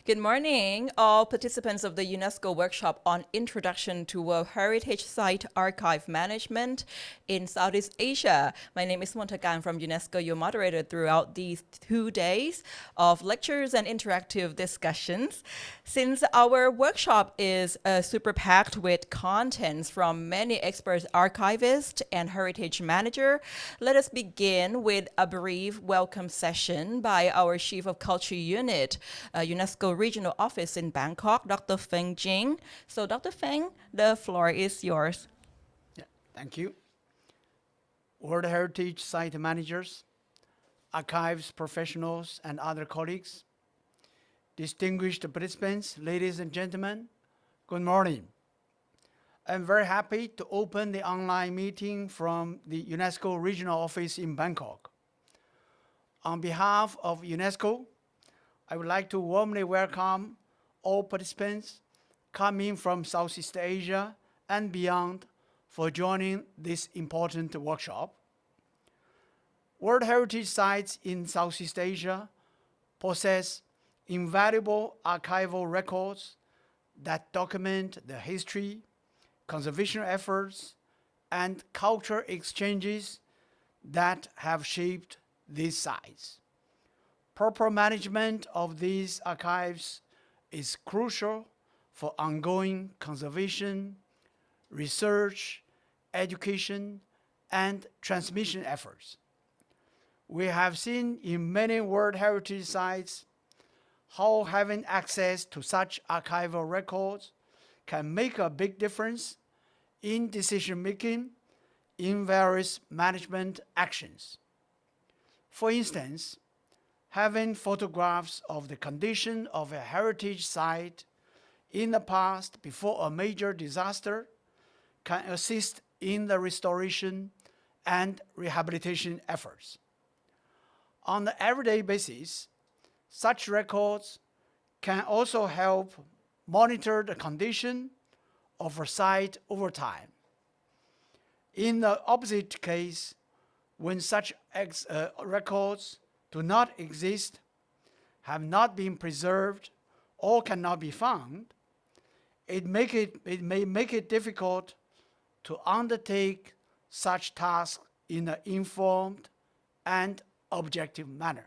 Good morning, all participants of the UNESCO workshop on Introduction to World Heritage Site Archive Management in Southeast Asia. My name is Montagan from UNESCO, your moderator throughout these 2 days of lectures and interactive discussions. Since our workshop is super packed with contents from many expert archivists and heritage manager, let us begin with a brief welcome session by our Chief of Culture Unit, UNESCO Regional Office in Bangkok, Dr. Feng Jing. So Dr. Feng, the floor is yours. Yeah, thank you. World Heritage Site managers, archives professionals, and other colleagues, distinguished participants, ladies and gentlemen, good morning. I'm very happy to open the online meeting from the UNESCO Regional Office in Bangkok. On behalf of UNESCO, I would like to warmly welcome all participants coming from Southeast Asia and beyond for joining this important workshop. World Heritage Sites in Southeast Asia possess invaluable archival records that document the history, conservation efforts, and cultural exchanges that have shaped these sites. Proper management of these archives is crucial for ongoing conservation, research, education, and transmission efforts. We have seen in many World Heritage Sites how having access to such archival records can make a big difference in decision-making in various management actions. For instance, having photographs of the condition of a heritage site in the past before a major disaster can assist in the restoration and rehabilitation efforts. On an everyday basis, such records can also help monitor the condition of a site over time. In the opposite case, when such records do not exist, have not been preserved, or cannot be found, it may make it difficult to undertake such tasks in an informed and objective manner.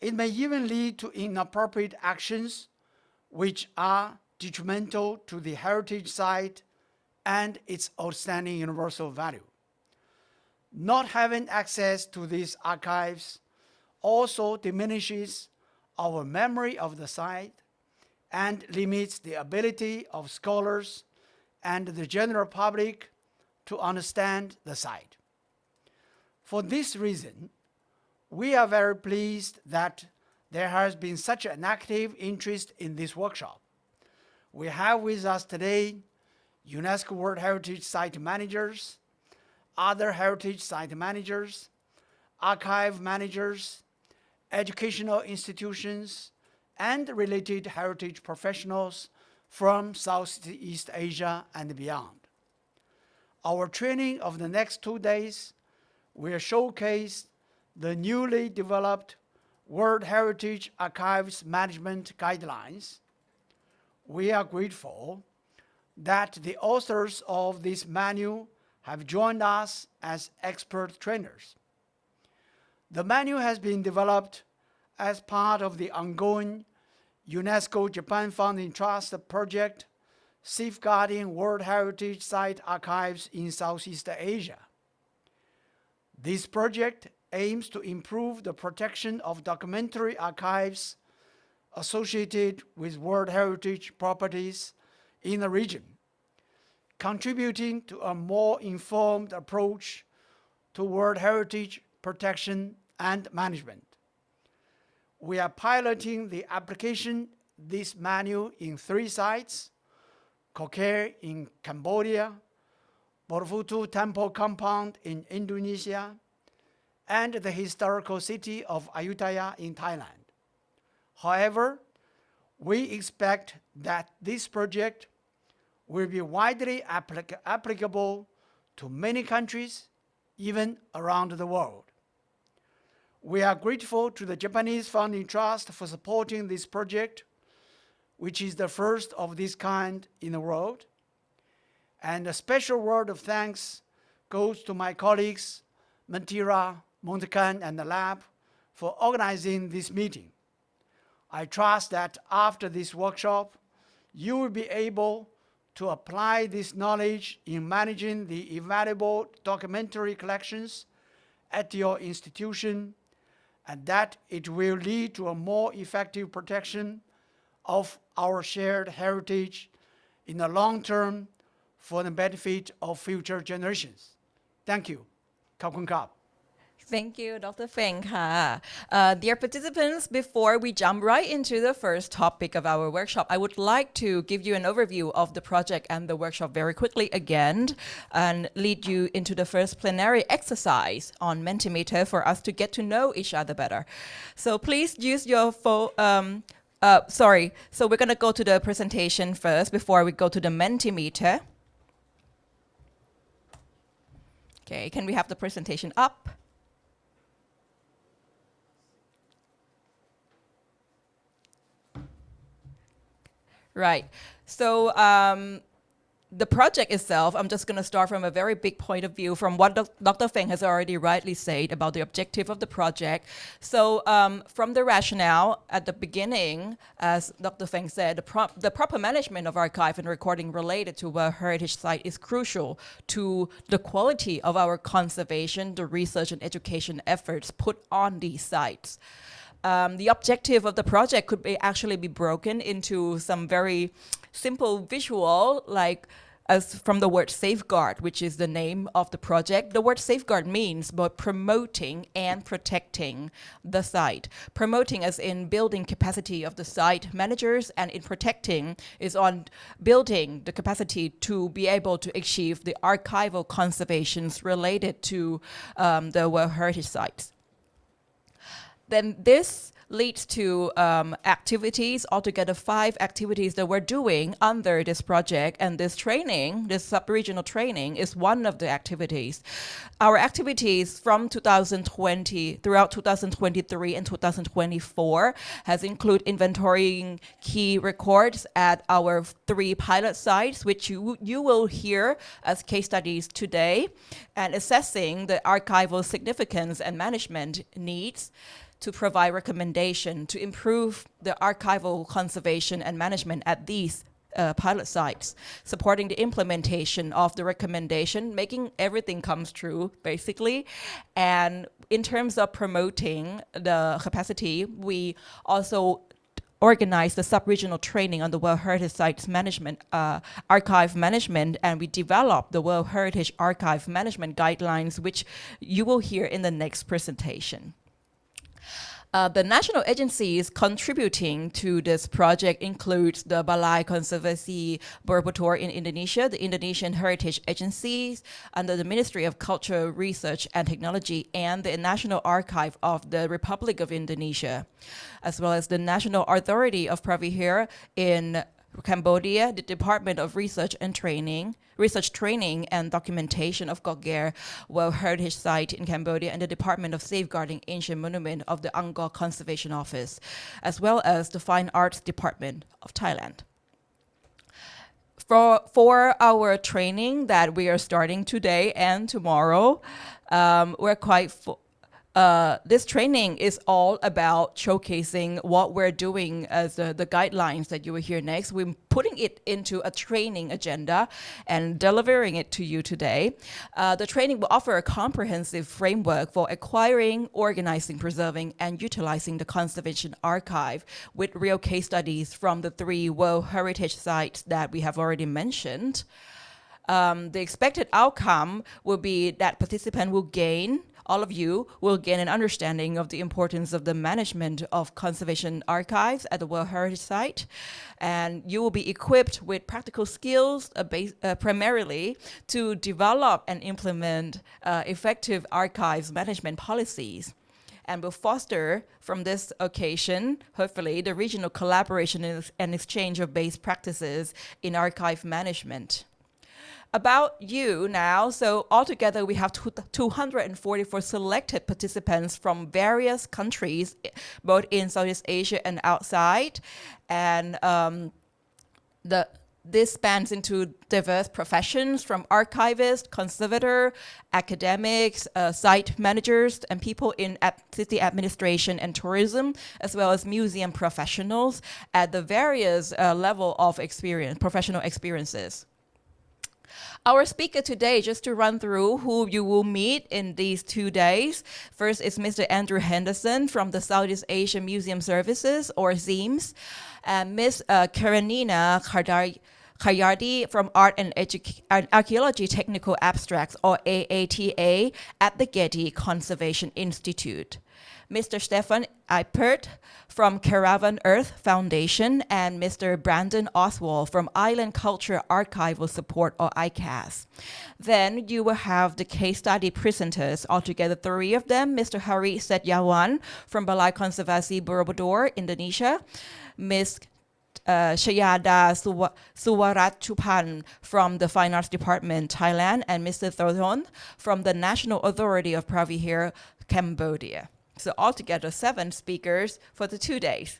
It may even lead to inappropriate actions which are detrimental to the heritage site and its outstanding universal value. Not having access to these archives also diminishes our memory of the site and limits the ability of scholars and the general public to understand the site. For this reason, we are very pleased that there has been such an active interest in this workshop. We have with us today UNESCO World Heritage Site managers, other heritage site managers, archive managers, educational institutions, and related heritage professionals from Southeast Asia and beyond. Our training of the next 2 days will showcase the newly developed World Heritage Archives Management Guidelines. We are grateful that the authors of this manual have joined us as expert trainers. The manual has been developed as part of the ongoing UNESCO Japan Founding Trust project Safeguarding World Heritage Site Archives in Southeast Asia. This project aims to improve the protection of documentary archives associated with World Heritage properties in the region, contributing to a more informed approach to World Heritage protection and management. We are piloting the application of this manual in 3 sites: Chok Gargyar in Cambodia, Borobudur Temple Compound in Indonesia, and the Historical City of Ayutthaya in Thailand. However, we expect that this project will be widely applicable to many countries, even around the world. We are grateful to the Japanese Founding Trust for supporting this project, which is the first of this kind in the world. And a special word of thanks goes to my colleagues, Mentira, Montecan, and the lab for organizing this meeting. I trust that after this workshop, you will be able to apply this knowledge in managing the invaluable documentary collections at your institution, and that it will lead to a more effective protection of our shared heritage in the long term for the benefit of future generations. Thank you. Khao Kun Kap. Thank you, Dr. Feng. Dear participants, before we jump right into the first topic of our workshop, I would like to give you an overview of the project and the workshop very quickly again and lead you into the first plenary exercise on Mentimeter for us to get to know each other better. So please use your phone. So we're going to go to the presentation first before we go to the Mentimeter. Okay, can we have the presentation up? Right. So the project itself, I'm just going to start from a very big point of view from what Dr. Feng has already rightly said about the objective of the project. So from the rationale at the beginning, as Dr. Feng said, the proper management of archive and recording related to a heritage site is crucial to the quality of our conservation, the research and education efforts put on these sites. The objective of the project could actually be broken into some very simple visual, like as from the word safeguard, which is the name of the project. The word safeguard means both promoting and protecting the site. Promoting as in building capacity of the site managers, and in protecting is on building the capacity to be able to achieve the archival conservations related to the World Heritage Sites. Then this leads to activities, altogether 5 activities that we're doing under this project, and this training, this sub-regional training, is one of the activities. Our activities from 2020, throughout 2023 and 2024, has included inventorying key records at our 3 pilot sites, which you will hear as case studies today, and assessing the archival significance and management needs, to provide recommendation to improve the archival conservation and management at these pilot sites, supporting the implementation of the recommendation, making everything comes true, basically. And in terms of promoting the capacity, we also organize the sub-regional training on the World Heritage Sites management, archive management, and we develop the World Heritage Archive Management Guidelines, which you will hear in the next presentation. The national agencies contributing to this project includes the Balai Konservasi Borobudur in Indonesia, the Indonesian Heritage Agencies under the Ministry of Culture, Research and Technology, and the National Archive of the Republic of Indonesia, as well as the National Authority of Pravihara in Cambodia, the Department of Research Training and Documentation of Chok Gargyar World Heritage Site in Cambodia, and the Department of Safeguarding Ancient Monument of the Getty Conservation Office, as well as the Fine Arts Department of Thailand. For our training that we are starting today and tomorrow, we're quite this training is all about showcasing what we're doing as the guidelines that you will hear next. We're putting it into a training agenda and delivering it to you today. The training will offer a comprehensive framework for acquiring, organizing, preserving, and utilizing the conservation archive with real case studies from the 3 World Heritage Sites that we have already mentioned. The expected outcome will be that participants will gain, all of you will gain an understanding of the importance of the management of conservation archives at the World Heritage Site. And you will be equipped with practical skills primarily to develop and implement effective archives management policies, and will foster from this occasion, hopefully, the regional collaboration and exchange of best practices in archive management. About you now, so altogether we have 244 selected participants from various countries, both in Southeast Asia and outside. And this spans into diverse professions from archivists, conservator, academics, site managers, and people in city administration and tourism, as well as museum professionals at the various level of professional experiences. Our speaker today, just to run through who you will meet in these 2 days. First is Mr. Andrew Henderson from the Southeast Asia Museum Services, or ZEAMS, and Ms. Karenina Kharyadi from Art and Archaeology Technical Abstracts, or AATA, at the Getty Conservation Institute. Mr. Stefan Eipert from Caravane Earth Foundation, and Mr. Brandon Oswald from Island Culture Archival Support, or ICAS. Then you will have the case study presenters, altogether 3 of them. Mr. Hari Setyawan from Balai Konservasi Borobudur, Indonesia. Ms. Shayada Suwarachupan from the Fine Arts Department, Thailand, and Mr. Thorthon from the National Authority of Pravihir, Cambodia. So altogether 7 speakers for the 2 days.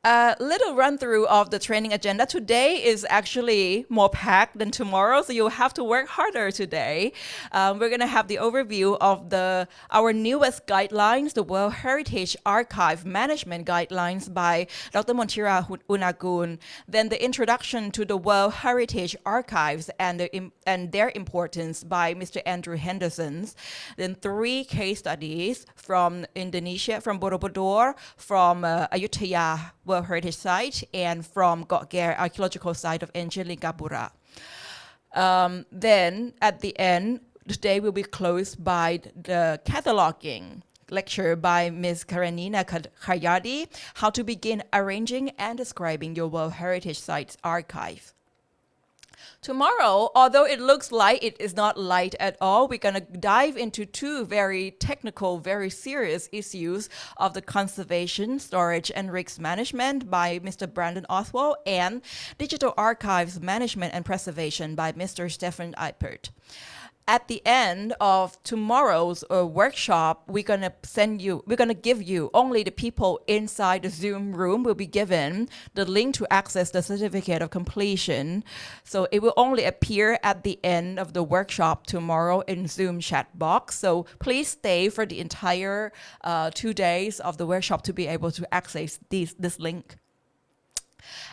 A little run through of the training agenda. Today is actually more packed than tomorrow, so you'll have to work harder today. We're going to have the overview of our newest guidelines, the World Heritage Archive Management Guidelines by Dr. Montira Unagun. Then the introduction to the World Heritage Archives and their importance by Mr. Andrew Henderson. Then 3 case studies from Indonesia, from Borobudur, from Ayutthaya World Heritage Site, and from Chok Gargyar Archaeological Site of ancient Lingapura. Then at the end, today will be closed by the cataloging lecture by Ms. Karenina Kharyadi, how to begin arranging and describing your World Heritage Sites archive. Tomorrow, although it looks light, it is not light at all. We're going to dive into 2 very technical, very serious issues of the conservation, storage, and risk management by Mr. Brandon Oswald, and digital archives management and preservation by Mr. Stefan Eipert. At the end of tomorrow's workshop, we're going to give you, only the people inside the Zoom room will be given the link to access the certificate of completion. So it will only appear at the end of the workshop tomorrow in Zoom chat box. So please stay for the entire 2 days of the workshop to be able to access this link.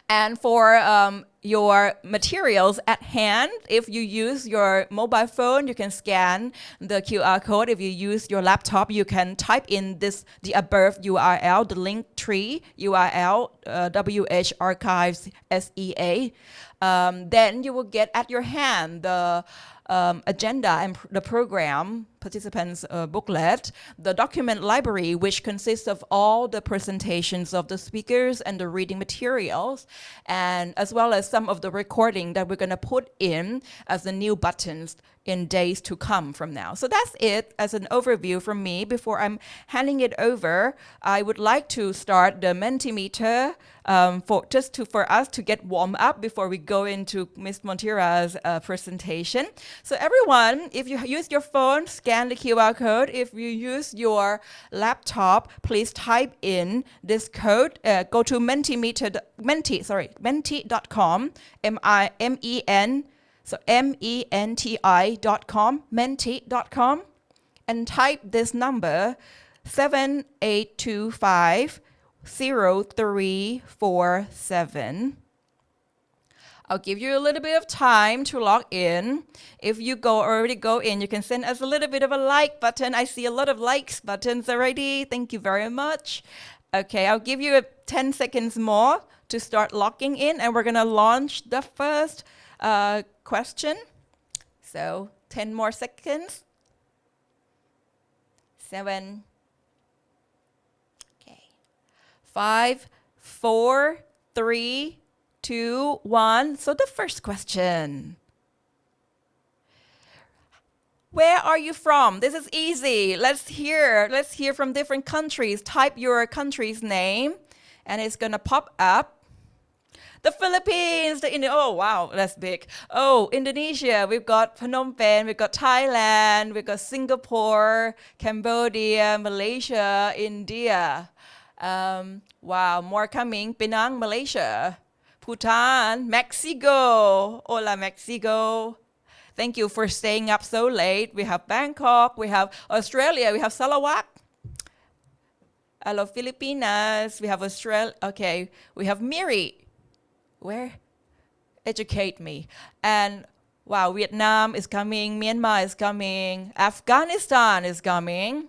And for your materials at hand, if you use your mobile phone, you can scan the QR code. If you use your laptop, you can type in the above URL, the link tree URL, WH Archives SEA. Then you will get at your hand the agenda and the program participants booklet, the document library, which consists of all the presentations of the speakers and the reading materials, and as well as some of the recording that we're going to put in as the new buttons in days to come from now. So that's it as an overview from me. Before I'm handing it over, I would like to start the Mentimeter for us to get warm up before we go into Ms. Montira's presentation. So everyone, if you use your phone, scan the QR code. If you use your laptop, please type in this code. Go to menti.com, MENTI.com, menti.com, and type this number 78250347. I'll give you a little bit of time to log in. If you already go in, you can send us a little bit of a like button. I see a lot of likes buttons already. Thank you very much. Okay, I'll give you 10 seconds more to start logging in, and we're going to launch the first question. So 10 more seconds. 7. Okay. 5, 4, 3, 2, 1. So the first question. Where are you from? This is easy. Let's hear from different countries. Type your country's name and it's going to pop up. The Philippines, oh wow, that's big. Oh, Indonesia, we've got Phnom Penh, we've got Thailand, we've got Singapore, Cambodia, Malaysia, India. Wow, more coming. Penang, Malaysia. Bhutan, Mexico. Hola, Mexico. Thank you for staying up so late. We have Bangkok, we have Australia, we have Sarawak. Hello, Filipinas. We have Australia. Okay, we have Miri. Where? Educate me. And wow, Vietnam is coming, Myanmar is coming, Afghanistan is coming.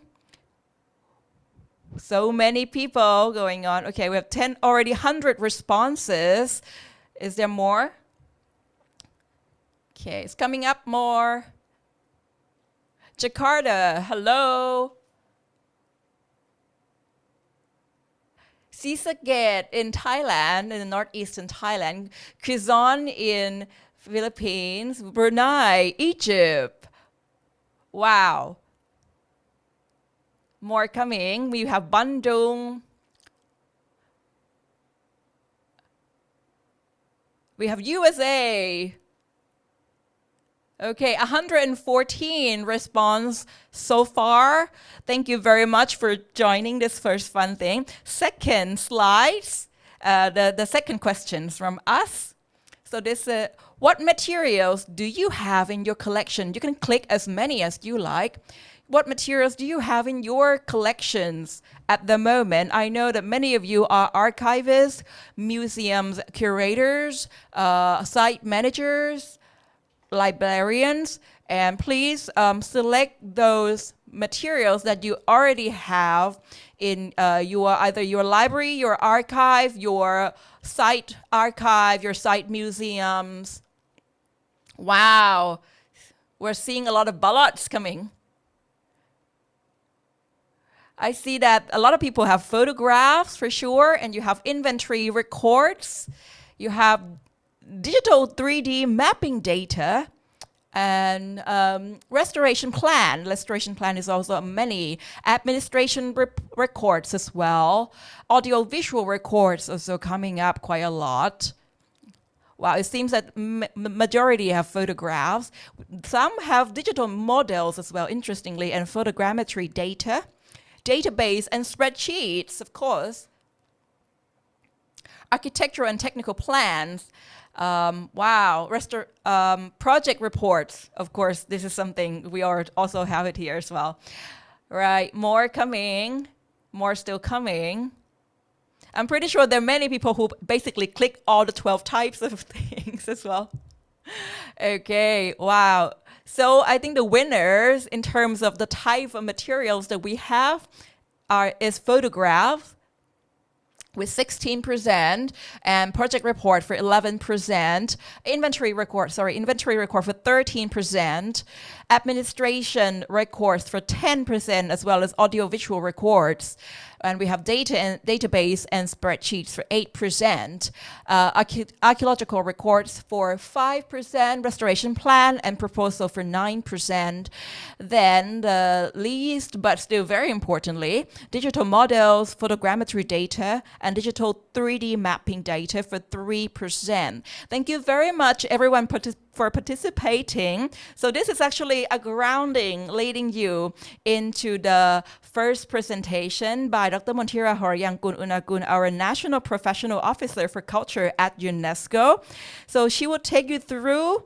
So many people going on. Okay, we have 10, already 100 responses. Is there more? Okay, it's coming up more. Jakarta, hello. Sisaket in Thailand, in the northeastern Thailand. Quezon in Philippines. Brunei, Egypt. Wow. More coming. We have Bandung. We have USA. Okay, 114 response so far. Thank you very much for joining this first fun thing. Second slides, the second questions from us. So this, what materials do you have in your collection? You can click as many as you like. What materials do you have in your collections at the moment? I know that many of you are archivists, museums curators, site managers, librarians, and please select those materials that you already have in either your library, your archive, your site archive, your site museums. Wow, we're seeing a lot of ballots coming. I see that a lot of people have photographs for sure, and you have inventory records. You have digital 3D mapping data, and restoration plan. Restoration plan is also many. Administration records as well. Audio-visual records also coming up quite a lot. Wow, it seems that majority have photographs. Some have digital models as well, interestingly, and photogrammetry data. Database and spreadsheets, of course. Architectural and technical plans. Wow, project reports. Of course, this is something we also have it here as well. Right, more coming, more still coming. I'm pretty sure there are many people who basically click all the 12 types of things as well. Okay, wow. So I think the winners in terms of the type of materials that we have is photographs with 16%, and project report for 11%, inventory record for 13%, administration records for 10%, as well as audiovisual records. And we have data and database and spreadsheets for 8%, archaeological records for 5%, restoration plan and proposal for 9%. Then the least, but still very importantly, digital models, photogrammetry data, and digital 3D mapping data for 3%. Thank you very much, everyone, for participating. So this is actually a grounding leading you into the first presentation by Dr. Montira Horyangkun Unakun, our National Professional Officer for Culture at UNESCO. So she will take you through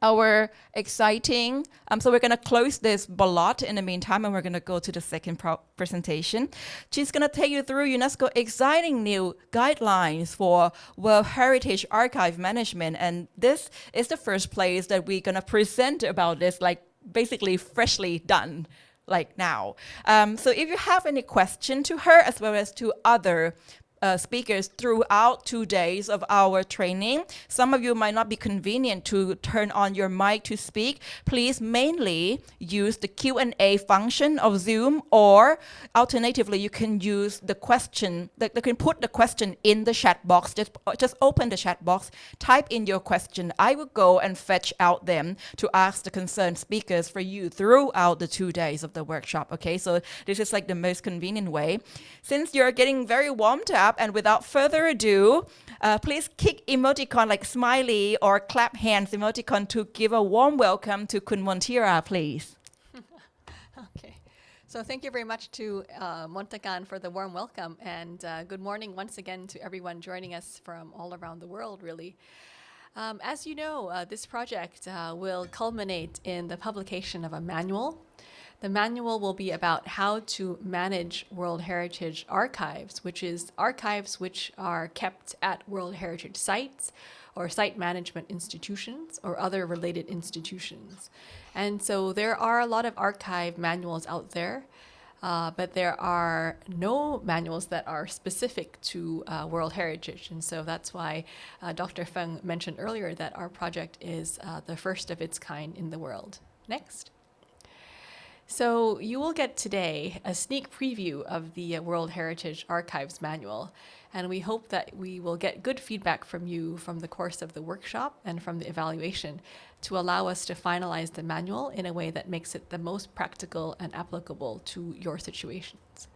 our exciting, so we're going to close this ballot in the meantime, and we're going to go to the second presentation. She's going to take you through UNESCO exciting new guidelines for World Heritage Archive Management, and this is the first place that we're going to present about this, like basically freshly done, like now. So if you have any question to her, as well as to other speakers throughout 2 days of our training. Some of you might not be convenient to turn on your mic to speak. Please mainly use the Q&A function of Zoom, or alternatively, you can use the question, you can put the question in the chat box. Just open the chat box, type in your question. I will go and fetch out them to ask the concerned speakers for you throughout the 2 days of the workshop. Okay, so this is like the most convenient way. Since you're getting very warmed up, And without further ado, please kick emoticon like smiley or clap hands emoticon to give a warm welcome to Kun Montira, please. Okay. So thank you very much to Montagan for the warm welcome, and good morning once again to everyone joining us from all around the world, really. As you know, this project will culminate in the publication of a manual. The manual will be about how to manage World Heritage archives, which is archives which are kept at World Heritage sites or site management institutions or other related institutions. And so there are a lot of archive manuals out there, but there are no manuals that are specific to World Heritage. And so that's why Dr. Feng mentioned earlier that our project is the first of its kind in the world. Next. So you will get today a sneak preview of the World Heritage Archives Manual, and we hope that we will get good feedback from you from the course of the workshop and from the evaluation to allow us to finalize the manual in a way that makes it the most practical and applicable to your situations.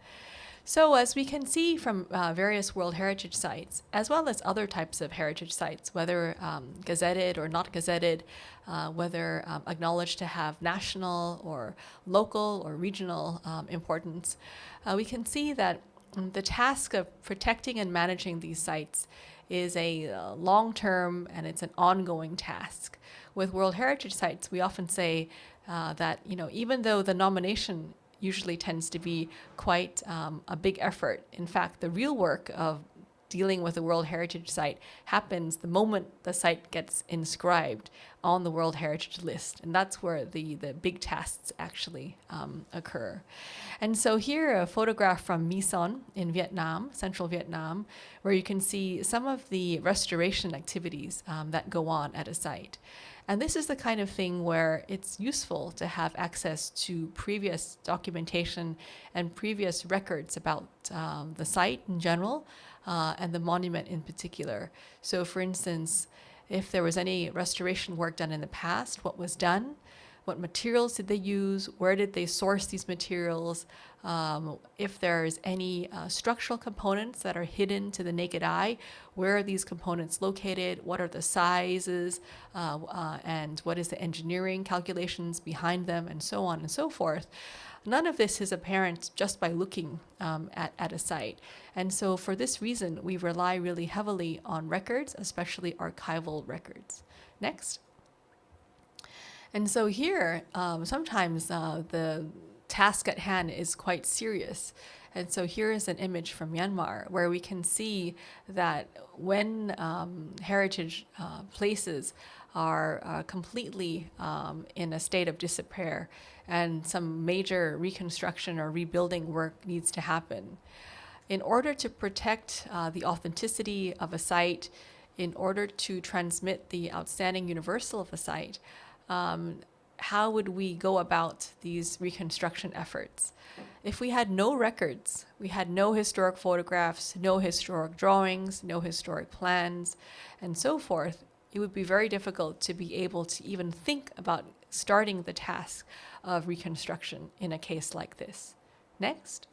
So as we can see from various World Heritage sites, as well as other types of heritage sites, whether gazetted or not gazetted, whether acknowledged to have national or local or regional importance, we can see that the task of protecting and managing these sites is a long-term and it's an ongoing task. With World Heritage sites, we often say that even though the nomination usually tends to be quite a big effort. In fact, the real work of dealing with a World Heritage site happens the moment the site gets inscribed on the World Heritage list. And that's where the big tasks actually occur. And so here, a photograph from My Son in Vietnam, central Vietnam, where you can see some of the restoration activities that go on at a site. And this is the kind of thing where it's useful to have access to previous documentation and previous records about the site in general and the monument in particular. So for instance, if there was any restoration work done in the past, what was done, what materials did they use, where did they source these materials, if there's any structural components that are hidden to the naked eye, where are these components located, what are the sizes, and what is the engineering calculations behind them, and so on and so forth. None of this is apparent just by looking at a site. And so for this reason, we rely really heavily on records, especially archival records. Next. And so here, sometimes the task at hand is quite serious. And so here is an image from Myanmar where we can see that when heritage places are completely in a state of disrepair and some major reconstruction or rebuilding work needs to happen, in order to protect the authenticity of a site, in order to transmit the outstanding universal of a site, how would we go about these reconstruction efforts? If we had no records, we had no historic photographs, no historic drawings, no historic plans, and so forth, it would be very difficult to be able to even think about starting the task of reconstruction in a case like this. Next.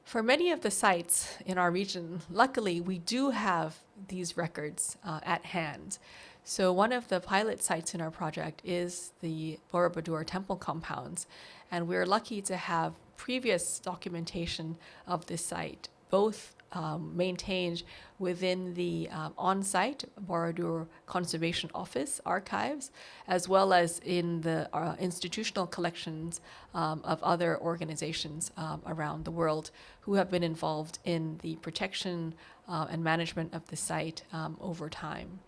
For many of the sites in our region, luckily, we do have these records at hand. So one of the pilot sites in our project is the Borobudur Temple Compounds, and we're lucky to have previous documentation of this site, both maintained within the on-site Borobudur Conservation Office archives, as well as in the institutional collections of other organizations around the world who have been involved in the protection and management of the site over time.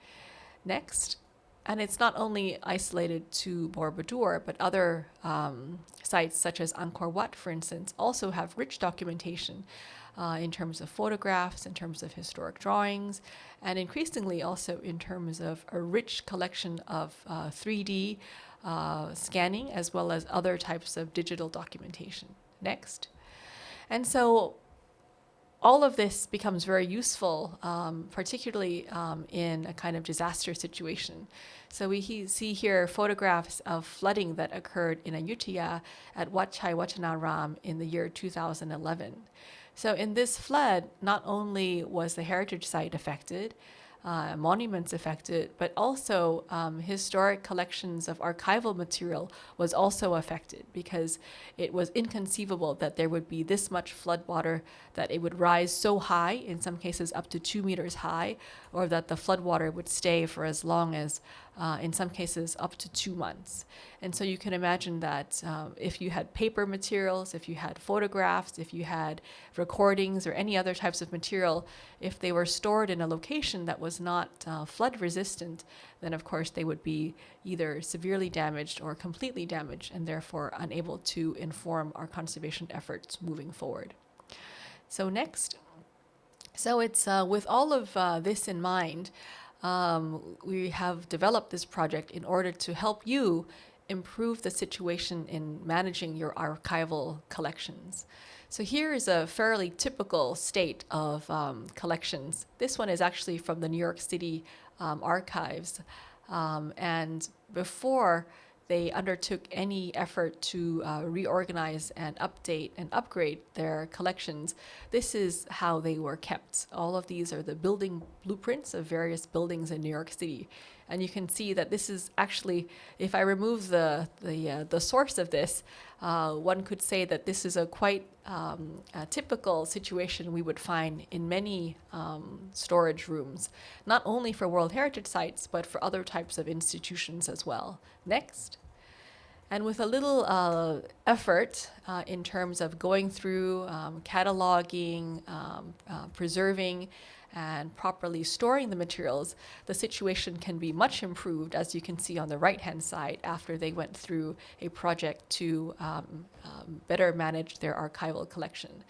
Next. And it's not only isolated to Borobudur, but other sites such as Angkor Wat, for instance, also have rich documentation in terms of photographs, in terms of historic drawings, and increasingly also in terms of a rich collection of 3D scanning, as well as other types of digital documentation. Next. And so all of this becomes very useful, particularly in a kind of disaster situation. So we see here photographs of flooding that occurred in Ayutthaya at Wat Chai Watanaram in the year 2011. So in this flood, not only was the heritage site affected, monuments affected, but also historic collections of archival material was also affected, because it was inconceivable that there would be this much floodwater, that it would rise so high, in some cases up to 2 meters high, or that the floodwater would stay for as long as, in some cases, up to 2 months. And so you can imagine that if you had paper materials, if you had photographs, if you had recordings or any other types of material, if they were stored in a location that was not flood resistant, then of course they would be either severely damaged or completely damaged, and therefore unable to inform our conservation efforts moving forward. So next. So it's with all of this in mind, we have developed this project in order to help you improve the situation in managing your archival collections. So here is a fairly typical state of collections. This one is actually from the New York City archives. And before they undertook any effort to reorganize and update and upgrade their collections, this is how they were kept. All of these are the building blueprints of various buildings in New York City. And you can see that this is actually, if I remove the source of this, one could say that this is a quite a typical situation we would find in many storage rooms, not only for World Heritage Sites, but for other types of institutions as well. Next. And with a little effort in terms of going through, cataloging, preserving, and properly storing the materials, the situation can be much improved, as you can see on the right-hand side, after they went through a project to better manage their archival collection.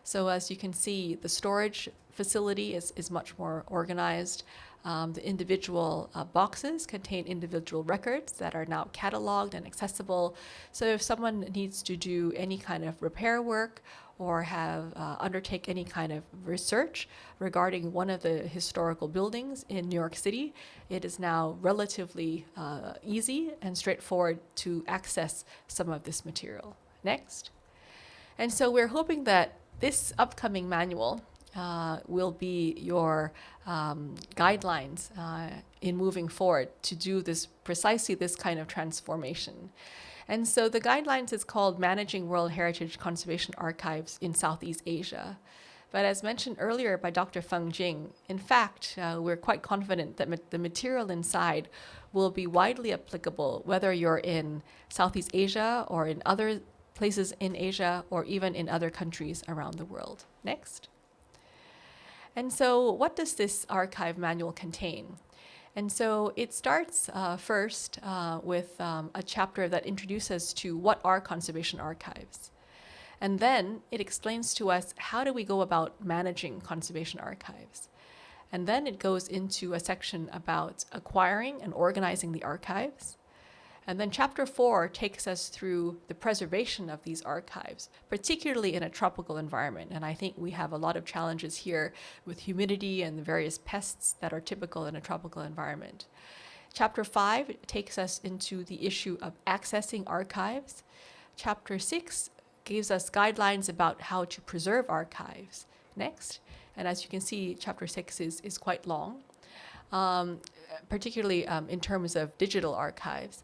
So as you can see, the storage facility is much more organized. The individual boxes contain individual records that are now cataloged and accessible. So if someone needs to do any kind of repair work or have undertake any kind of research regarding one of the historical buildings in New York City, it is now relatively easy and straightforward to access some of this material. Next. And so we're hoping that this upcoming manual will be your guidelines in moving forward to do this precisely this kind of transformation. And so the guidelines is called Managing World Heritage Conservation Archives in Southeast Asia. But as mentioned earlier by Dr. Feng Jing, in fact, we're quite confident that the material inside will be widely applicable, whether you're in Southeast Asia or in other places in Asia or even in other countries around the world. Next. And so what does this archive manual contain? And so it starts first with a chapter that introduces to what are conservation archives. And then it explains to us how do we go about managing conservation archives. And then it goes into a section about acquiring and organizing the archives. And then chapter 4 takes us through the preservation of these archives, particularly in a tropical environment. And I think we have a lot of challenges here with humidity and the various pests that are typical in a tropical environment. Chapter 5 takes us into the issue of accessing archives. Chapter 6 gives us guidelines about how to preserve archives. Next. And as you can see, chapter 6 is quite long, particularly in terms of digital archives.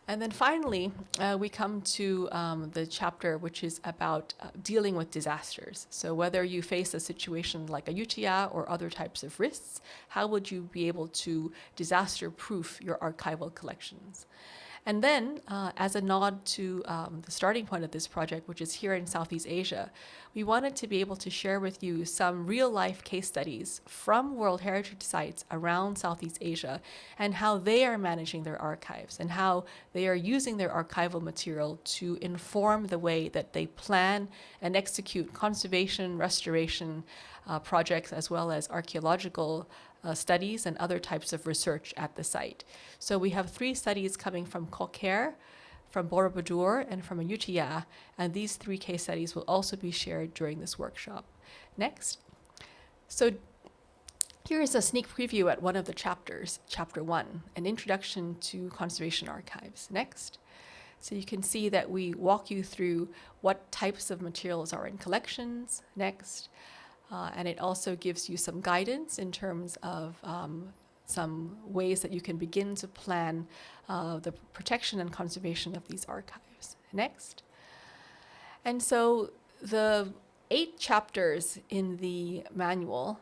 And then finally, we come to the chapter which is about dealing with disasters. So whether you face a situation like Ayutthaya or other types of risks, how would you be able to disaster-proof your archival collections? And then, as a nod to the starting point of this project, which is here in Southeast Asia, we wanted to be able to share with you some real-life case studies from World Heritage Sites around Southeast Asia and how they are managing their archives and how they are using their archival material to inform the way that they plan and execute conservation, restoration projects, as well as archaeological studies and other types of research at the site. So we have 3 studies coming from Chok Gargyar, from Borobudur, and from Ayutthaya, and these 3 case studies will also be shared during this workshop. Next. So here is a sneak preview at one of the chapters, Chapter 1, an introduction to conservation archives. Next. So you can see that we walk you through what types of materials are in collections next. And it also gives you some guidance in terms of some ways that you can begin to plan the protection and conservation of these archives. Next. And so the 8 chapters in the manual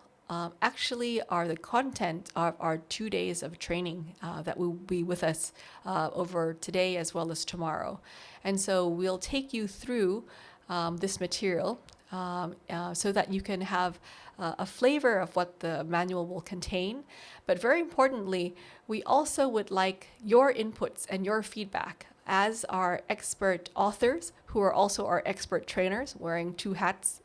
actually are the content of our 2 days of training that will be with us over today as well as tomorrow. And so we'll take you through this material so that you can have a flavor of what the manual will contain. But very importantly, we also would like your inputs and your feedback as our expert authors, who are also our expert trainers, wearing 2 hats,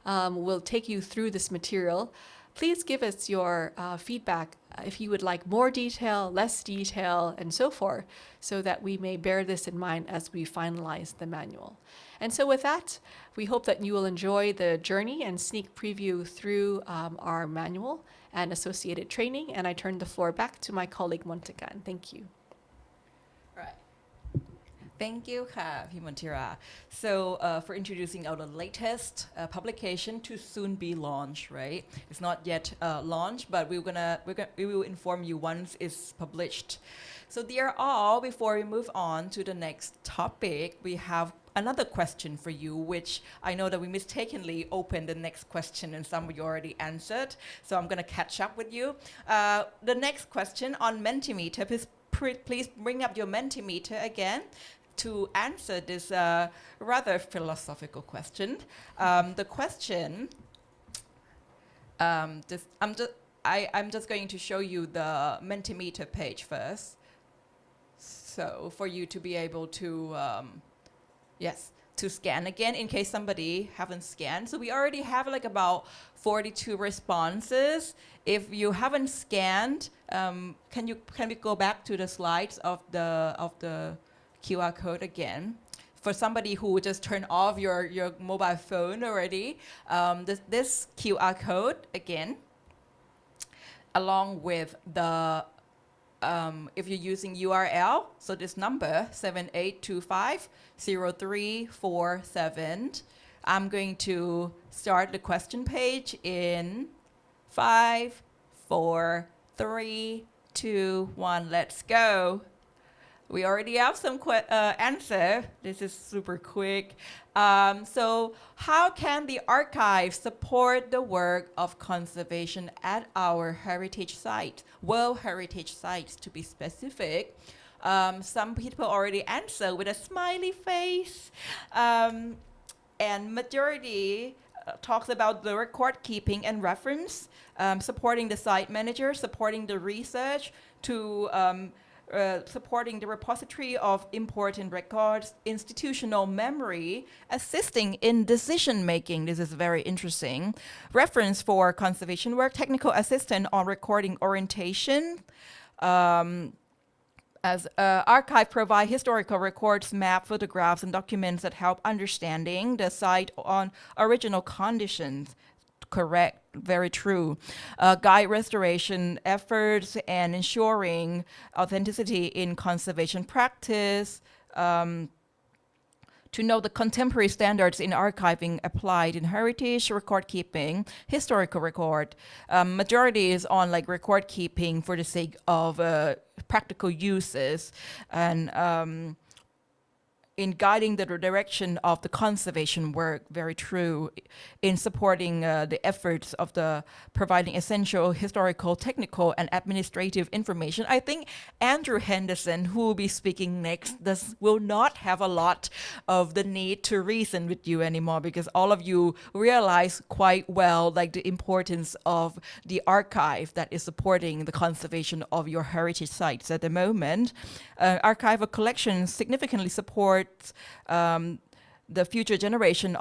will take you through this material. Please give us your feedback if you would like more detail, less detail, and so forth, so that we may bear this in mind as we finalize the manual. And so with that, we hope that you will enjoy the journey and sneak preview through our manual and associated training. And I turn the floor back to my colleague Montagan. Thank you. Thank you,พี่มนทิรา So for introducing our latest publication to soon be launched, right? It's not yet launched, but we will inform you once it's published. So dear all, before we move on to the next topic, we have another question for you, which I know that we mistakenly opened the next question and some you already answered. So I'm going to catch up with you. The next question on Mentimeter, please bring up your Mentimeter again to answer this rather philosophical question. The question, I'm just going to show you the Mentimeter page first. So for you to be able to, to scan again in case somebody haven't scanned. So we already have like about 42 responses. If you haven't scanned, can we go back to the slides of the QR code again? For somebody who just turned off your mobile phone already, this QR code again, along with the if you're using URL, so this number 78250347. I'm going to start the question page in 5, 4, 3, 2, 1. Let's go. We already have some answer. This is super quick. So how can the archive support the work of conservation at our heritage site, World Heritage Sites to be specific? Some people already answer with a smiley face. And majority talks about the record keeping and reference, supporting the site manager, supporting the research, to supporting the repository of important records, institutional memory, assisting in decision making. This is very interesting. Reference for conservation work, technical assistant on recording orientation. As archive provide historical records, map, photographs, and documents that help understanding the site on original conditions. Correct, very true. Guide restoration efforts and ensuring authenticity in conservation practice. To know the contemporary standards in archiving applied in heritage, record keeping, historical record. Majority is on like record keeping for the sake of practical uses, and in guiding the direction of the conservation work, very true, in supporting the efforts of the providing essential historical, technical, and administrative information. I think Andrew Henderson, who will be speaking next, will not have a lot of the need to reason with you anymore, because all of you realize quite well like the importance of the archive that is supporting the conservation of your heritage sites at the moment. Archival collections significantly support the future generation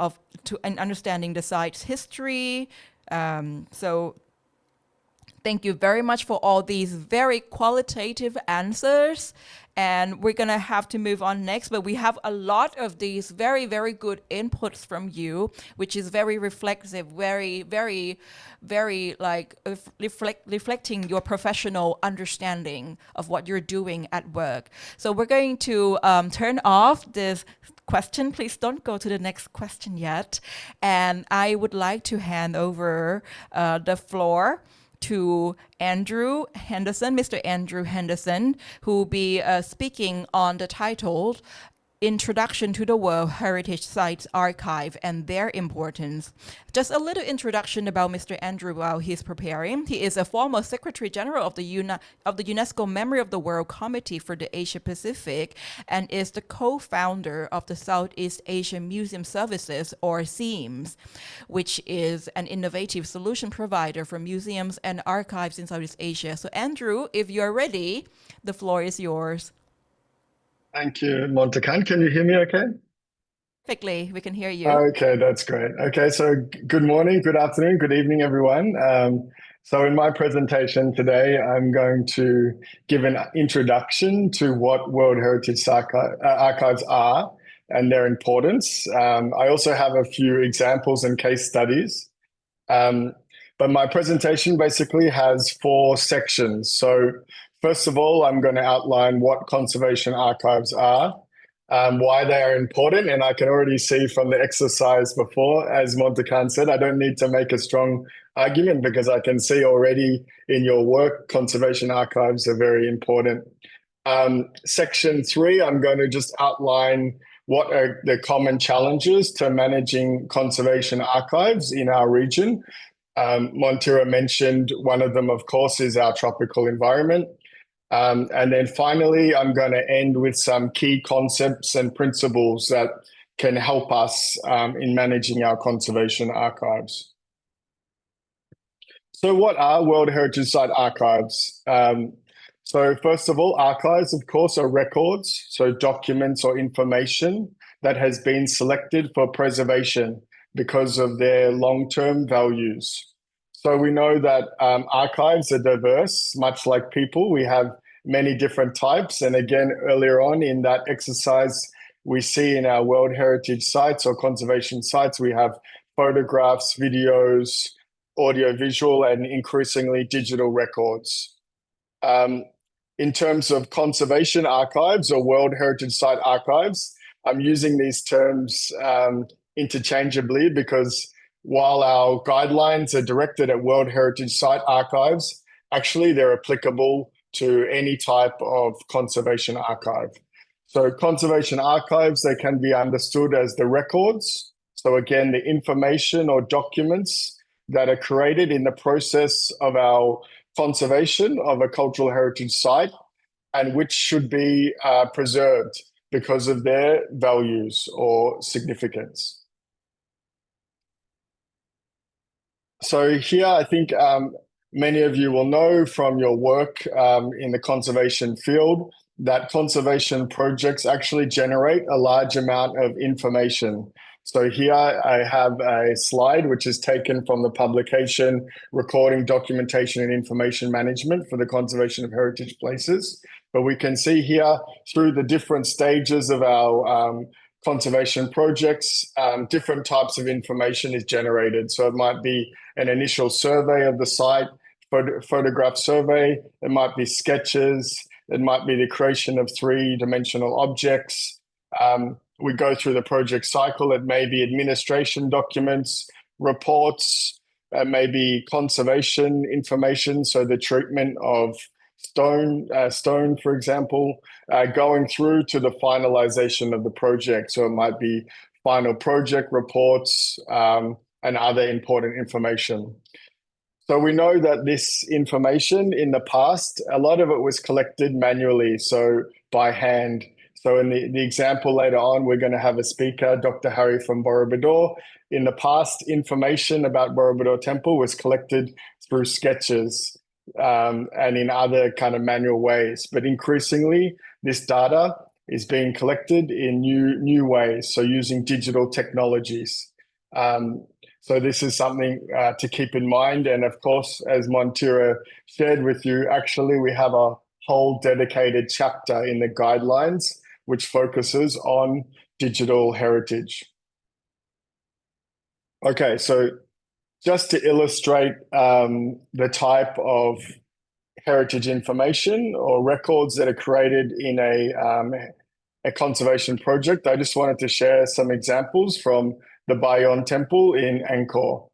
and understanding the site's history. So thank you very much for all these very qualitative answers. and we're going to have to move on next, but we have a lot of these very, very good inputs from you, which is very reflexive, very, very, very like reflecting your professional understanding of what you're doing at work. So we're going to turn off this question. Please don't go to the next question yet. And I would like to hand over the floor to Andrew Henderson, Mr. Andrew Henderson, who will be speaking on the title Introduction to the World Heritage Sites Archive and Their Importance. Just a little introduction about Mr. Andrew while he's preparing. He is a former Secretary General of the UNESCO Memory of the World Committee for the Asia Pacific and is the co-founder of the Southeast Asia Museum Services, or SEAMS, which is an innovative solution provider for museums and archives in Southeast Asia. So Andrew, if you're ready, the floor is yours. Thank you, Montakan. Can you hear me okay? Perfectly, we can hear you. Okay, that's great. Okay, so good morning, good afternoon, good evening, everyone. So in my presentation today, I'm going to give an introduction to what World Heritage Archives are and their importance. I also have a few examples and case studies. But my presentation basically has 4 sections. So first of all, I'm going to outline what conservation archives are, why they are important. And I can already see from the exercise before, as Montakan said, I don't need to make a strong argument because I can see already in your work, conservation archives are very important. Section 3, I'm going to just outline what are the common challenges to managing conservation archives in our region. Montira mentioned one of them, of course, is our tropical environment. And then finally, I'm going to end with some key concepts and principles that can help us in managing our conservation archives. So what are World Heritage Site archives? So first of all, archives, of course, are records, so documents or information that has been selected for preservation because of their long-term values. So we know that archives are diverse, much like people. We have many different types. And again, earlier on in that exercise, we see in our World Heritage sites or conservation sites, we have photographs, videos, audiovisual, and increasingly digital records. In terms of conservation archives or World Heritage Site archives, I'm using these terms interchangeably because while our guidelines are directed at World Heritage Site archives, actually they're applicable to any type of conservation archive. So conservation archives, they can be understood as the records. So again, the information or documents that are created in the process of our conservation of a cultural heritage site and which should be preserved because of their values or significance. So here, I think many of you will know from your work in the conservation field that conservation projects actually generate a large amount of information. So here I have a slide which is taken from the publication Recording, Documentation and Information Management for the Conservation of Heritage Places. But we can see here through the different stages of our conservation projects, different types of information is generated. So it might be an initial survey of the site, photograph survey, it might be sketches, it might be the creation of 3-dimensional objects. We go through the project cycle, it may be administration documents, reports, it may be conservation information, so the treatment of stone, for example, going through to the finalization of the project. So it might be final project reports and other important information. So we know that this information in the past, a lot of it was collected manually, so by hand. So in the example later on, we're going to have a speaker, Dr. Harry from Borobudur. In the past, information about Borobudur Temple was collected through sketches and in other kind of manual ways. But increasingly, this data is being collected in new ways, so using digital technologies. So this is something to keep in mind. And of course, as Montira shared with you, actually we have a whole dedicated chapter in the guidelines, which focuses on digital heritage. Okay, so just to illustrate the type of heritage information or records that are created in a conservation project, I just wanted to share some examples from the Bayon Temple in Angkor.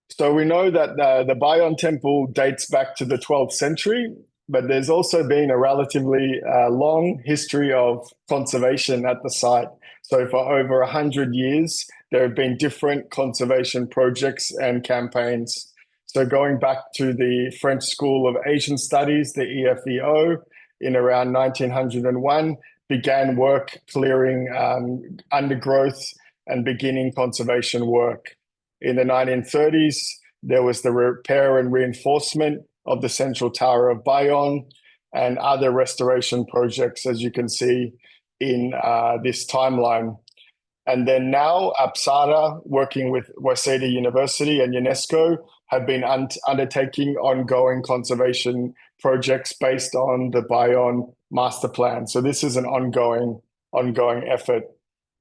So we know that the Bayon Temple dates back to the 12th century, but there's also been a relatively long history of conservation at the site. So for over 100 years, there have been different conservation projects and campaigns. So going back to the French School of Asian Studies, the EFEO, in around 1901, began work clearing undergrowth and beginning conservation work. In the 1930s, there was the repair and reinforcement of the central tower of Bayon and other restoration projects, as you can see in this timeline. And then now, Apsara, working with Waseda University and UNESCO, have been undertaking ongoing conservation projects based on the Bayon master plan. So this is an ongoing effort.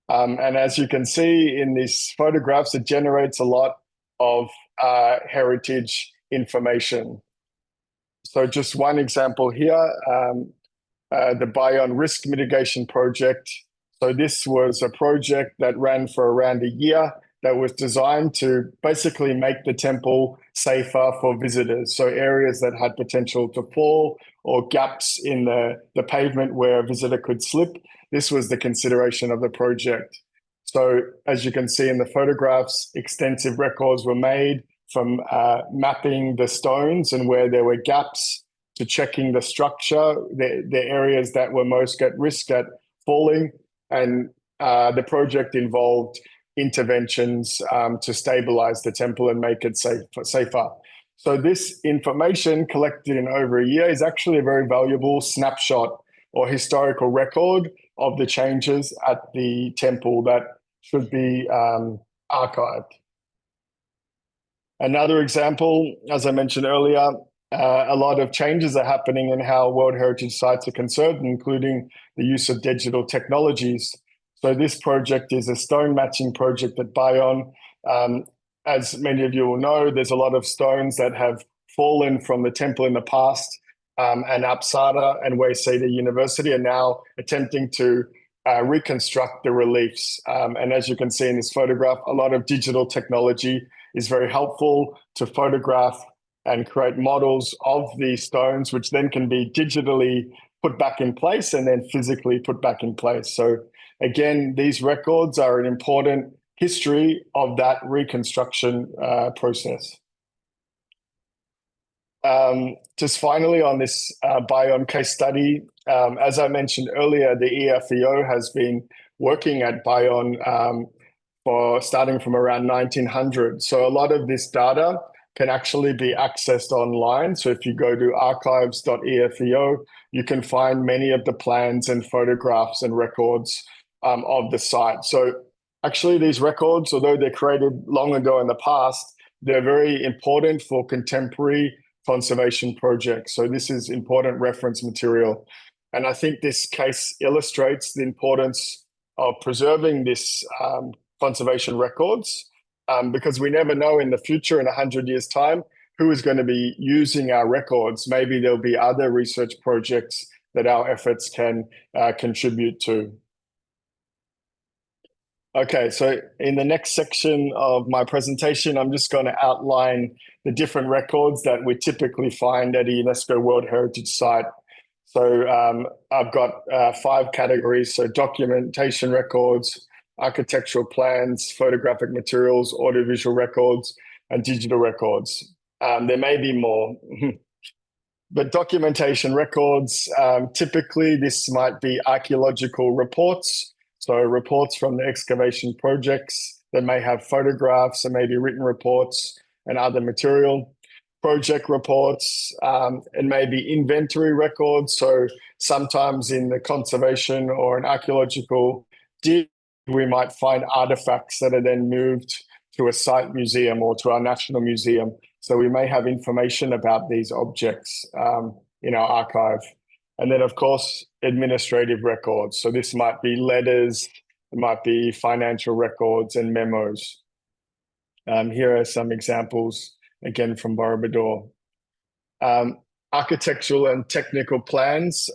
And as you can see in these photographs, it generates a lot of heritage information. So just one example here, the Bayon Risk Mitigation Project. So this was a project that ran for around a year that was designed to basically make the temple safer for visitors. So areas that had potential to fall or gaps in the pavement where a visitor could slip. This was the consideration of the project. So as you can see in the photographs, extensive records were made from mapping the stones and where there were gaps to checking the structure, the areas that were most at risk at falling. And the project involved interventions to stabilize the temple and make it safer. So this information collected in over a year is actually a very valuable snapshot or historical record of the changes at the temple that should be archived. Another example, as I mentioned earlier, a lot of changes are happening in how World Heritage sites are conserved, including the use of digital technologies. So this project is a stone matching project at Bayon. As many of you will know, there's a lot of stones that have fallen from the temple in the past, and Apsara and Waseda University are now attempting to reconstruct the reliefs. And as you can see in this photograph, a lot of digital technology is very helpful to photograph and create models of these stones, which then can be digitally put back in place and then physically put back in place. So again, these records are an important history of that reconstruction process. Just finally on this Bayon case study, as I mentioned earlier, the EFEO has been working at Bayon for starting from around 1900. So a lot of this data can actually be accessed online. So if you go to archives.efeo, you can find many of the plans and photographs and records of the site. So actually these records, although they're created long ago in the past, they're very important for contemporary conservation projects. So this is important reference material. And I think this case illustrates the importance of preserving this conservation records, because we never know in the future, in 100 years' time, who is going to be using our records. Maybe there'll be other research projects that our efforts can contribute to. Okay, so in the next section of my presentation, I'm just going to outline the different records that we typically find at a UNESCO World Heritage Site. So I've got 5 categories, so documentation records, architectural plans, photographic materials, audiovisual records, and digital records. There may be more. But documentation records, typically this might be archaeological reports, so reports from the excavation projects that may have photographs and maybe written reports and other material. Project reports, and maybe inventory records. So sometimes in the conservation or an archaeological dig, we might find artifacts that are then moved to a site museum or to our national museum. So we may have information about these objects in our archive. And then, of course, administrative records. So this might be letters, it might be financial records and memos. Here are some examples, again, from Borobudur. Architectural and technical plans.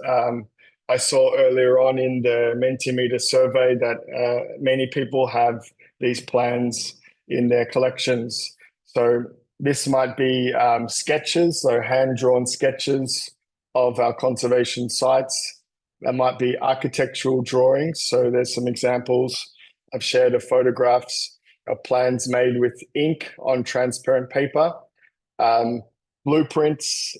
I saw earlier on in the Mentimeter survey that many people have these plans in their collections. So this might be sketches, so hand-drawn sketches of our conservation sites. That might be architectural drawings. So there's some examples. I've shared of photographs of plans made with ink on transparent paper, blueprints,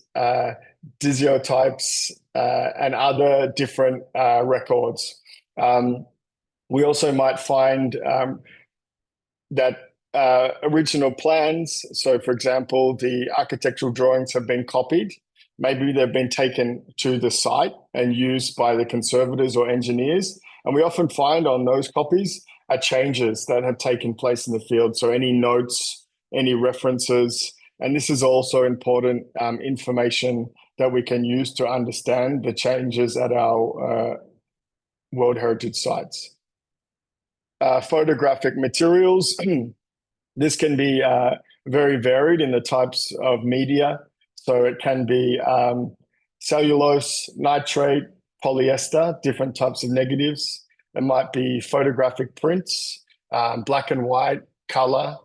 daguerreotypes, and other different records. We also might find that original plans, so for example, the architectural drawings have been copied. Maybe they've been taken to the site and used by the conservators or engineers. And we often find on those copies are changes that have taken place in the field. So any notes, any references, and this is also important information that we can use to understand the changes at our World Heritage sites. Photographic materials. This can be very varied in the types of media. So it can be cellulose, nitrate, polyester, different types of negatives. It might be photographic prints, black and white, color.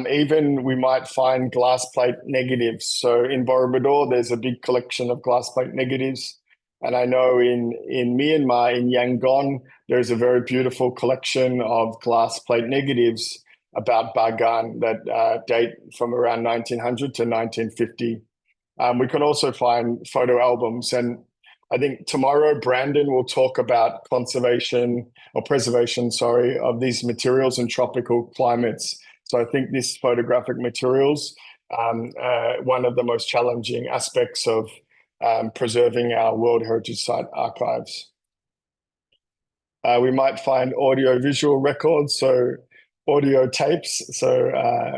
Even we might find glass plate negatives. So in Borobudur, there's a big collection of glass plate negatives. And I know in Myanmar, in Yangon, there's a very beautiful collection of glass plate negatives about Bagan that date from around 1900 to 1950. We can also find photo albums. And I think tomorrow, Brandon will talk about conservation or preservation, of these materials in tropical climates. So I think this photographic materials, one of the most challenging aspects of preserving our World Heritage Site archives. We might find audio-visual records, so audio tapes. So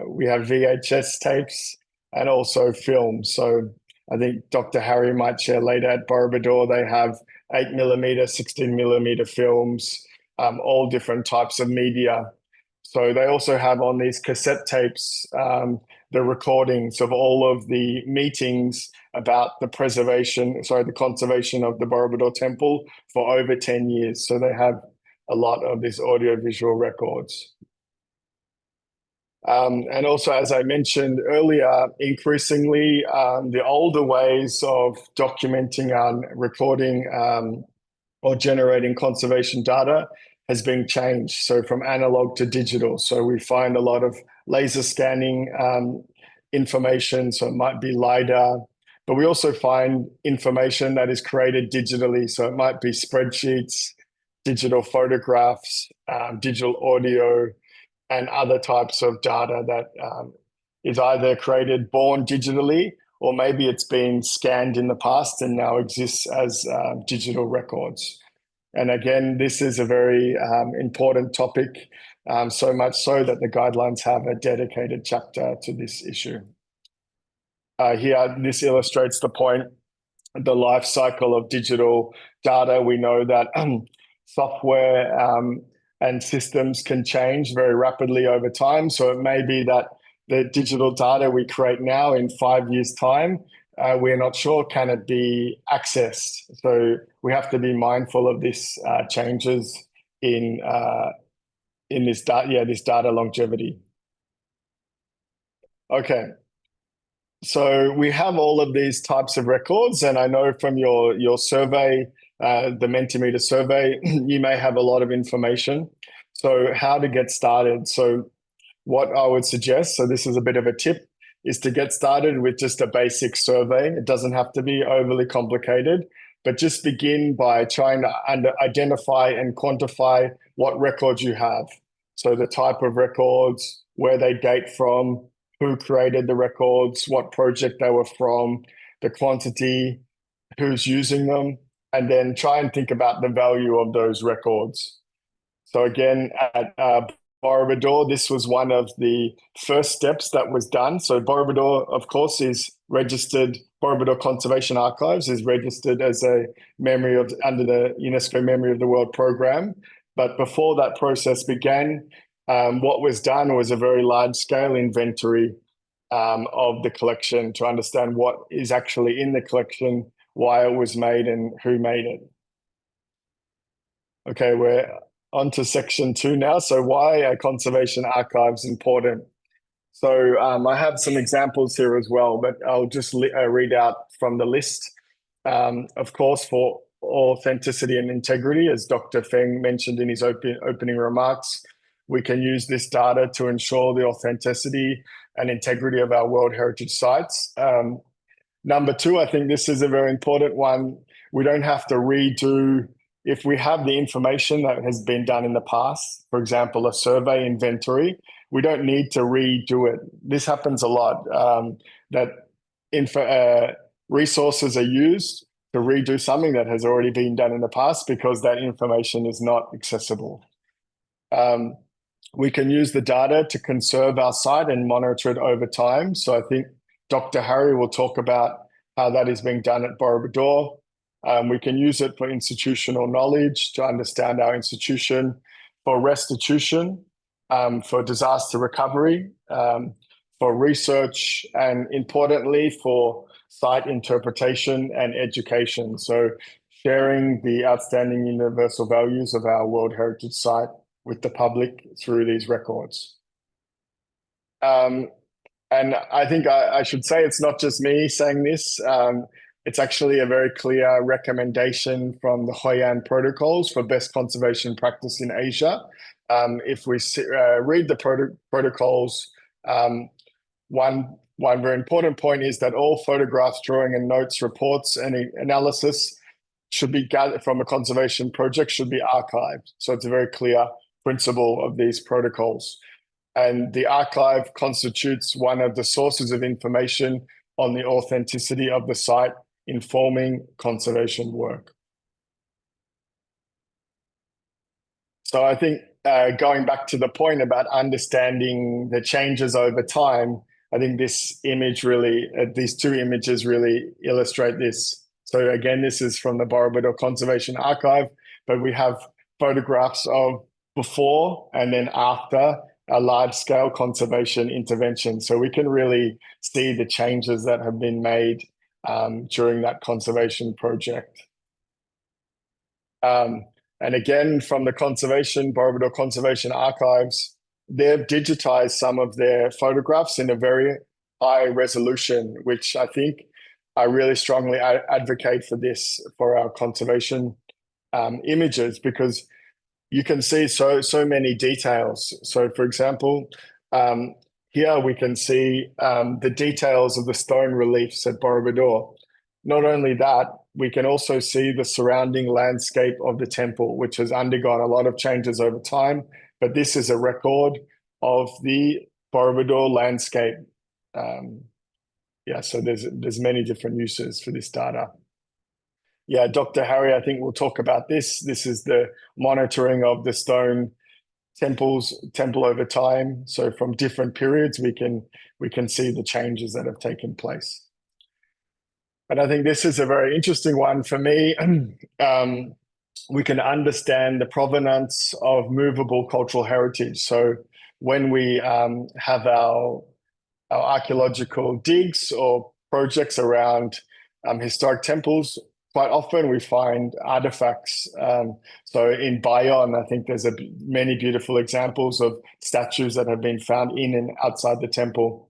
we have VHS tapes and also film. So I think Dr. Harry might share later at Borobudur, they have 8mm, 16mm films, all different types of media. So they also have on these cassette tapes the recordings of all of the meetings about the the conservation of the Borobudur Temple for over 10 years. So they have a lot of these audio-visual records. And also, as I mentioned earlier, increasingly, the older ways of documenting and recording or generating conservation data has been changed. So from analog to digital. So we find a lot of laser scanning information. So it might be LiDAR, but we also find information that is created digitally. So it might be spreadsheets, digital photographs, digital audio, and other types of data that is either born digitally, or maybe it's been scanned in the past and now exists as digital records. And again, this is a very important topic, so much so that the guidelines have a dedicated chapter to this issue. Here, this illustrates the point, the life cycle of digital data. We know that software and systems can change very rapidly over time. So it may be that the digital data we create now in 5 years' time, we're not sure, can it be accessed? So we have to be mindful of this changes in this data longevity. Okay. So we have all of these types of records, and I know from your survey, the Mentimeter survey, you may have a lot of information. So how to get started? So what I would suggest, so this is a bit of a tip, is to get started with just a basic survey. It doesn't have to be overly complicated, but just begin by trying to identify and quantify what records you have. So the type of records, where they date from, who created the records, what project they were from, the quantity, who's using them, and then try and think about the value of those records. So again, at Borobudur, this was one of the first steps that was done. So Borobudur, of course, is registered. Borobudur Conservation Archives is registered as a memory of under the UNESCO Memory of the World program. But before that process began, what was done was a very large-scale inventory of the collection to understand what is actually in the collection, why it was made, and who made it. Okay, we're on to section 2 now. So why are conservation archives important? So I have some examples here as well, but I'll just read out from the list. Of course, for authenticity and integrity, as Dr. Feng mentioned in his opening remarks, we can use this data to ensure the authenticity and integrity of our World Heritage sites. Number 2, I think this is a very important one. We don't have to redo. If we have the information that has been done in the past, for example, a survey inventory, we don't need to redo it. This happens a lot, that resources are used to redo something that has already been done in the past because that information is not accessible. We can use the data to conserve our site and monitor it over time. So I think Dr. Harry will talk about how that is being done at Borobudur. We can use it for institutional knowledge to understand our institution, for restitution, for disaster recovery, for research, and importantly, for site interpretation and education. So sharing the outstanding universal values of our World Heritage Site with the public through these records. And I think I should say it's not just me saying this. It's actually a very clear recommendation from the Hoi An protocols for best conservation practice in Asia. If we read the protocols, one very important point is that all photographs, drawing and notes, reports, and analysis should be gathered from a conservation project should be archived. So it's a very clear principle of these protocols. And the archive constitutes one of the sources of information on the authenticity of the site, informing conservation work. So I think going back to the point about understanding the changes over time, I think this image really, these 2 images really illustrate this. So again, this is from the Borobudur Conservation Archive, but we have photographs of before and then after a large-scale conservation intervention. So we can really see the changes that have been made during that conservation project. And again, from the Borobudur Conservation Archives, they've digitized some of their photographs in a very high resolution, which I think I really strongly advocate for this for our conservation images, because you can see so many details. So for example, here we can see the details of the stone reliefs at Borobudur. Not only that, we can also see the surrounding landscape of the temple, which has undergone a lot of changes over time. But this is a record of the Borobudur landscape. So there's many different uses for this data. Yeah, Dr. Harry, I think we'll talk about this. This is the monitoring of the stone temple over time. So from different periods, we can see the changes that have taken place. And I think this is a very interesting one for me. We can understand the provenance of movable cultural heritage. So when we have our archaeological digs or projects around historic temples, quite often we find artifacts. So in Bayonne, I think there's many beautiful examples of statues that have been found in and outside the temple.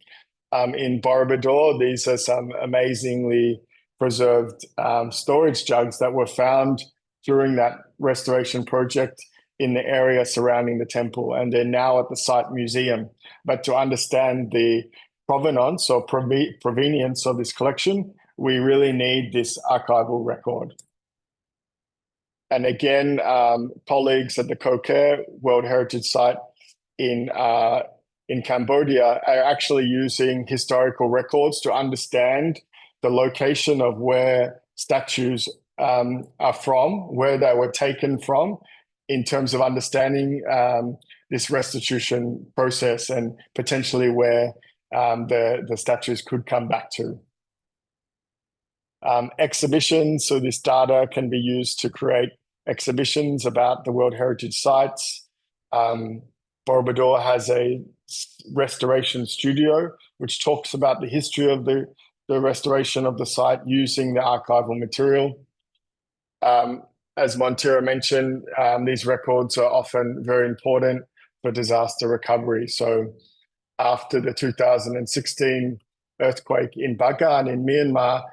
In Borobudur, these are some amazingly preserved storage jugs that were found during that restoration project in the area surrounding the temple, and they're now at the site museum. But to understand the provenance or provenience of this collection, we really need this archival record. And again, colleagues at the Khokher World Heritage Site in Cambodia are actually using historical records to understand the location of where statues are from, where they were taken from, in terms of understanding this restitution process and potentially where the statues could come back to. Exhibitions, so this data can be used to create exhibitions about the World Heritage Sites. Borobudur has a restoration studio which talks about the history of the restoration of the site using the archival material. As Montira mentioned, these records are often very important for disaster recovery. So after the 2016 earthquake in Bagan in Myanmar,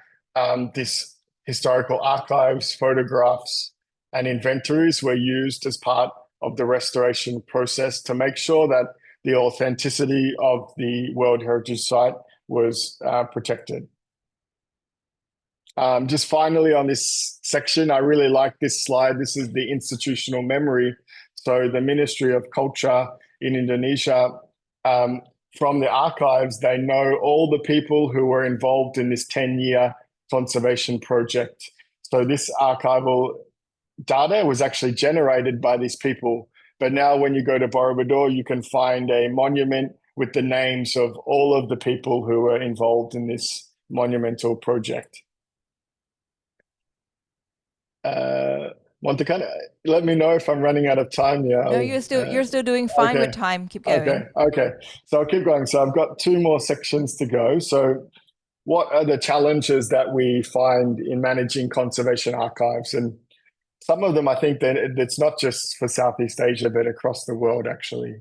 this historical archives, photographs, and inventories were used as part of the restoration process to make sure that the authenticity of the World Heritage Site was protected. Just finally on this section, I really like this slide. This is the institutional memory. So the Ministry of Culture in Indonesia, from the archives, they know all the people who were involved in this 10-year conservation project. So this archival data was actually generated by these people. But now when you go to Borobudur, you can find a monument with the names of all of the people who were involved in this monumental project. Montacana, let me know if I'm running out of time. Yeah. No, you're still doing fine with time. Keep going. Okay. So I'll keep going. So I've got 2 more sections to go. So what are the challenges that we find in managing conservation archives? And some of them, I think that it's not just for Southeast Asia, but across the world, actually.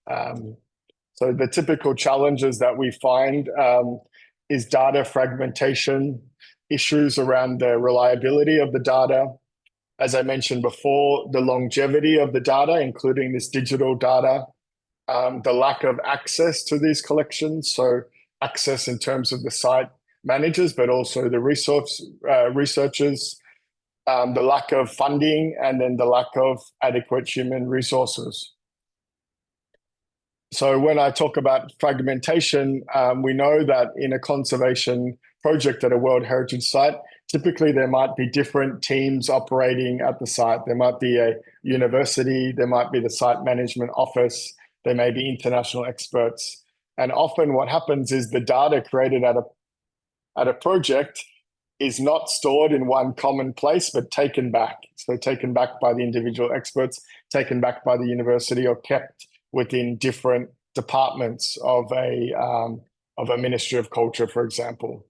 So the typical challenges that we find is data fragmentation, issues around the reliability of the data. As I mentioned before, the longevity of the data, including this digital data, the lack of access to these collections, so access in terms of the site managers, but also the researchers, the lack of funding, and then the lack of adequate human resources. So when I talk about fragmentation, we know that in a conservation project at a World Heritage Site, typically there might be different teams operating at the site. There might be a university, there might be the site management office, there may be international experts. And often what happens is the data created at a project is not stored in one common place, but taken back. So taken back by the individual experts, taken back by the university, or kept within different departments of a Ministry of Culture, for example.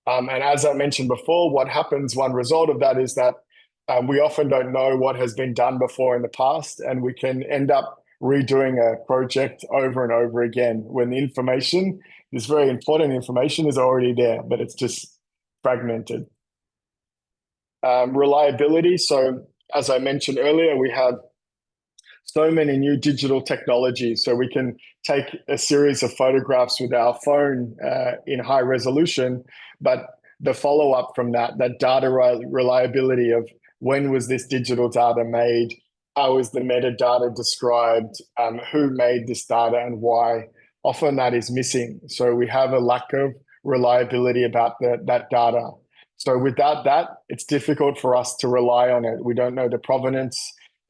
And as I mentioned before, what happens, one result of that is that we often don't know what has been done before in the past, and we can end up redoing a project over and over again when the information, this very important information, is already there, but it's just fragmented. Reliability. So as I mentioned earlier, we have so many new digital technologies. So we can take a series of photographs with our phone in high resolution, but the follow-up from that data reliability of when was this digital data made, how is the metadata described, who made this data and why, often that is missing. So we have a lack of reliability about that data. So without that, it's difficult for us to rely on it. We don't know the provenance.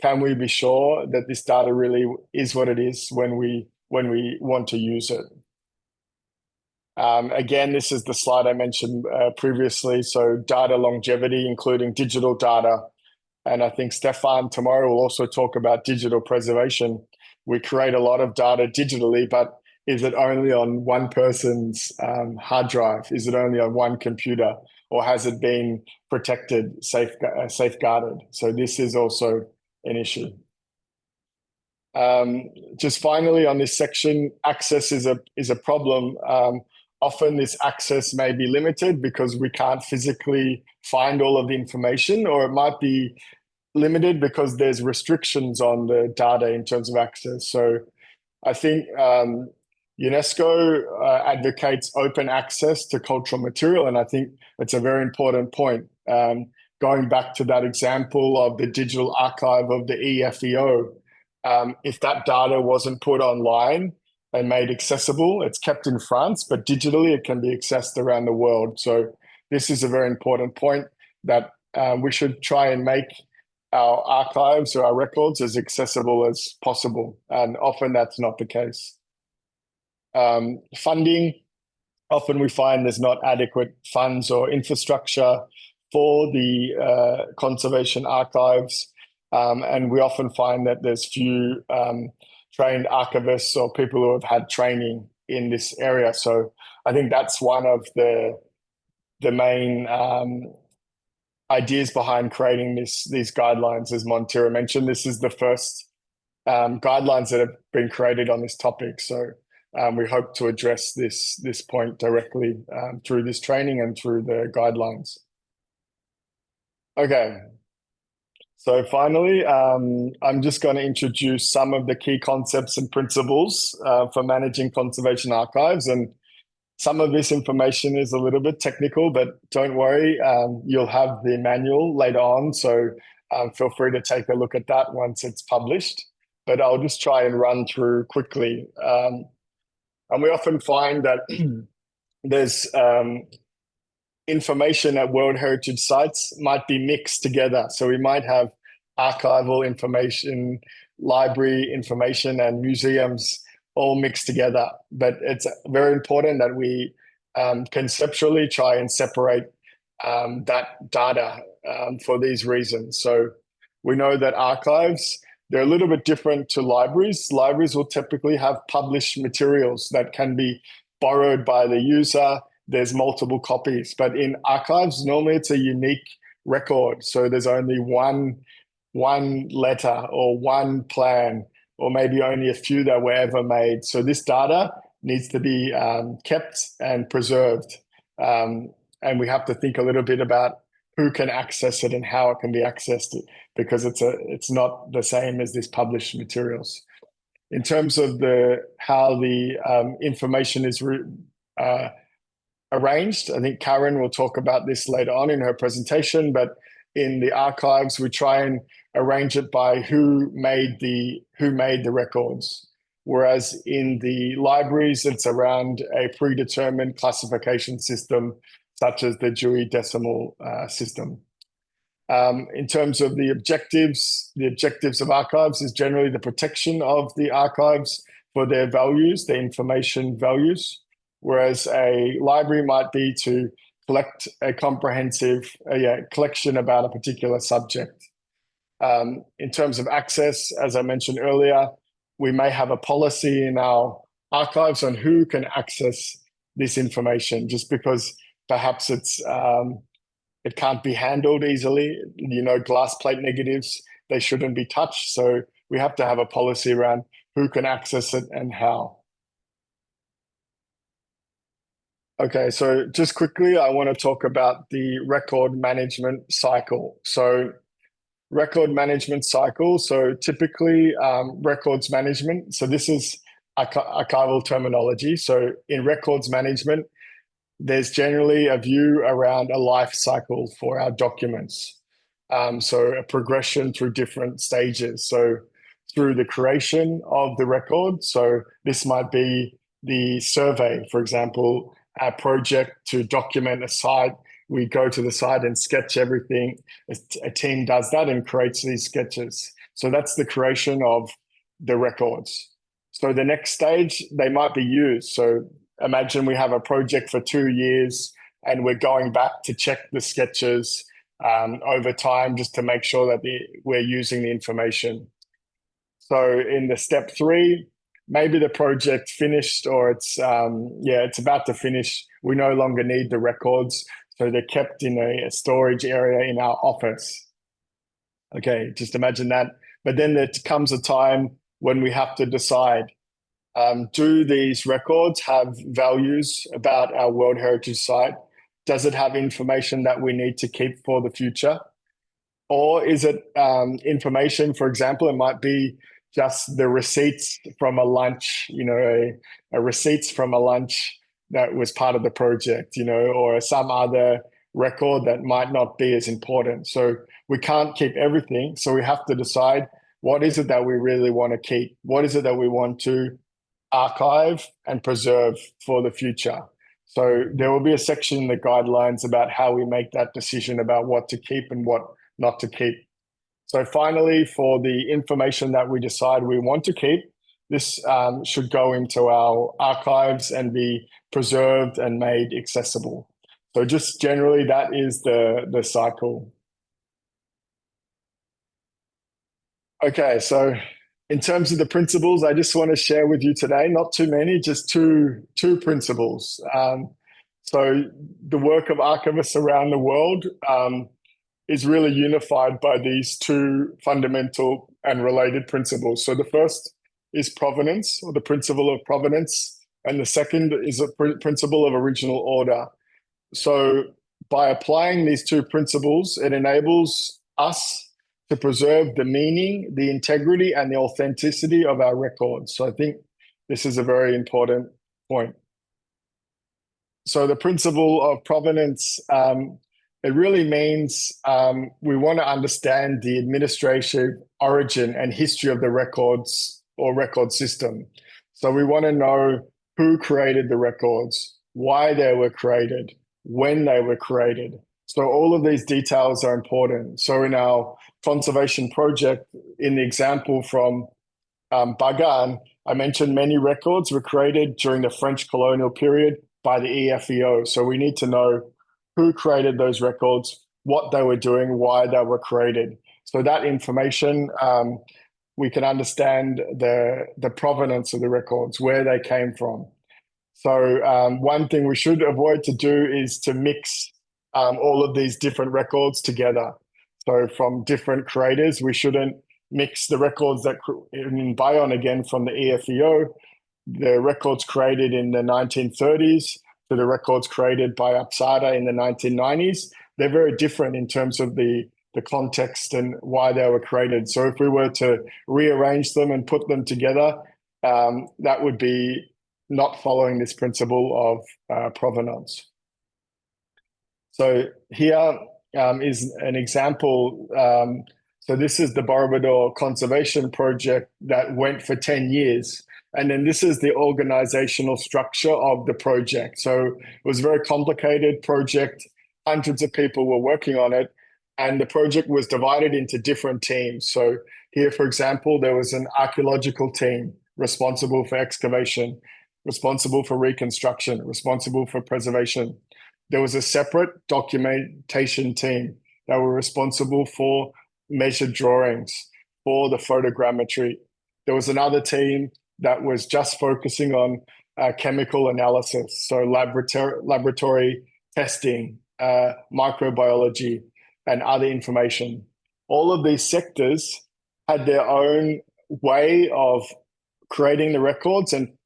Can we be sure that this data really is what it is when we want to use it? Again, this is the slide I mentioned previously. So data longevity, including digital data. And I think Stefan tomorrow will also talk about digital preservation. We create a lot of data digitally, but is it only on one person's hard drive? Is it only on one computer? Or has it been protected, safeguarded? So this is also an issue. Just finally on this section, access is a problem. Often this access may be limited because we can't physically find all of the information, or it might be limited because there's restrictions on the data in terms of access. So I think UNESCO advocates open access to cultural material, and I think it's a very important point. Going back to that example of the digital archive of the EFEO, if that data wasn't put online and made accessible, it's kept in France, but digitally it can be accessed around the world. So this is a very important point that we should try and make our archives or our records as accessible as possible. And often that's not the case. Funding, often we find there's not adequate funds or infrastructure for the conservation archives. And we often find that there's few trained archivists or people who have had training in this area. So I think that's one of the main ideas behind creating these guidelines. As Montira mentioned, this is the first guidelines that have been created on this topic. So we hope to address this point directly through this training and through the guidelines. Okay. So finally, I'm just going to introduce some of the key concepts and principles for managing conservation archives. And some of this information is a little bit technical, but don't worry, you'll have the manual later on. So feel free to take a look at that once it's published. But I'll just try and run through quickly. And we often find that there's information at World Heritage sites might be mixed together. So we might have archival information, library information, and museums all mixed together. But it's very important that we conceptually try and separate that data for these reasons. So we know that archives, they're a little bit different to libraries. Libraries will typically have published materials that can be borrowed by the user. There's multiple copies, but in archives, normally it's a unique record. So there's only one letter or one plan, or maybe only a few that were ever made. So this data needs to be kept and preserved. And we have to think a little bit about who can access it and how it can be accessed, because it's not the same as these published materials. In terms of how the information is arranged, I think Karen will talk about this later on in her presentation, but in the archives, we try and arrange it by who made the records. Whereas in the libraries, it's around a predetermined classification system, such as the Dewey Decimal System. In terms of the objectives of archives is generally the protection of the archives for their values, their information values, whereas a library might be to collect a comprehensive collection about a particular subject. In terms of access, as I mentioned earlier, we may have a policy in our archives on who can access this information, just because perhaps it can't be handled easily. Glass plate negatives, they shouldn't be touched. So we have to have a policy around who can access it and how. Okay, so just quickly, I want to talk about the record management cycle. So record management cycle. So typically records management. So this is archival terminology. So in records management, there's generally a view around a life cycle for our documents. So a progression through different stages. So through the creation of the record. So this might be the survey, for example, a project to document a site. We go to the site and sketch everything. A team does that and creates these sketches. So that's the creation of the records. So the next stage, they might be used. So imagine we have a project for 2 years and we're going back to check the sketches over time just to make sure that we're using the information. So in the step 3, maybe the project finished or it's about to finish. We no longer need the records. So they're kept in a storage area in our office. Okay, just imagine that. But then there comes a time when we have to decide, do these records have values about our World Heritage Site? Does it have information that we need to keep for the future? Or is it information, for example, it might be just the receipts from a lunch, a receipts from a lunch that was part of the project, or some other record that might not be as important. So we can't keep everything. So we have to decide, what is it that we really want to keep? What is it that we want to archive and preserve for the future? So there will be a section in the guidelines about how we make that decision about what to keep and what not to keep. So finally, for the information that we decide we want to keep, this should go into our archives and be preserved and made accessible. So just generally, that is the cycle. Okay, so in terms of the principles, I just want to share with you today, not too many, just two principles. So the work of archivists around the world is really unified by these two fundamental and related principles. So the first is provenance, or the principle of provenance, and the second is a principle of original order. So by applying these two principles, it enables us to preserve the meaning, the integrity, and the authenticity of our records. So I think this is a very important point. So the principle of provenance, it really means we want to understand the administrative origin and history of the records or record system. So we want to know who created the records, why they were created, when they were created. So all of these details are important. So in our conservation project, in the example from Bagan, I mentioned many records were created during the French colonial period by the EFEO. So we need to know who created those records, what they were doing, why they were created. So that information, we can understand the provenance of the records, where they came from. So one thing we should avoid to do is to mix all of these different records together. So from different creators, we shouldn't mix the records that in Bayon, again, from the EFEO, the records created in the 1930s to the records created by Apsara in the 1990s. They're very different in terms of the context and why they were created. So if we were to rearrange them and put them together, that would be not following this principle of provenance. So here is an example. So this is the Borobudur Conservation Project that went for 10 years. And then this is the organizational structure of the project. So it was a very complicated project. Hundreds of people were working on it. And the project was divided into different teams. So here, for example, there was an archaeological team responsible for excavation, responsible for reconstruction, responsible for preservation. There was a separate documentation team that were responsible for measured drawings, for the photogrammetry. There was another team that was just focusing on chemical analysis, so laboratory testing, microbiology, and other information. All of these sectors had their own way of creating the records and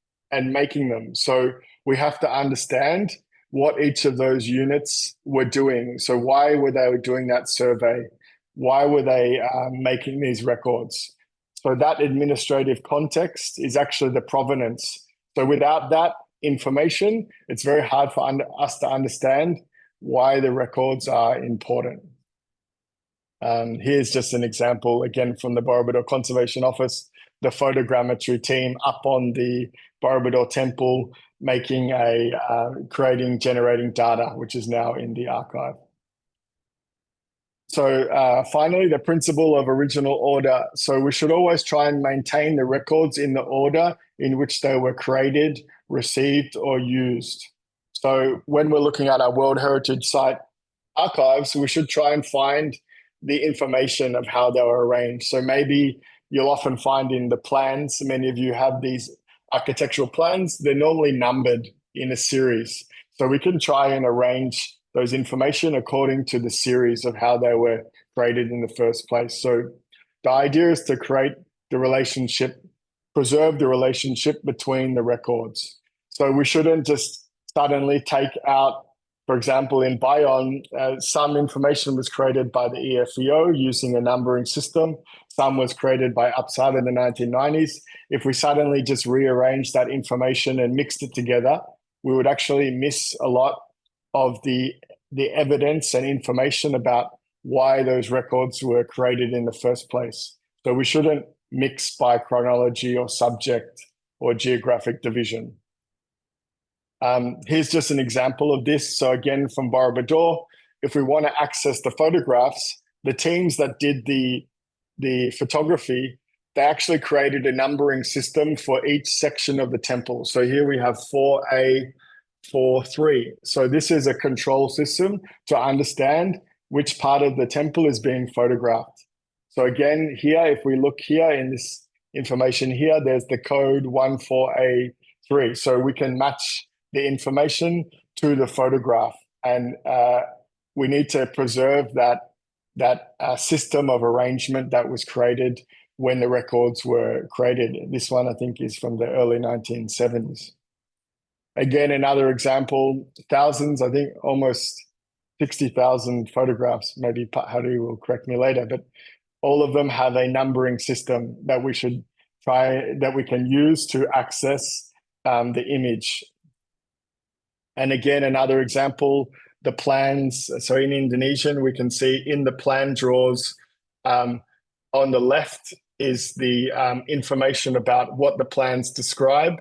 making them. So we have to understand what each of those units were doing. So why were they doing that survey? Why were they making these records? So that administrative context is actually the provenance. So without that information, it's very hard for us to understand why the records are important. Here's just an example, again, from the Borobudur Conservation Office, the photogrammetry team up on the Borobudur Temple, generating data, which is now in the archive. So finally, the principle of original order. So we should always try and maintain the records in the order in which they were created, received, or used. So when we're looking at our World Heritage Site archives, we should try and find the information of how they were arranged. So maybe you'll often find in the plans, many of you have these architectural plans, they're normally numbered in a series. So we can try and arrange those information according to the series of how they were created in the first place. So the idea is to create the relationship, preserve the relationship between the records. So we shouldn't just suddenly take out, for example, in Bayon, some information was created by the EFEO using a numbering system. Some was created by Apsara in the 1990s. If we suddenly just rearranged that information and mixed it together, we would actually miss a lot of the evidence and information about why those records were created in the first place. So we shouldn't mix by chronology or subject or geographic division. Here's just an example of this. So again, from Borobudur, if we want to access the photographs, the teams that did the the photography, they actually created a numbering system for each section of the temple. So here we have 4A, 4-3. So this is a control system to understand which part of the temple is being photographed. So again, here, if we look here in this information here, there's the code 14A3. So we can match the information to the photograph. And we need to preserve that system of arrangement that was created when the records were created. This one, I think, is from the early 1970s. Again, another example, thousands, I think almost 60,000 photographs, maybe Hari will correct me later, but all of them have a numbering system that we can use to access the image. And again, another example, the plans. So in Indonesian, we can see in the plan drawers on the left is the information about what the plans describe,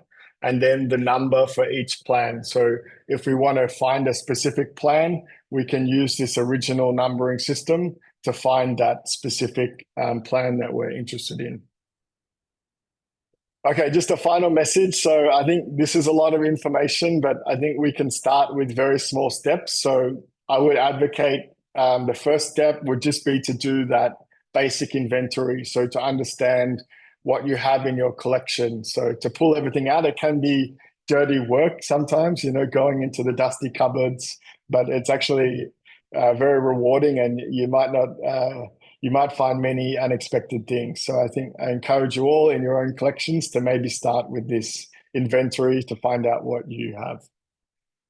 and then the number for each plan. So if we want to find a specific plan, we can use this original numbering system to find that specific plan that we're interested in. Okay, just a final message. So I think this is a lot of information, but I think we can start with very small steps. So I would advocate the first step would just be to do that basic inventory. So to understand what you have in your collection. So to pull everything out, it can be dirty work sometimes, going into the dusty cupboards, but it's actually very rewarding, and you might find many unexpected things. So I think I encourage you all in your own collections to maybe start with this inventory to find out what you have.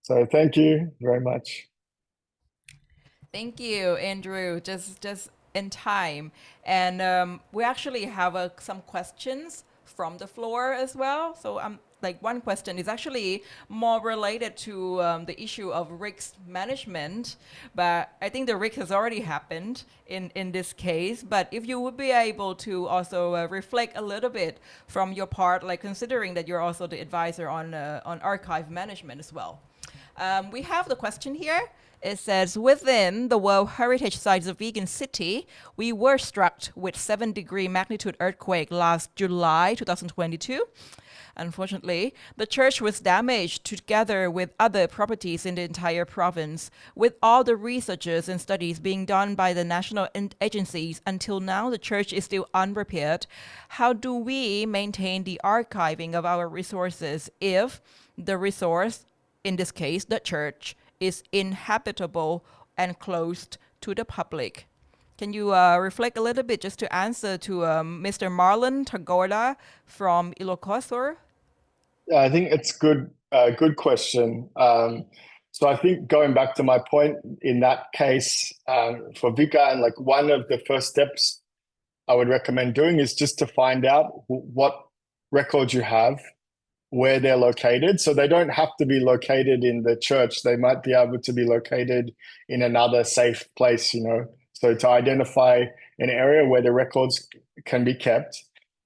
So thank you very much. Thank you, Andrew. Just in time. And we actually have some questions from the floor as well. So one question is actually more related to the issue of risk management, but I think the risk has already happened in this case. But if you would be able to also reflect a little bit from your part, like considering that you're also the advisor on archive management as well. We have the question here. It says, within the World Heritage Sites of Vegan City, we were struck with 7-degree magnitude earthquake last July 2022. Unfortunately, the church was damaged together with other properties in the entire province. With all the researches and studies being done by the national agencies, until now the church is still unrepaired. How do we maintain the archiving of our resources if the resource, in this case the church, is inhabitable and closed to the public? Can you reflect a little bit just to answer to Mr. Marlon Tagorda from Ilocos? Yeah, I think it's good question. So I think going back to my point, in that case, for Vika, and one of the first steps I would recommend doing is just to find out what records you have, where they're located. So they don't have to be located in the church. They might be able to be located in another safe place, So to identify an area where the records can be kept.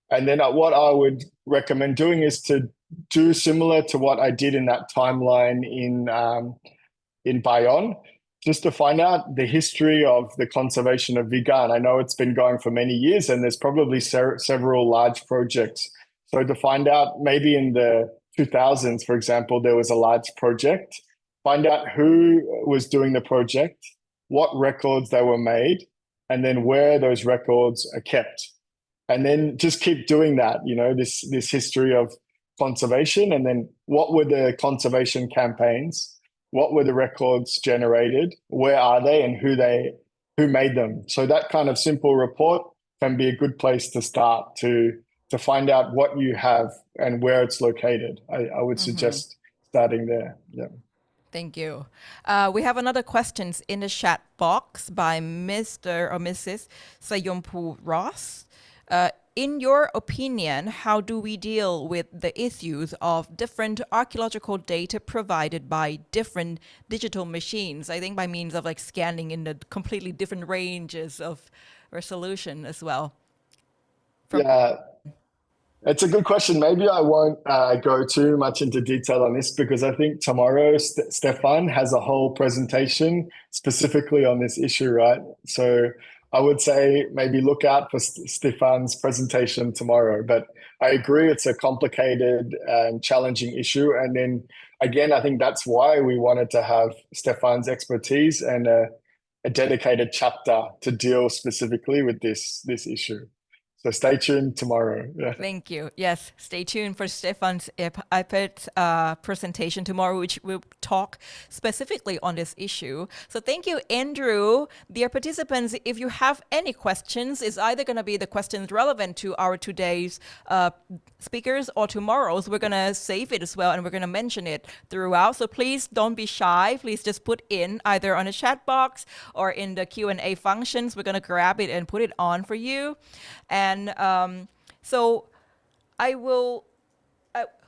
And then what I would recommend doing is to do similar to what I did in that timeline in Bayonne, just to find out the history of the conservation of Vigan. I know it's been going for many years, and there's probably several large projects. So to find out, maybe in the 2000s, for example, there was a large project, find out who was doing the project, what records they were made, and then where those records are kept. And then just keep doing that, this history of conservation, and then what were the conservation campaigns, what were the records generated, where are they, and who made them. So that kind of simple report can be a good place to start to find out what you have and where it's located. I would suggest starting there. Yeah. Thank you. We have another questions in the chat box by Mr. or Mrs. Sayompu Ross. In your opinion, how do we deal with the issues of different archaeological data provided by different digital machines? I think by means of scanning in the completely different ranges of resolution as well. Yeah, it's a good question. Maybe I won't go too much into detail on this, because I think tomorrow Stefan has a whole presentation specifically on this issue, right? So I would say maybe look out for Stefan's presentation tomorrow. But I agree, it's a complicated and challenging issue. And then again, I think that's why we wanted to have Stefan's expertise and a dedicated chapter to deal specifically with this issue. So stay tuned tomorrow. Yeah. Thank you. Yes, stay tuned for Stefan's iPad presentation tomorrow, which will talk specifically on this issue. So thank you, Andrew. Dear participants, if you have any questions, it's either going to be the questions relevant to our today's speakers or tomorrow's. We're going to save it as well, and we're going to mention it throughout. So please don't be shy. Please just put in either on the chat box or in the Q&A functions. We're going to grab it and put it on for you. And so I will.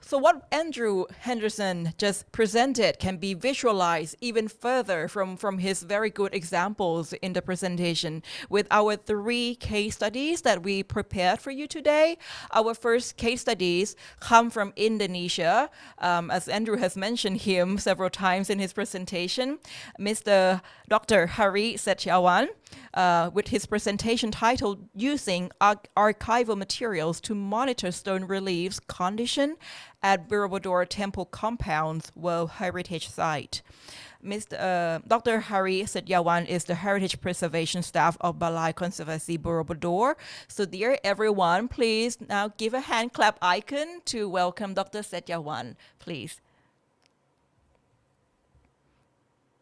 So what Andrew Henderson just presented can be visualized even further from his very good examples in the presentation with our 3 case studies that we prepared for you today. Our first case studies come from Indonesia. As Andrew has mentioned him several times in his presentation, Dr. Hari Setiawan, with his presentation titled Using Archival Materials to Monitor Stone Reliefs Condition at Borobudur Temple Compounds World Heritage Site. Dr. Hari Setiawan is the Heritage Preservation Staff of Balai Konservasi Borobudur. So dear everyone, please now give a hand clap icon to welcome Dr. Setiawan, please.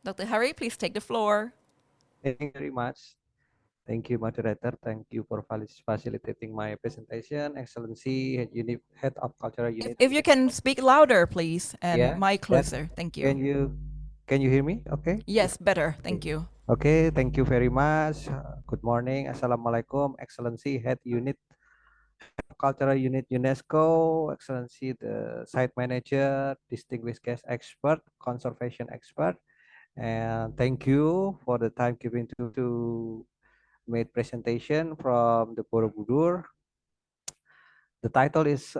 Dr. Hari, please take the floor. Thank you very much. Thank you, moderator. Thank you for facilitating my presentation. Excellency, Head of Cultural Unit. If you can speak louder, please, and mic closer. Thank you. Can you hear me? Okay. Yes, better. Thank you. Okay. Thank you very much. Good morning. Assalamualaikum. Excellency, Head Cultural Unit UNESCO. Excellency, the Site Manager, Distinguished Guest Expert, Conservation Expert, and thank you for the time given to made presentation from the Borobudur. The title is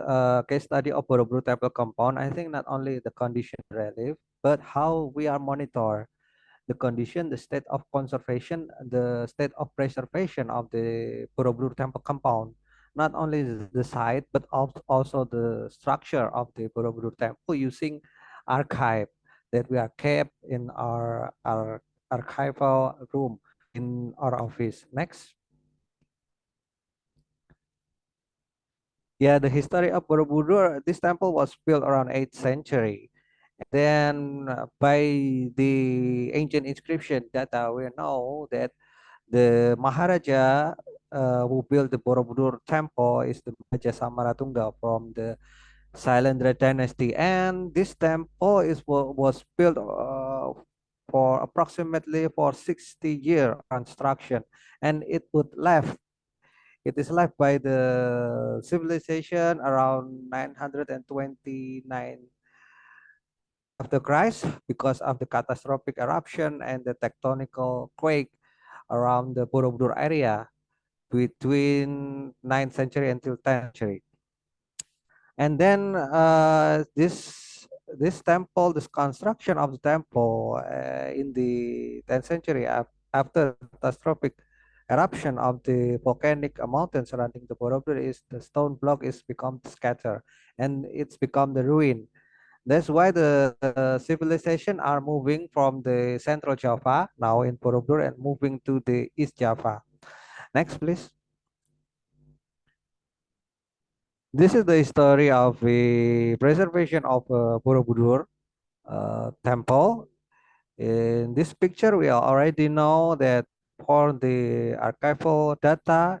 Case Study of Borobudur Temple Compound. I think not only the condition relief, but how we are monitor the condition, the state of conservation, the state of preservation of the Borobudur Temple Compound. Not only the site, but also the structure of the Borobudur Temple using archive that we are kept in our archival room in our office. Next. Yeah, the history of Borobudur, this temple was built around 8th century. Then by the ancient inscription data, we know that the Maharaja who built the Borobudur temple is the Maharaja Samaratungga from the Sailendra dynasty. And this temple was built for approximately 60 year construction, and it is left by the civilization around 929 after Christ because of the catastrophic eruption and the tectonical quake around the Borobudur area between 9th century until 10th century. And then this temple, this construction of the temple in the 10th century after catastrophic eruption of the volcanic mountain surrounding the Borobudur, is the stone block is become scattered and it's become the ruin. That's why the civilization are moving from the Central Java now in Borobudur and moving to the East Java. Next, please. This is the story of the preservation of Borobudur temple. In this picture, we already know that for the archival data,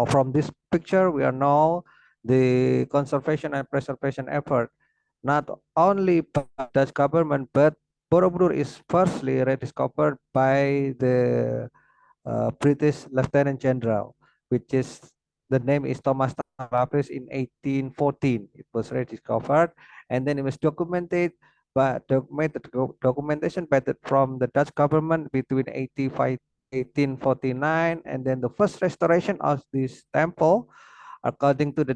from this picture, we know the conservation and preservation effort, not only by the Dutch government, but Borobudur is firstly rediscovered by the British Lieutenant General, which is the name is Thomas Raffles in 1814. It was rediscovered, and then it was documented, but documentation from the Dutch government between 1849, and then the first restoration of this temple, according to the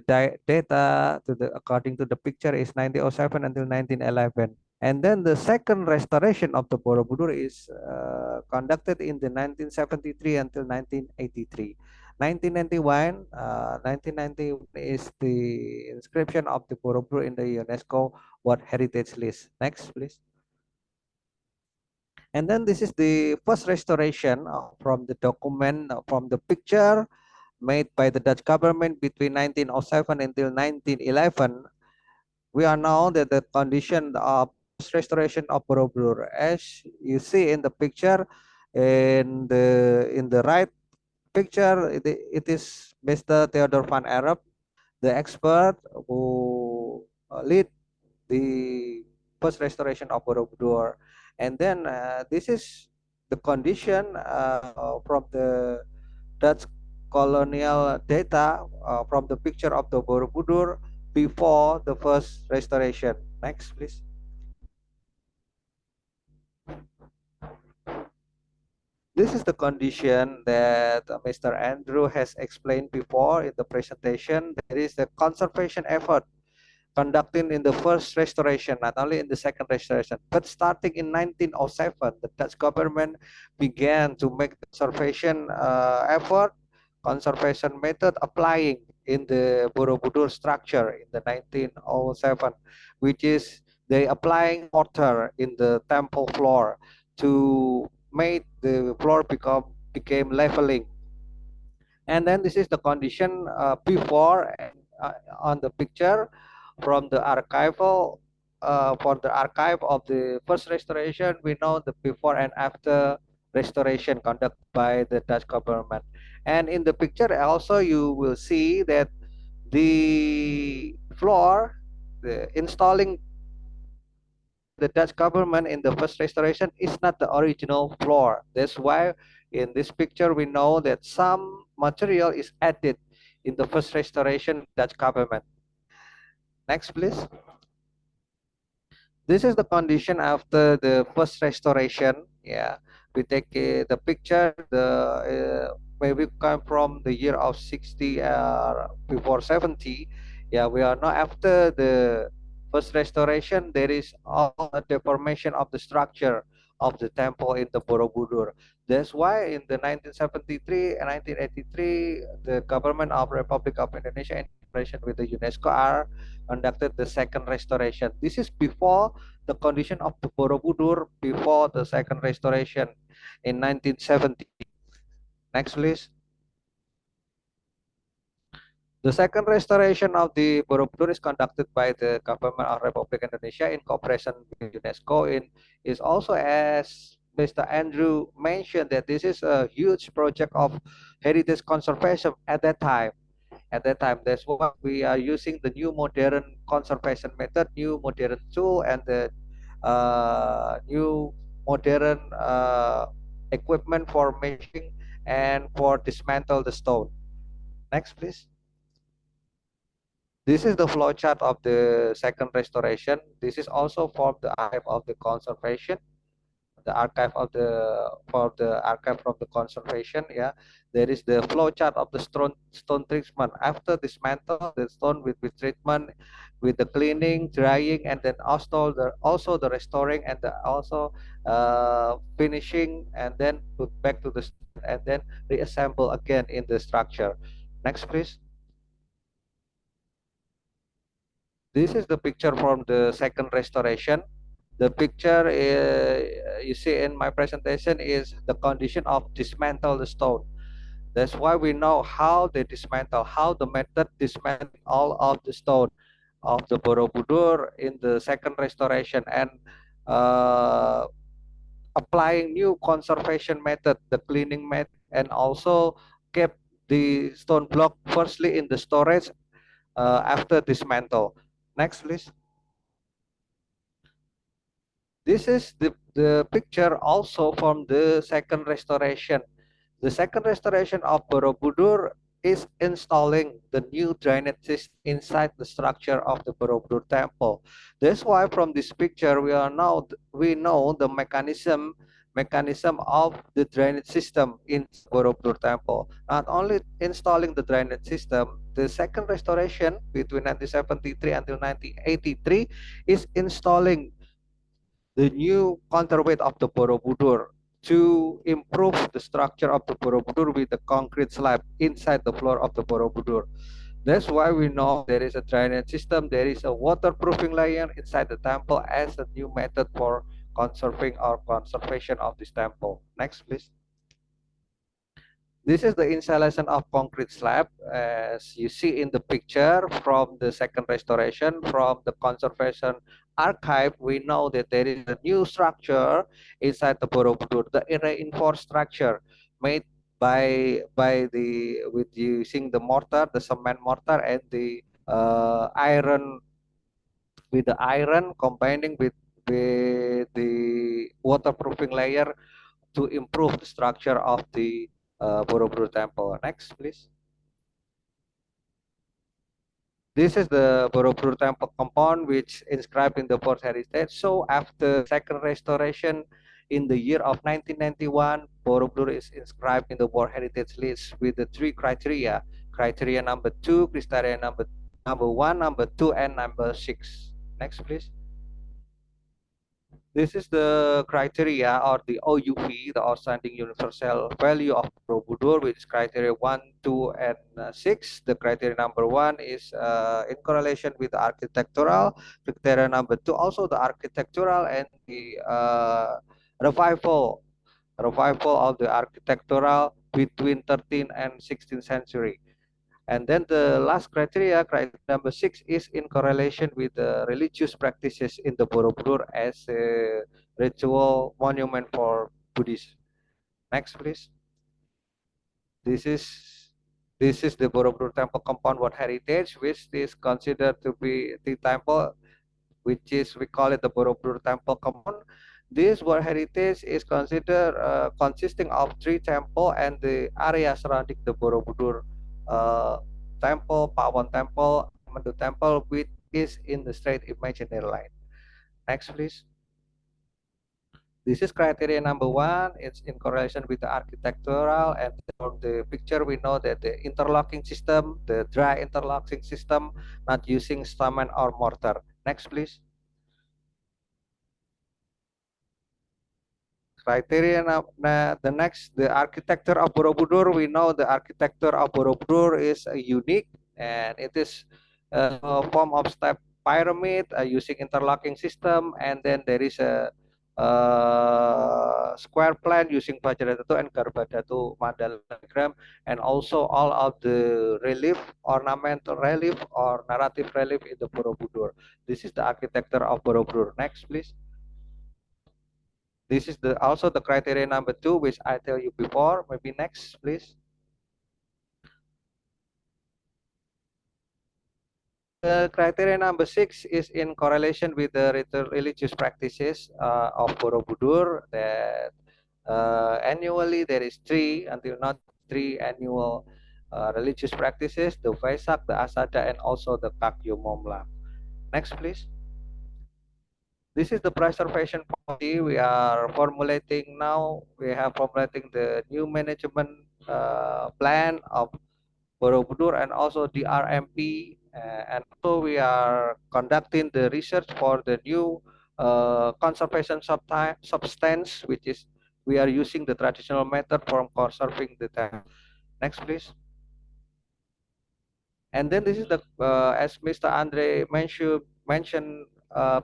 data, according to the picture, is 1907 until 1911. And then the second restoration of the Borobudur is conducted in the 1973 until 1983. 1990 is the inscription of the Borobudur in the UNESCO World Heritage List. Next, please. And then this is the first restoration from the document, from the picture made by the Dutch government between 1907 until 1911. We are now that the condition of restoration of Borobudur, as you see in the picture, in the right picture, it is Mr. Theodore van Arab, the expert who lead the first restoration of Borobudur. And then this is the condition from the Dutch colonial data from the picture of the Borobudur before the first restoration. Next, please. This is the condition that Mr. Andrew has explained before in the presentation. There is the conservation effort conducting in the first restoration, not only in the second restoration, but starting in 1907, the Dutch government began to make conservation effort, conservation method applying in the Borobudur structure in the 1907, which is they applying mortar in the temple floor to make the floor became leveling. And then this is the condition before on the picture from the archival for the archive of the first restoration. We know the before and after restoration conducted by the Dutch government. And in the picture also you will see that the floor, the installing the Dutch government in the first restoration is not the original floor. That's why in this picture we know that some material is added in the first restoration Dutch government. Next, please. This is the condition after the first restoration. Yeah, we take the picture. Where we come from the year of 60 before 70. Yeah, we are now after the first restoration. There is all a deformation of the structure of the temple in the Borobudur. That's why in the 1973 and 1983, the government of Republic of Indonesia in cooperation with the UNESCO are conducted the second restoration. This is before the condition of the Borobudur before the second restoration in 1970. Next, please. The second restoration of the Borobudur is conducted by the government of Republic Indonesia in cooperation with UNESCO. Is also, as Mr. Andrew mentioned, that this is a huge project of heritage conservation at that time. That's why we are using the new modern conservation method, new modern tool, and the new modern equipment for measuring and for dismantle the stone. Next, please. This is the flow chart of the second restoration. This is also for the archive of the conservation. The archive of the archive from the conservation. Yeah, there is the flow chart of the stone treatment after dismantle the stone with treatment, with the cleaning, drying, and then also the restoring, and also finishing, and then put back to the and then reassemble again in the structure. Next, please. This is the picture from the second restoration. The picture you see in my presentation is the condition of dismantle the stone. That's why we know how they dismantle, how the method dismantle all of the stone of the Borobudur in the second restoration, and applying new conservation method, the cleaning method, and also kept the stone block firstly in the storage after dismantle. Next, please. This is the picture also from the second restoration. The second restoration of Borobudur is installing the new drainage system inside the structure of the Borobudur temple. That's why from this picture we know the mechanism of the drainage system in Borobudur temple. Not only installing the drainage system, the second restoration between 1973 until 1983 is installing the new counterweight of the Borobudur to improve the structure of the Borobudur with the concrete slab inside the floor of the Borobudur. That's why we know there is a drainage system, there is a waterproofing layer inside the temple as a new method for conserving or conservation of this temple. Next, please. This is the installation of concrete slab as you see in the picture from the second restoration. From the conservation archive, we know that there is a new structure inside the Borobudur, the reinforced structure made by the with using the mortar, the cement mortar, and the iron, with the iron combining with the waterproofing layer to improve the structure of the Borobudur temple. Next, please. This is the Borobudur Temple compound, which inscribed in the World Heritage. So after second restoration in the year of 1991, Borobudur is inscribed in the World Heritage list with the three criteria. Criteria number 2, criteria number 1, number 2, and number 6. Next, please. This is the criteria or the OUV, the outstanding universal value of Borobudur, which is criteria 1, 2, and 6. The criteria number 1 is in correlation with the architectural. Criteria number 2 also the architectural and the revival of the architectural between 13th and 16th century. And then the last criteria number 6, is in correlation with the religious practices in the Borobudur as a ritual monument for Buddhism. Next, please. This is the Borobudur Temple Compound World Heritage, which is considered to be the temple, which is we call it the Borobudur Temple Compound. This World Heritage is considered consisting of 3 temples and the area surrounding the Borobudur temple, Pawan Temple, Mandu Temple, which is in the straight imaginary line. Next, please. This is criteria number 1. It's in correlation with the architectural, and from the picture we know that the interlocking system, the dry interlocking system, not using cement or mortar. Next, please. Criteria the next, the architecture of Borobudur. We know the architecture of Borobudur is unique, and it is a form of step pyramid using interlocking system, and then there is a square plan using Vajradhatu and Garbhadhatu mandala diagram, and also all of the relief, ornamental relief or narrative relief in the Borobudur. This is the architecture of Borobudur. Next, please. This is also the criteria number 2, which I tell you before. Maybe next, please. Criteria number 6 is in correlation with the religious practices of Borobudur. That annually there is 3 until not 3 annual religious practices: the Vesak, the Asada, and also the Kakyo Momla. Next, please. This is the preservation policy we are formulating now. We have formulating the new management plan of Borobudur and also the RMP, and also we are conducting the research for the new conservation substance, which is we are using the traditional method for conserving the time. Next, please. And then this is the as Mr. Andre mentioned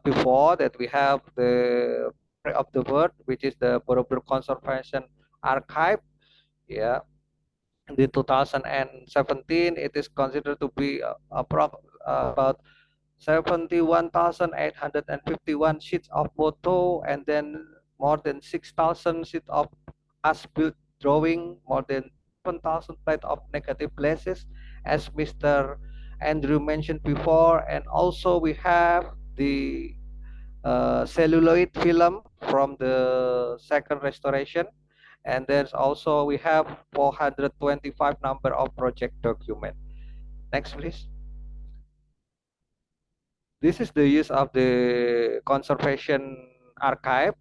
before, that we have the of the world, which is the Borobudur Conservation Archive. Yeah, in 2017, it is considered to be about 71,851 sheets of photo, and then more than 6,000 sheets of as-built drawing, more than 7,000 plate of negative glasses, as Mr. Andrew mentioned before, and also we have the celluloid film from the second restoration, and there's also we have 425 number of project document. Next, please. This is the use of the conservation archive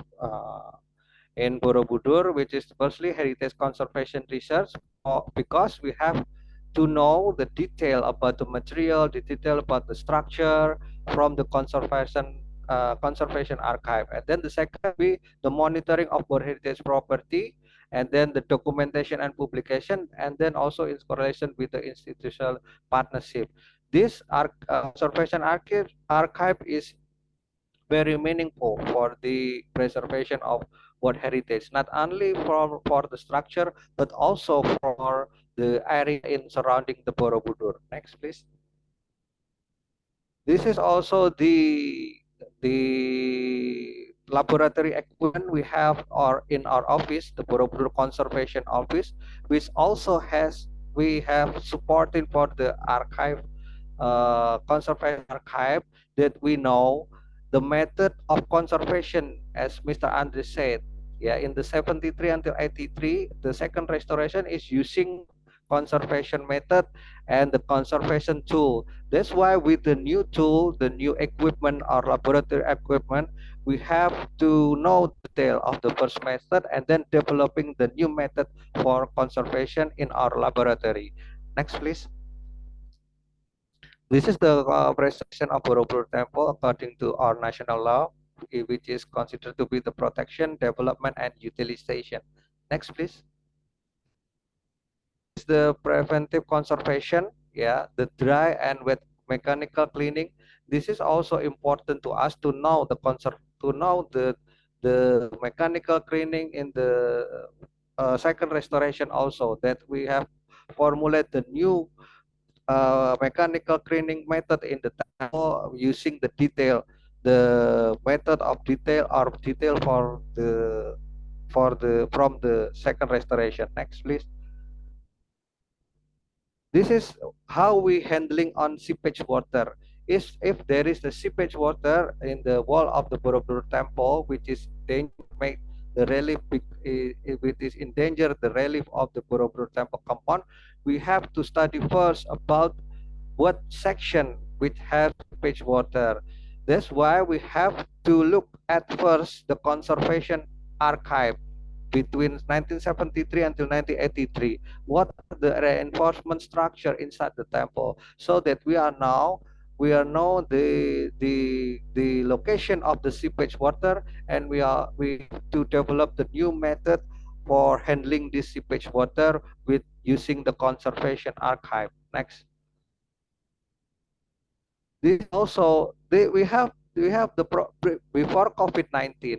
in Borobudur, which is firstly heritage conservation research, because we have to know the detail about the material, the detail about the structure from the conservation conservation archive. And then the second be the monitoring of World Heritage property, and then the documentation and publication, and then also in correlation with the institutional partnership. This conservation archive is very meaningful for the preservation of World Heritage, not only for the structure, but also for the area in surrounding the Borobudur. Next, please. This is also the laboratory equipment we have in our office, the Borobudur Conservation Office, which also we have supporting for the archive, conservation archive, that we know the method of conservation, as Mr. Andre said. Yeah, in the 73 until 83, the second restoration is using conservation method and the conservation tool. That's why with the new tool, the new equipment or laboratory equipment, we have to know the detail of the first method and then developing the new method for conservation in our laboratory. Next, please. This is the restoration of Borobudur Temple according to our national law, which is considered to be the protection, development, and utilization. Next, please. This is the preventive conservation, yeah, the dry and wet mechanical cleaning. This is also important to us to know the mechanical cleaning in the second restoration also, that we have formulated the new mechanical cleaning method in the temple using the method of detail or detail from the second restoration. Next, please. This is how we handling on seepage water. If there is the seepage water in the wall of the Borobudur Temple, which is make the relief, which is in danger the relief of the Borobudur Temple compound, we have to study first about what section which has seepage water. That's why we have to look at first the conservation archive between 1973 until 1983. What are the reinforcement structure inside the temple, so that we know the location of the seepage water, and we have to develop the new method for handling this seepage water with using the conservation archive. Next. This also we have before COVID-19.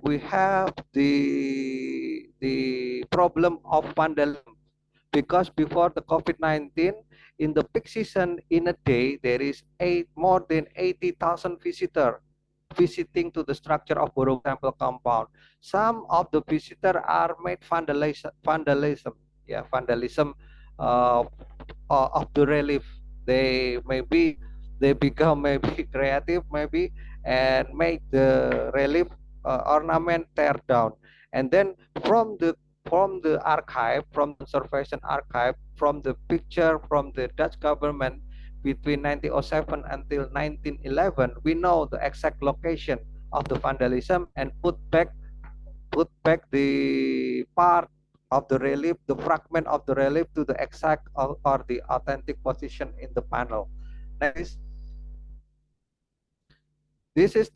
We have the problem of vandalism, because before the COVID-19, in the peak season, in a day there is more than 80,000 visitors visiting to the structure of Borobudur Temple compound. Some of the visitors are made vandalism, uh, of the relief. They become maybe creative, maybe, and make the relief ornament tear down. And then from the archive, from the conservation archive, from the picture from the Dutch government between 1907 until 1911, we know the exact location of the vandalism and put back the part of the relief, the fragment of the relief, to the exact or the authentic position in the panel. Next. This is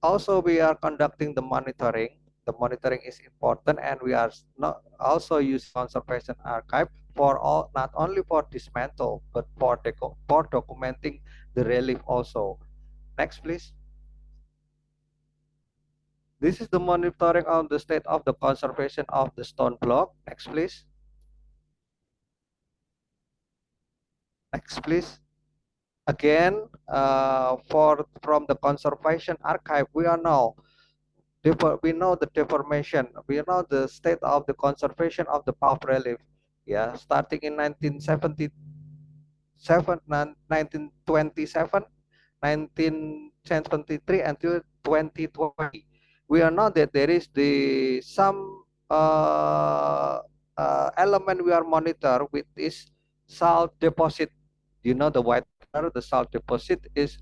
also we are conducting the monitoring. The monitoring is important, and we are not also use conservation archive for not only for dismantle, but for documenting the relief also. Next, please. This is the monitoring on the state of the conservation of the stone block. Next, please. Next, please. Again, from the conservation archive, we know the deformation. We know the state of the conservation of the pulp relief. Yeah, starting in 1927, 1927, 1973 until 2020. We know that there is some element we are monitor with this salt deposit. You know, the white color, the salt deposit is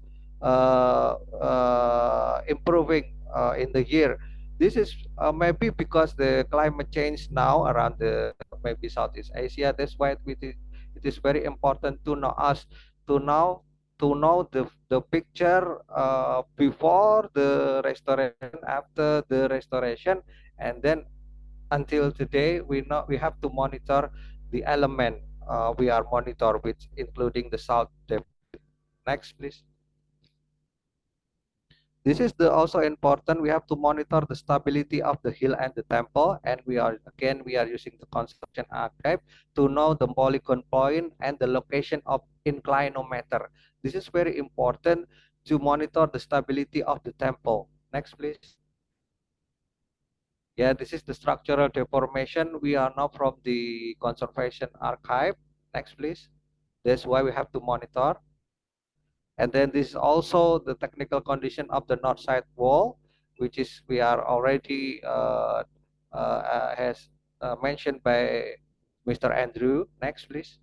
improving in the year. This is maybe because the climate change now around the maybe Southeast Asia. That's why it is very important to know to know the picture before the restoration, after the restoration, and then until today we have to monitor the element we are monitor, which including the salt depth. Next, please. This is the also important. We have to monitor the stability of the hill and the temple, and we are using the construction archive to know the polygon point and the location of inclinometer. This is very important to monitor the stability of the temple. Next, please. Yeah, this is the structural deformation. We are now from the conservation archive. Next, please. That's why we have to monitor. And then this is also the technical condition of the north side wall, which is we are already has mentioned by Mr. Andrew. Next, please.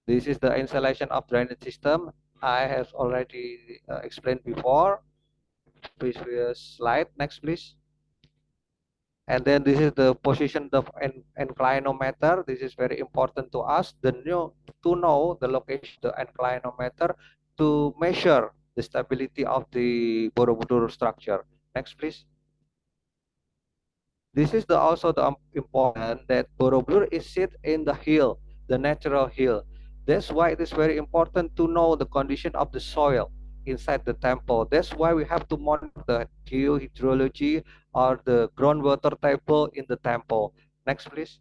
This is the installation of drainage system. I have already explained before. Previous slide. Next, please. And then this is the position of inclinometer. This is very important to us. To know the location, the inclinometer, to measure the stability of the Borobudur structure. Next, please. This is also the important that Borobudur is sit in the hill, the natural hill. That's why it is very important to know the condition of the soil inside the temple. That's why we have to monitor the geohydrology or the groundwater table in the temple. Next, please.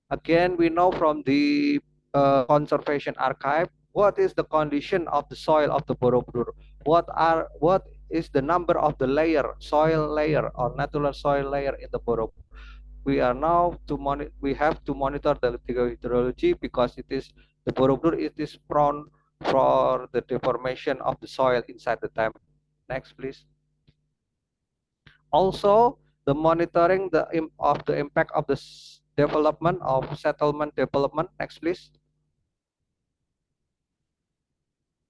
Again, we know from the conservation archive what is the condition of the soil of the Borobudur. What is the number of the soil layer or natural soil layer in the Borobudur. We are now we have to monitor the hydrology because the Borobudur is prone for the deformation of the soil inside the temple. Next, please. Also, the monitoring of the impact of the development of settlement development. Next, please.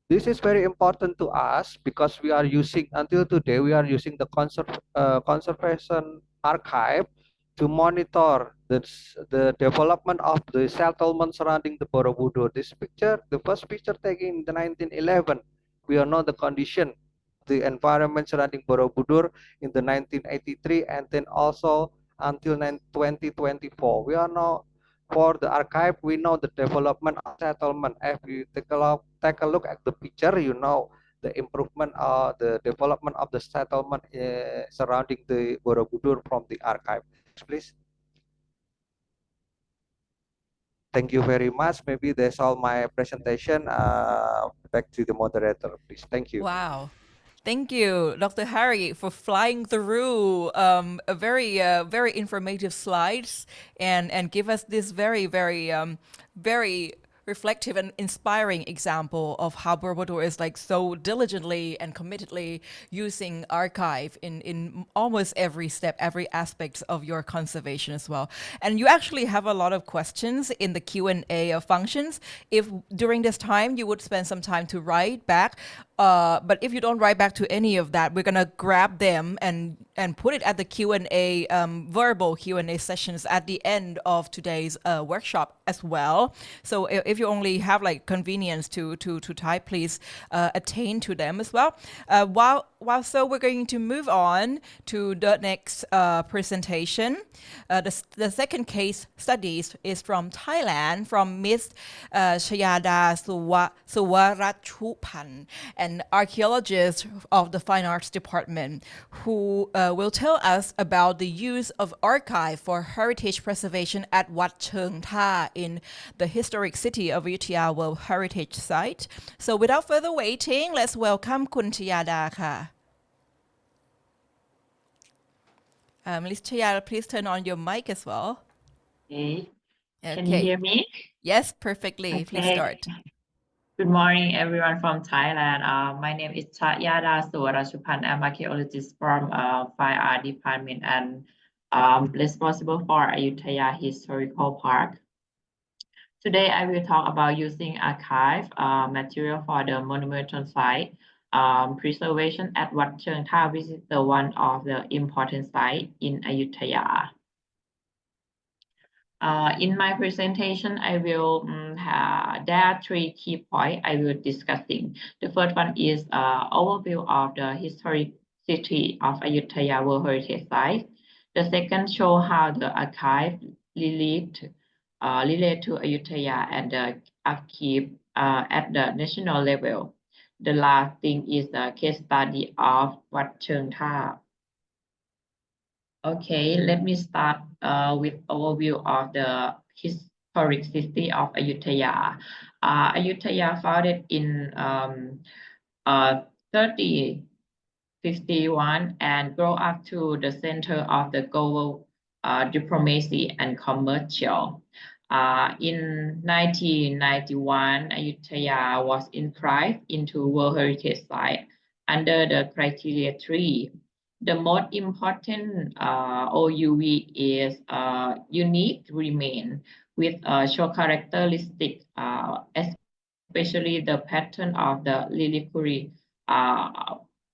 This is very important to us because we are using, until today, we are using the conservation archive to monitor the development of the settlement surrounding the Borobudur. This picture, the first picture taken in the 1911, we know the condition, the environment surrounding Borobudur in the 1983, and then also until 2024. We are now, for the archive, we know the development of settlement. If you take a look at the picture, you know the improvement or the development of the settlement surrounding the Borobudur from the archive. Next, please. Thank you very much. Maybe that's all my presentation. Back to the moderator, please. Thank you. Wow. Thank you, Dr. Harry, for flying through a very informative slides and give us this very reflective and inspiring example of how Borobudur is like so diligently and committedly using archive in almost every step, every aspect of your conservation as well. And you actually have a lot of questions in the Q&A functions. If during this time you would spend some time to write back, but if you don't write back to any of that, we're gonna grab them and put it at the Q&A, verbal Q&A sessions at the end of today's workshop as well. So if you only have like convenience to type, please attain to them as well. So we're going to move on to the next presentation. The second case studies is from Thailand, from Ms. Chayada Suwarachupan, an archaeologist of the Fine Arts Department, who will tell us about the use of archive for heritage preservation at Wat Cheung Tha in the historic city of Ayutthaya World Heritage Site. So without further waiting, let's welcome Kun Chayada ka. Ms. Chayada, please turn on your mic as well. Okay. Can you hear me? Yes, perfectly. Please start. Good morning, everyone from Thailand. My name is Chayada Suwarachupan. I'm archaeologist from Fine Art Department and responsible for Ayutthaya Historical Park. Today, I will talk about using archive material for the monumental site preservation at Wat Cheung Tha, which is the one of the important site in Ayutthaya. In my presentation, I will there are three key points I will discussing. The first one is overview of the historic city of Ayutthaya World Heritage Site. The second show how the archive relate to Ayutthaya and the archive at the national level. The last thing is the case study of Wat Cheung Tha. Okay, let me start with overview of the historic city of Ayutthaya. Ayutthaya founded in 3051 and grow up to the center of the global diplomacy and commercial. In 1991, Ayutthaya was inscribed into World Heritage Site under the criteria 3. The most important OUV is unique remain with show characteristic, especially the pattern of the Lingapura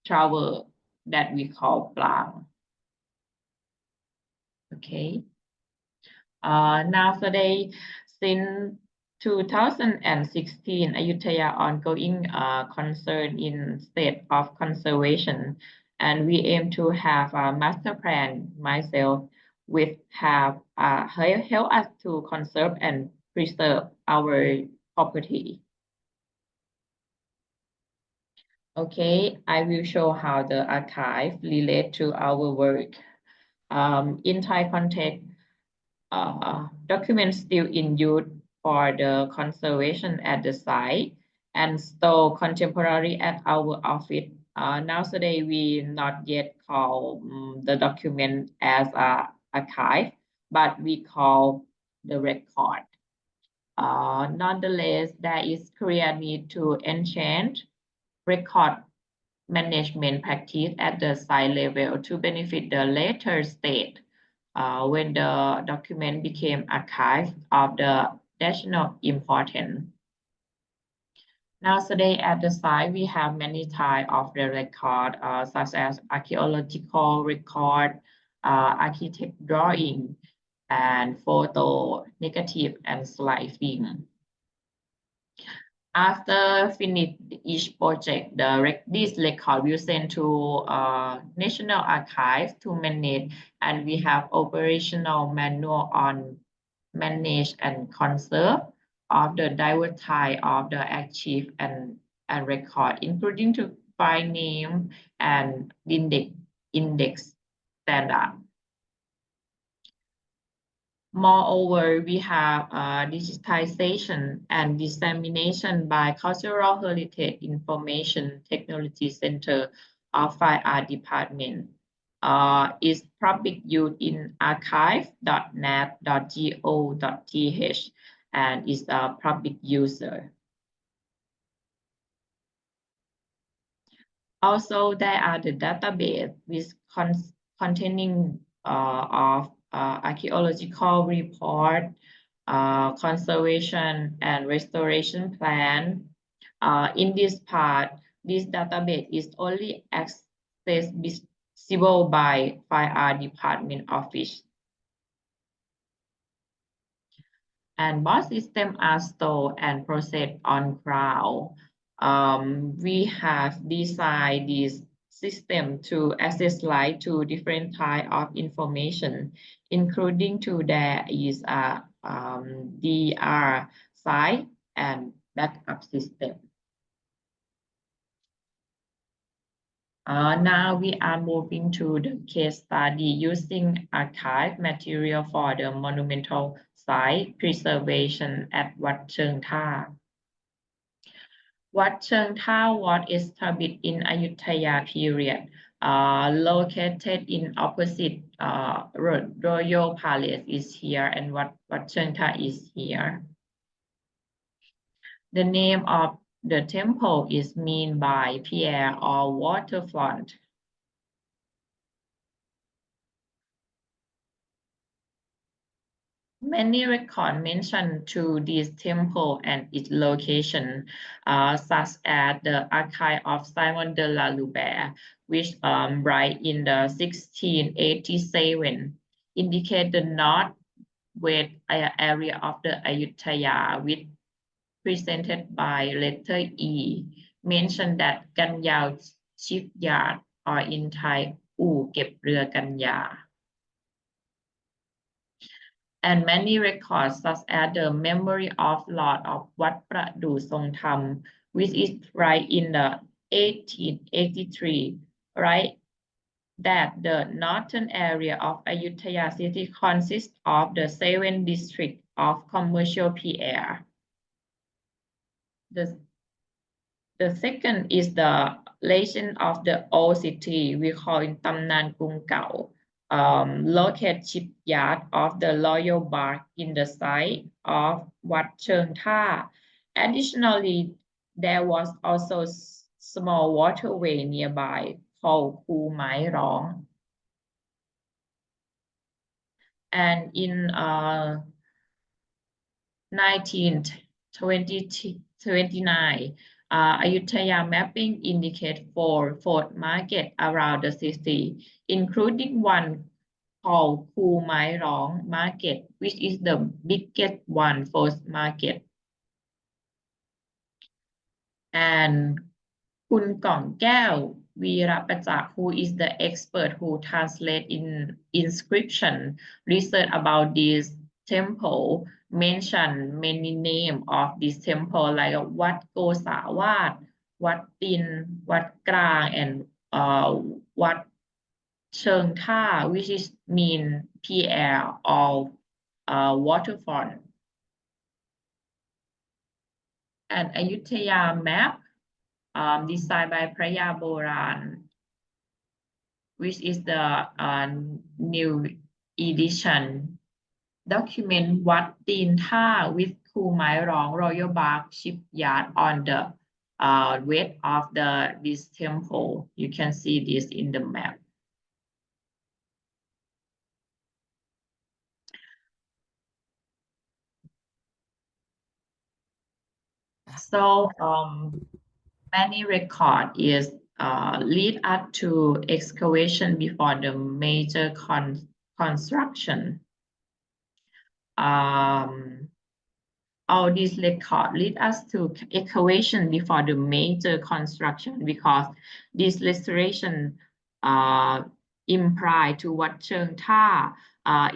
travel that we call Plang. Okay. Nowadays, since 2016, Ayutthaya ongoing concern in state of conservation, and we aim to have a master plan myself with have help us to conserve and preserve our property. Okay, I will show how the archive relate to our work. In Thai context, documents still in use for the conservation at the site and stored contemporary at our office. Nowadays, we not yet call the document as a archive, but we call the record. Nonetheless, there is clear need to enhance record management practice at the site level to benefit the later state when the document became archive of the national importance. Now today at the site, we have many types of the record, such as archaeological record, architect drawing, and photo, negative, and slide film. After finish each project, this record will send to National Archives to manage, and we have operational manual on manage and conserve of the diverse type of the archive and record, including to file name and index standard. Moreover, we have digitization and dissemination by Cultural Heritage Information Technology Center of Fine Art Department. Is public use in archive.nat.go.th and is a public user. Also, there are the database with containing of archaeological report, conservation and restoration plan. In this part, this database is only accessible by Fine Art Department office. And both systems are stored and processed on cloud. We have designed this system to access light to different types of information, including there is a DR site and backup system. Now we are moving to the case study using archive material for the monumental site preservation at Wat Cheung Tha. Wat Cheung Tha was established in Ayutthaya period, located in opposite Royal Palace is here and Wat Cheung Tha is here. The name of the temple is mean by pier or waterfront. Many records mention to this temple and its location, such as the archive of Simon de la Loubert, which right in the 1687 indicate the north west area of the Ayutthaya, which presented by letter E, mentioned that Ganyao shipyard, or in Thai, อู่เก็บเรือกันยา and many records such as the Memory of Lord of Wat Pradu Songtham, which is right in the 1883, right, that the northern area of Ayutthaya city consists of the 7 districts of commercial PR. The second is the legend of the old city, we call it ตำนานกรุงเก่า, located shipyard of the Royal Bark in the site of Wat Cheung Tha. Additionally, there was also small waterway nearby called Khu Mai Rong. And in 1929, Ayutthaya mapping indicate 4 food market around the city, including one called Khu Mai Rong Market, which is the biggest one food market. And Kun Kong Gao Veerapacha, who is the expert who translate in inscription, research about this temple, mention many names of this temple like Wat Ko Sawat, Wat Tin, Wat Krang, and Wat Cheung Tha, which is mean PR or waterfront. And Ayutthaya map, designed by Praya Boran, which is the new edition, document Wat Tin Tha with Khu Mai Rong Royal Bark shipyard on the west of this temple. You can see this in the map. So many record is lead up to excavation before the major construction. All these records lead us to excavation before the major construction, because this restoration imply to Wat Cheung Tha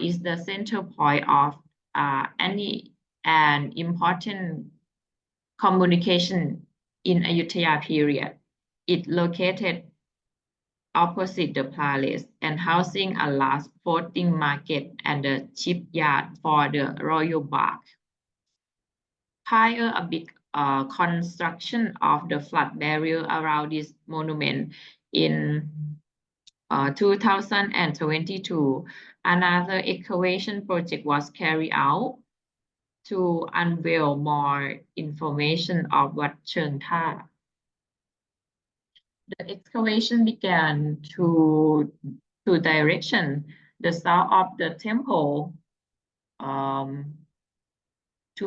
is the center point of an important communication in Ayutthaya period. It located opposite the palace and housing a large floating market and the shipyard for the royal bark. Prior a big construction of the flood barrier around this monument in 2022, another excavation project was carried out to unveil more information of Wat Cheung Tha. The excavation began to direction: the south of the temple to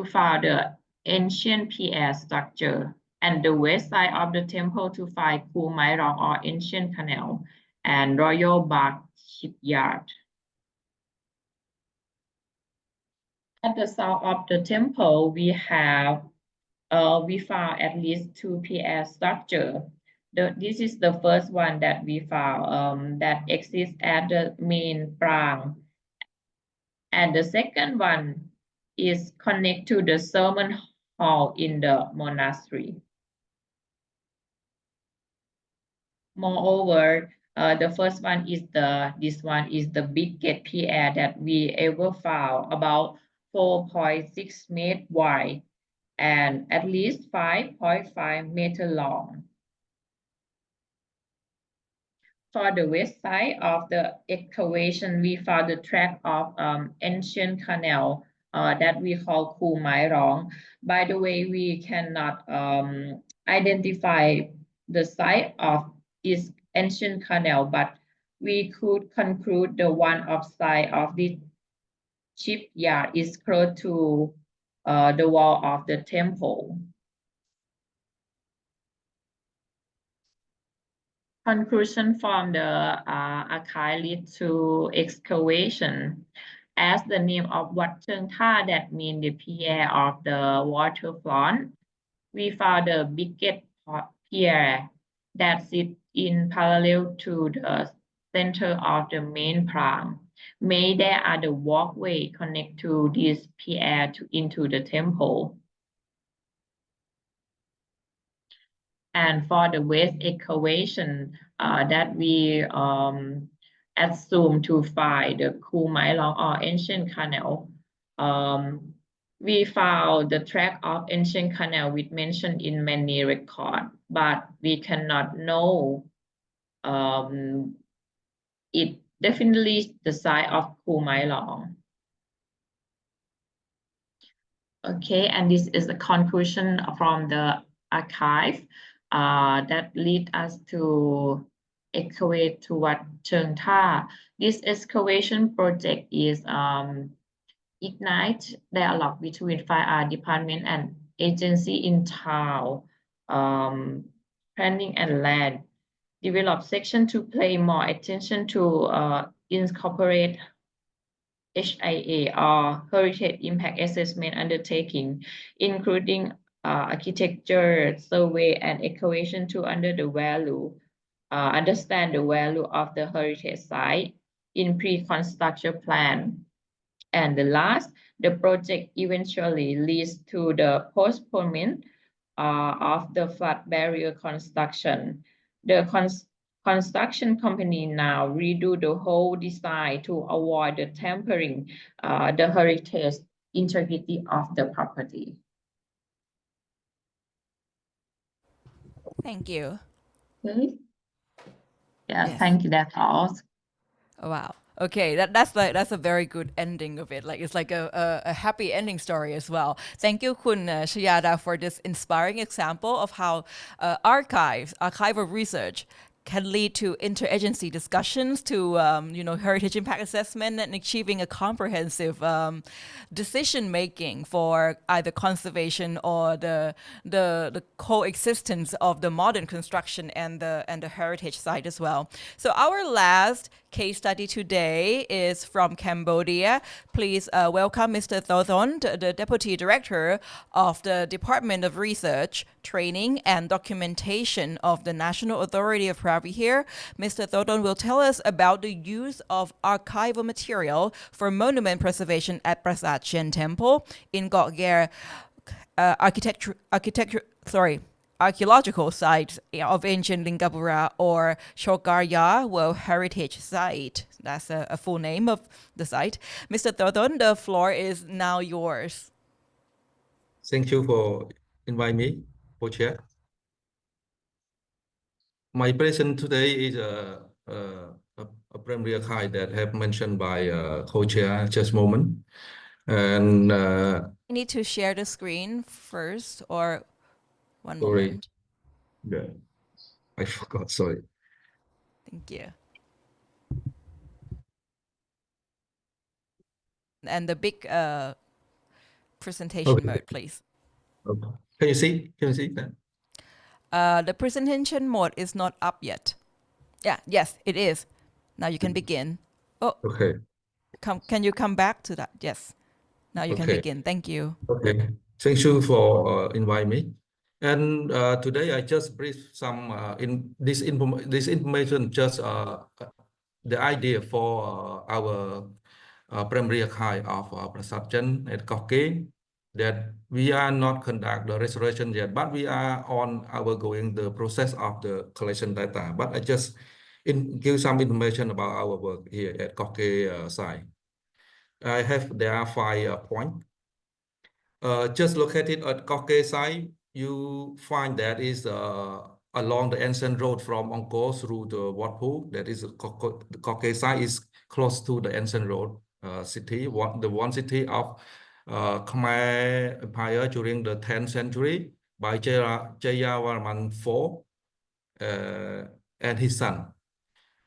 find the ancient PR structure, and the west side of the temple to find Khu Mai Rong, or ancient canal, and Royal Bark shipyard. At the south of the temple, we found at least 2 PR structures. This is the first one that we found that exists at the main prang, and the second one is connected to the sermon hall in the monastery. Moreover, the first one is this one is the biggest PR that we ever found, about 4.6 meters wide and at least 5.5 meters long. For the west side of the excavation, we found the track of ancient canal that we call Khu Mai Rong. By the way, we cannot identify the site of this ancient canal, but we could conclude the one of side of the shipyard is close to the wall of the temple. Conclusion from the archive lead to excavation. as the name of Wat Cheung Tha, that means the pier of the waterfront, we found the biggest pier that sits in parallel to the center of the main pram. May there are the walkway connect to this pier into the temple. And for the waste excavation that we assume to find the Khu Mai Long or ancient canal, we found the track of ancient canal with mentioned in many records, but we cannot know it definitely the site of Khu Mai Long. Okay, and this is the conclusion from the archive that lead us to excavate to Wat Cheung Tha. This excavation project is ignite dialogue between fire department and agency in town, planning and land, develop section to pay more attention to incorporate HIA or Heritage Impact Assessment undertaking, including architecture, survey, and excavation to understand the value of the heritage site in pre-construction plan. And the last, the project eventually leads to the postponement of the flood barrier construction. The construction company now redo the whole design to avoid the tampering the heritage integrity of the property. Thank you. Okay. Yeah, Yes. thank you. That's all. Oh, wow. Okay, that's a very good ending of it. Like it's like a happy ending story as well. Thank you, Kun Shayada, for this inspiring example of how archival research can lead to interagency discussions, to heritage impact assessment, and achieving a comprehensive decision making for either conservation or the coexistence of the modern construction and the heritage site as well. So our last case study today is from Cambodia. Please welcome Mr. Thothon, the Deputy Director of the Department of Research, Training and Documentation of the National Authority of Krabi here. Mr. Thothon will tell us about the use of archival material for monument preservation at Prasat Chen Temple in Chok Gargyar, archaeological site of ancient Lingapura or Chok Gargyar World Heritage Site. That's a full name of the site. Mr. Thothon, the floor is now yours. Thank you for inviting me, co-chair. My present today is a primary archive that have mentioned by co-chair just a moment. And You need to share the screen first, or one sorry. moment. Yeah, I forgot, sorry. Thank you. And the big presentation mode, please. Okay. Can you see? Can you see that? The presentation mode is not up yet. Yeah, yes, it is. Now you can begin. Oh, Okay. Can you come back to that? Yes. Now you can Okay. begin. Thank you. Okay. Thank you for inviting me. And today I just brief some this information, just the idea for our primary archive of Prasat Chen at Chok Gargyar, that we are not conduct the restoration yet, but we are on our going the process of the collection data. But I just give some information about our work here at Chok Gargyar site. There are 5 points. Just located at Chok Gargyar site, you find that is along the ancient road from Angkor through the Wat Phu. That is the Chok Gargyar site is close to the ancient road city, the one city of Khmer Empire during the 10th century by Jayavarman IV and his son.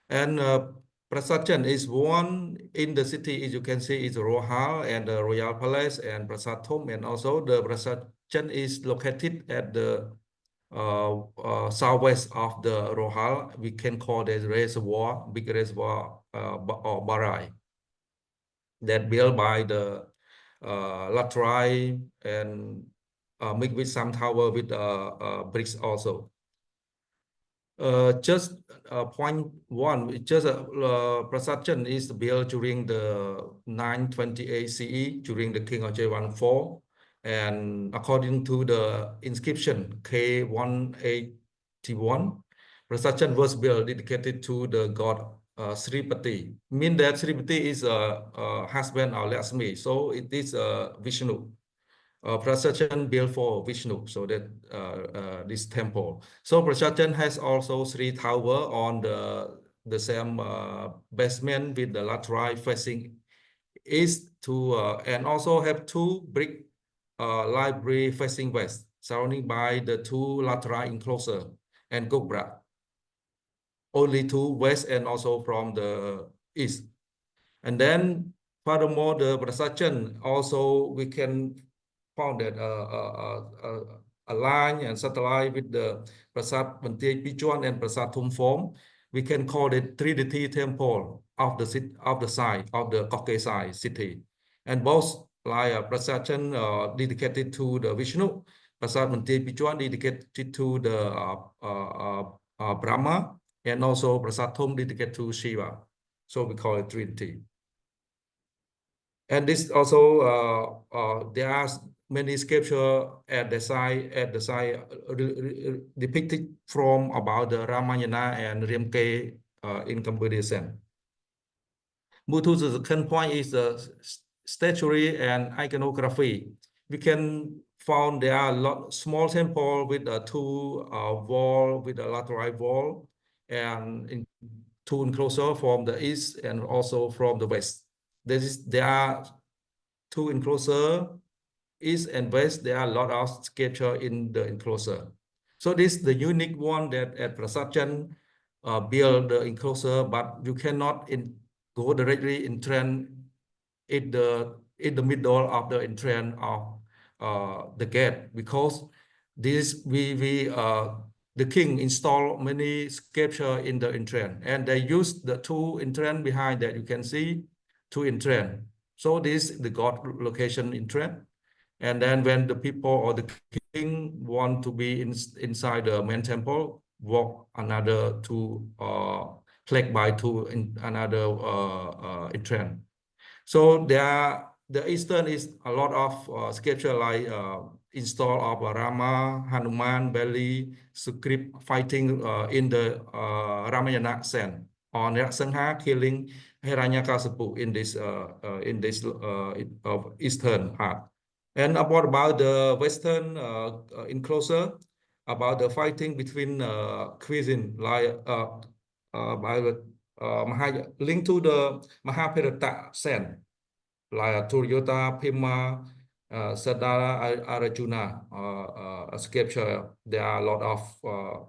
And Prasat Chen is one in the city, as you can see, is Royal and the Royal Palace and Prasat Thom, and also the Prasat Chen is located at the southwest of the Royal. We can call it reservoir, big reservoir or barai. that built by the laterite and mixed with some tower with bricks also. Just point one, just Prasad is built during the 928 CE during the king of Jayavarman IV, and according to the inscription K181, Prasad was built dedicated to the god Sripati. Mean that Sripati is a husband of Lakshmi, so it is Vishnu. Prasad built for Vishnu, so that this temple. So Prasad has also 3 towers on the same basement with the laterite facing east to and also have 2 brick library facing west, surrounded by the 2 laterite enclosure and gobra. Only to west and also from the east. And then furthermore, the Prasad also we can found that a line and satellite with the Prasad Bantiai Pichuan and Prasad Thum Phom. We can call it Trinity Temple of the site of the Kokkesai city, and both like Prasad dedicated to the Vishnu, Prasad Bantiai Pichuan dedicated to the Brahma, and also Prasad Thum dedicated to Shiva. So we call it Trinity. And this also there are many sculptures at the site depicted from about the Ramayana and Rimke in Cambodia. Move to the second point is the statuary and iconography. We can find there are a lot small temple with 2 wall with a laterite wall and 2 enclosure from the east and also from the west. There are 2 enclosure, east and west. There are a lot of sculpture in the enclosure. So this is the unique one that at Prasad build the enclosure, but you cannot go directly in trend in the middle of the entrance of the gate, because this the king installed many sculpture in the entrance, and they use the 2 entrance behind that you can see 2 entrance. So this is the god location entrance. And then when the people or the king want to be inside the main temple, walk another 2 flanked by 2 in another entrance. So the eastern is a lot of sculpture like install of Rama, Hanuman, Bali, Sugriv fighting in the Ramayana scene, or Sangha killing Hiranyakasipu in this eastern part. And about the western enclosure, about the fighting between cuisine, like by the linked to the Mahabharata scene, like Toyota, Bhima, Sadara, Arjuna sculpture. There are a lot of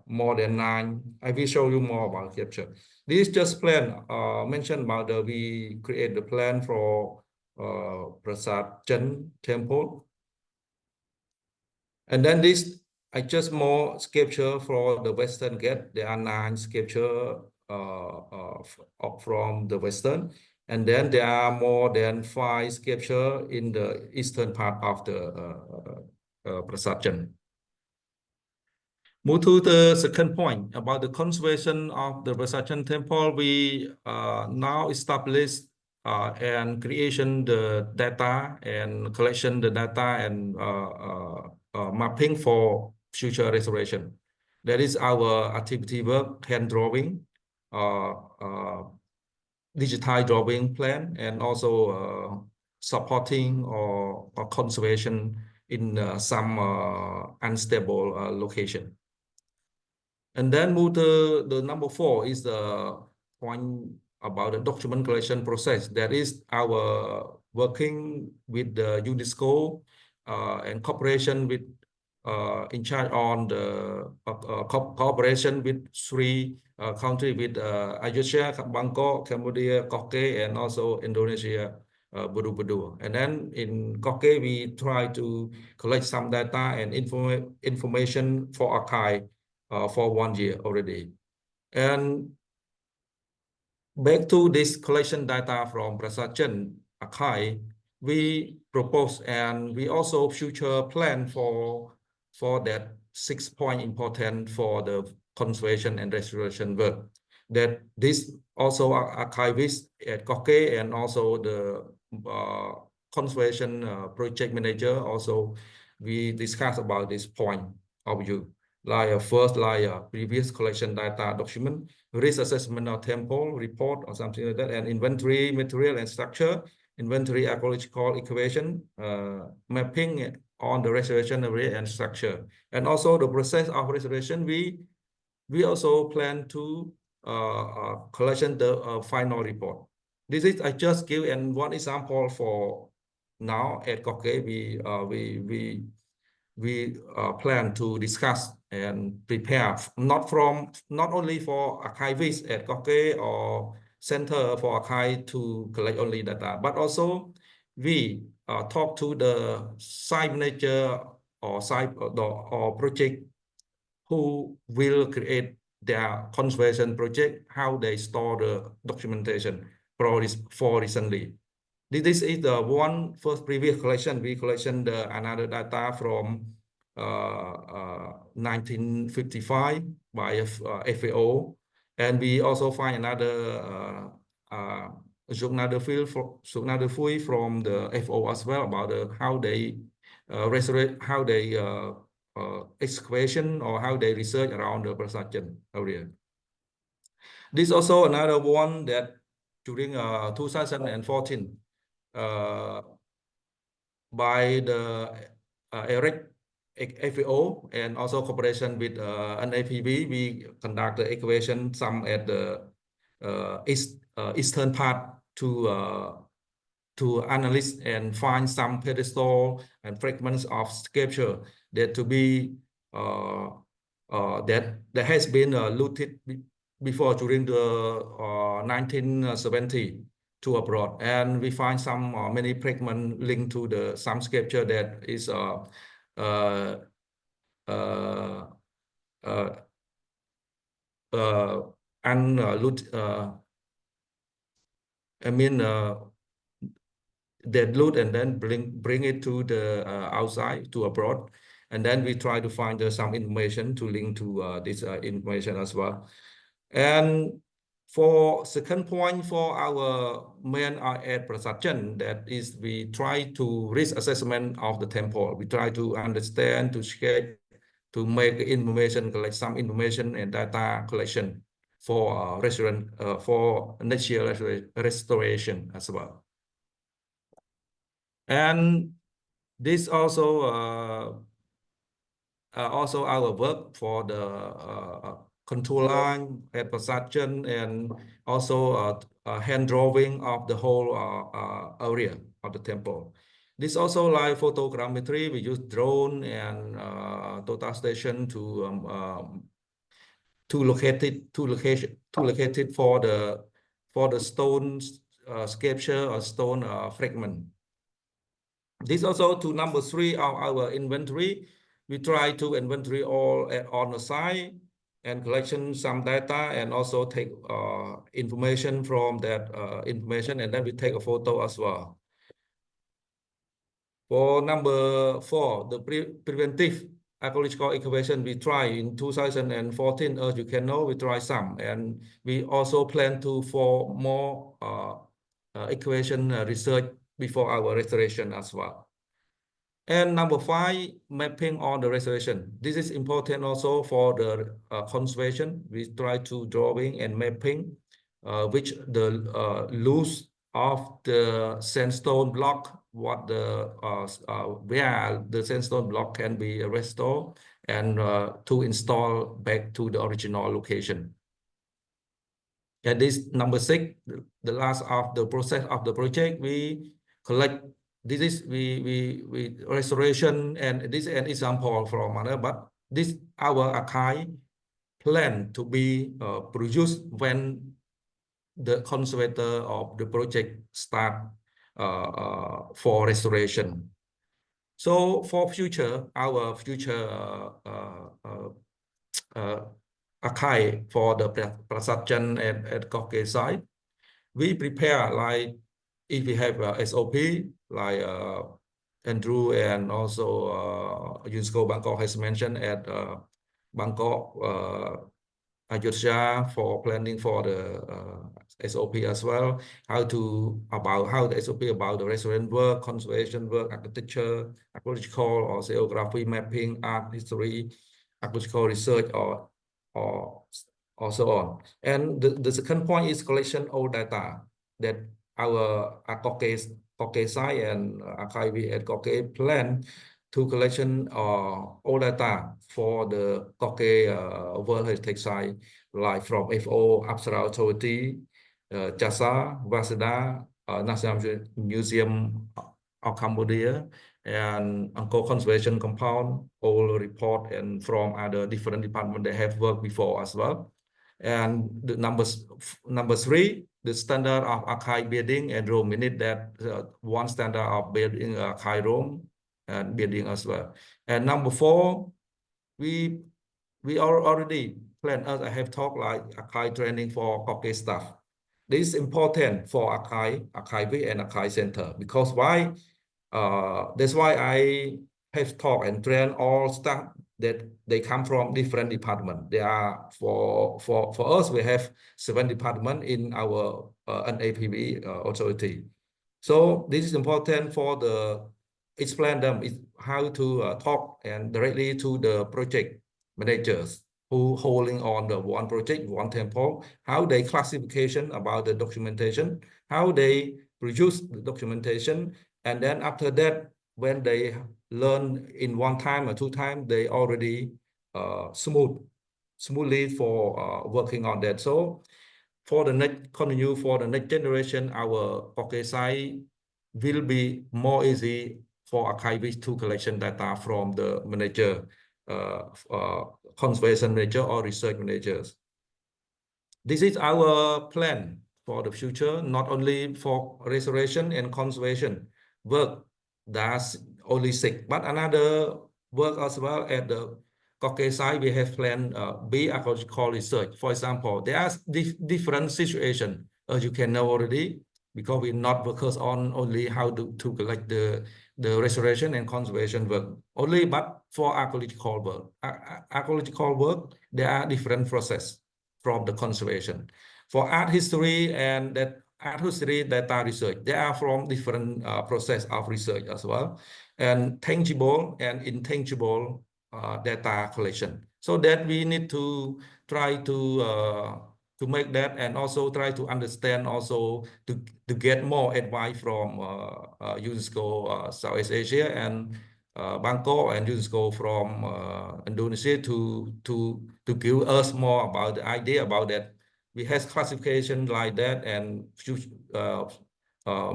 more than 9. I will show you more about sculpture. This is just plan mentioned about we create the plan for Prasad temple. And then this I just more sculpture for the western gate. There are 9 sculpture from the western, and then there are more than 5 sculpture in the eastern part of the Prasad. Move to the second point about the conservation of the Prasad temple. We now establish and creation the data and collection the data and mapping for future restoration. That is our activity work, hand drawing, digital drawing plan, and also supporting or conservation in some unstable location. And then move to the number 4 is the point about the document collection process. That is our working with the UNESCO and cooperation with in charge on the cooperation with 3 countries with Ayutthaya, Bangkok, Cambodia, Kokke, and also Indonesia, Borobudur. And then in Kokke, we try to collect some data and information for archive for 1 year already. And back to this collection data from Prasad, archive, we propose and we also future plan for that 6 point important for the conservation and restoration work. That this also archivists at Koke and also the conservation project manager also we discuss about this point of view. Like first, like previous collection data document, risk assessment of temple report or something like that, and inventory material and structure, inventory archaeological equation, mapping on the restoration area and structure, and also the process of restoration. We also plan to collection the final report. This is I just give and one example for now at Koke. We plan to discuss and prepare not only for archivists at Koke or Center for Archive to collect only data, but also we talk to the site manager or site or project who will create their conservation project, how they store the documentation for recently. This is the one first previous collection. We collected another data from 1955 by FAO, and we also find another journal from the FAO as well about how they restaurate, how they excavation or how they research around the Prasatjan area. This also another one that during 2014 by the ERIC FAO and also cooperation with NAPB, we conduct the excavation some at the eastern part to analyze and find some pedestal and fragments of sculpture that to be that has been looted before during the 1970 to abroad, and we find some many fragments linked to the some sculpture that is I mean that loot and then bring it to the outside to abroad, and then we try to find some information to link to this information as well. And for second point for our main at Prasatjan, that is we try to risk assessment of the temple. We try to understand, to sketch, to make information, collect some information and data collection for for next year restoration as well. And this also our work for the contour line at Prasatjan, and also hand drawing of the whole area of the temple. This also like photogrammetry. We use drone and total station to locate it for the stone sculpture or stone fragment. This also to number 3 of our inventory. We try to inventory all on the site and collection some data and also take information from that information, and then we take a photo as well. For number 4, the preventive archaeological excavation, we try in 2014, as you can know, we try some, and we also plan to for more excavation research before our restoration as well. And number 5, mapping on the restoration. This is important also for the conservation. We try to drawing and mapping which the loose of the sandstone block, what the where the sandstone block can be restored, and to install back to the original location. And this number 6, the last of the process of the project, we collect. This is we restoration, and this is an example from another, but this our archive plan to be produced when the conservator of the project start for restoration. So for future, our future archive for the Prasatjan at Koke site, we prepare like if we have SOP like Andrew and also UNESCO Bangkok has mentioned at Bangkok, Ayutthaya for planning for the SOP as well. How the SOP about the restaurant work, conservation work, architecture, archaeological or geography, mapping, art, history, archaeological research, or so on. And the second point is collection of data that our Koke site and archive at Koke plan to collection all data for the Koke World Heritage Site, like from FO, Apsara Authority, Jasa, Waseda, National Museum of Cambodia, and Angkor Conservation Compound, all report and from other different departments that have worked before as well. And the number three, the standard of archive building and room. We need that one standard of building archive room and building as well. And number four, we are already planned, as I have talked, like archive training for Koke staff. This is important for archive and archive center, because why? That's why I have talked and trained all staff that they come from different departments. They are for us, we have 7 departments in our NAPB authority. So this is important for the explain them is how to talk and directly to the project managers who holding on the one project, one temple, how they classification about the documentation, how they produce the documentation, and then after that, when they learn in 1 time or 2 times, they already smoothly for working on that. So for the next generation, our Koke site will be more easy for archivists to collection data from the manager, conservation manager or research managers. This is our plan for the future, not only for restoration and conservation work. That's only 6, but another work as well at the Koke site. We have planned be archaeological research. For example, there are different situations, as you can know already, because we not focus on only how to collect the restoration and conservation work only, but for archaeological work, there are different process from the conservation. For art history and that art history data research, they are from different process of research as well, and tangible and intangible data collection. So that we need to try to make that, and also try to understand, also to get more advice from UNESCO Southeast Asia and Bangkok and UNESCO from Indonesia to give us more about the idea about that. We have classification like that, and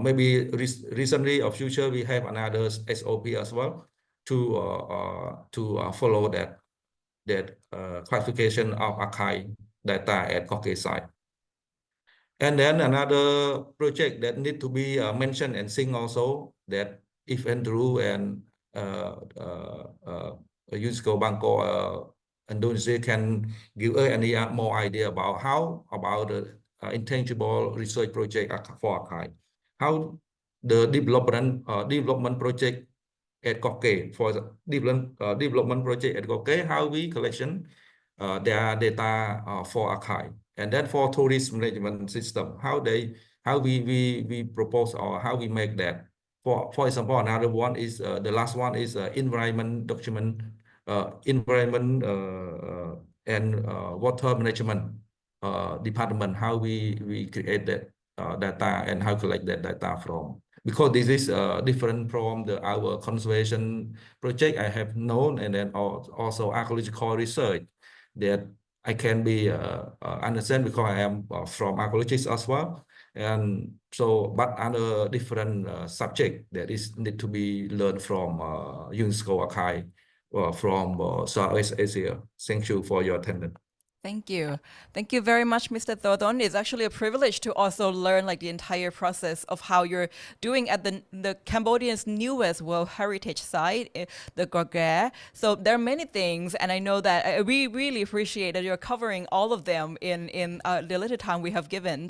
maybe recently or future we have another SOP as well to follow that classification of archive data at Koke site. And then another project that need to be mentioned and seen also, that if Andrew and UNESCO Bangkok Indonesia can give any more idea about the intangible research project for archive, how the development project at Koke, for the development project at Koke, how we collection their data for archive, and then for tourist management system, how we propose or how we make that. For example, another one is the last one is environment document, environment and water management department, how we create that data and how collect that data from, because this is different from our conservation project I have known, and then also archaeological research that I can be understand, because I am from archaeologist as well, and so but other different subject that is need to be learned from UNESCO archive from Southeast Asia. Thank you for your attendance. Thank you. Thank you very much, Mr. Thodon. It's actually a privilege to also learn like the entire process of how you're doing at the Cambodia's newest World Heritage Site, the Gargyar. So there are many things, and I know that we really appreciate that you're covering all of them in the little time we have given.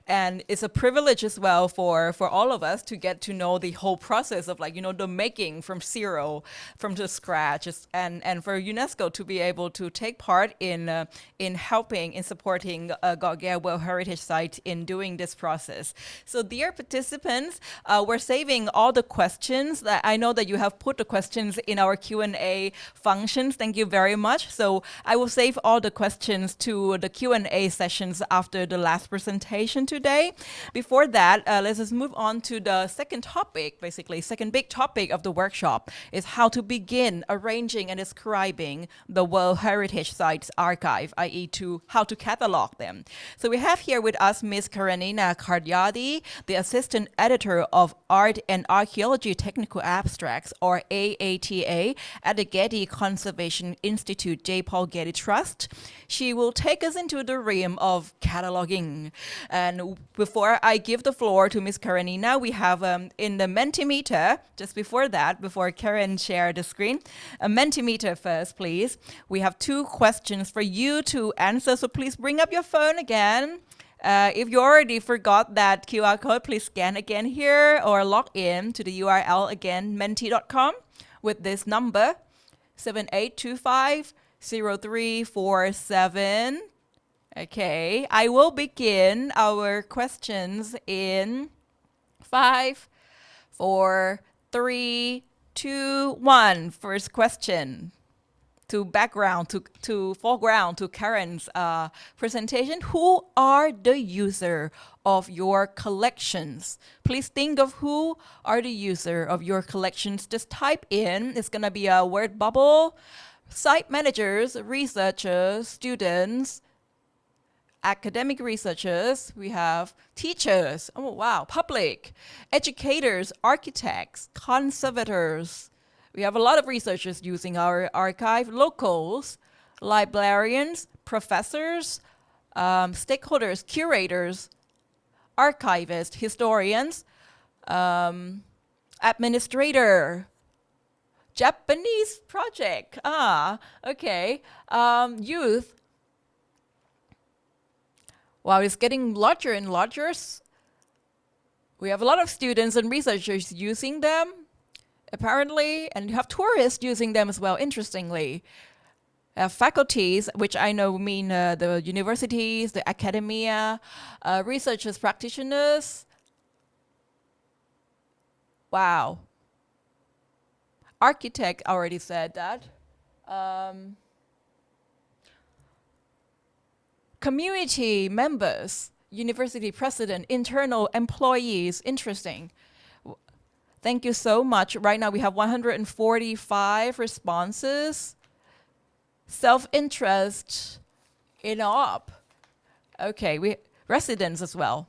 And it's a privilege as well for all of us to get to know the whole process of like, you know, the making from zero, from the scratch, and for UNESCO to be able to take part in helping, in supporting Gargyar World Heritage Site in doing this process. So dear participants, we're saving all the questions. That I know that you have put the questions in our Q&A functions. Thank you very much. So I will save all the questions to the Q&A sessions after the last presentation today. Before that, let's just move on to the second topic, basically, second big topic of the workshop is how to begin arranging and describing the World Heritage Sites archive, i.e. to how to catalog them. So we have here with us Ms. Karanina Kardyadi, the Assistant Editor of Art and Archaeology Technical Abstracts, or AATA, at the Getty Conservation Institute J. Paul Getty Trust. She will take us into the realm of cataloging. And before I give the floor to Ms. Karanina, we have in the Mentimeter, just before that, before Karen shared the screen, a Mentimeter first, please. We have 2 questions for you to answer, so please bring up your phone again. If you already forgot that QR code, please scan again here or log in to the URL again, menti.com, with this number, 7825-0347. Okay, I will begin our questions in 5, 4, 3, 2, 1. First question. To background, to foreground, to Karen's presentation, who are the user of your collections? Please think of who are the user of your collections. Just type in, it's gonna be a word bubble, site managers, researchers, students, academic researchers, we have teachers, oh wow, public, educators, architects, conservators. We have a lot of researchers using our archive, locals, librarians, professors, stakeholders, curators, archivists, historians, administrator, Japanese project, okay, youth. Wow, it's getting larger and larger. We have a lot of students and researchers using them, apparently, and you have tourists using them as well, interestingly. Faculties, which I know mean the universities, the academia, researchers, practitioners. Wow. Architect, I already said that. Community members, university president, internal employees, interesting. Thank you so much. Right now we have 145 responses. Self-interest in op. Okay, residents as well.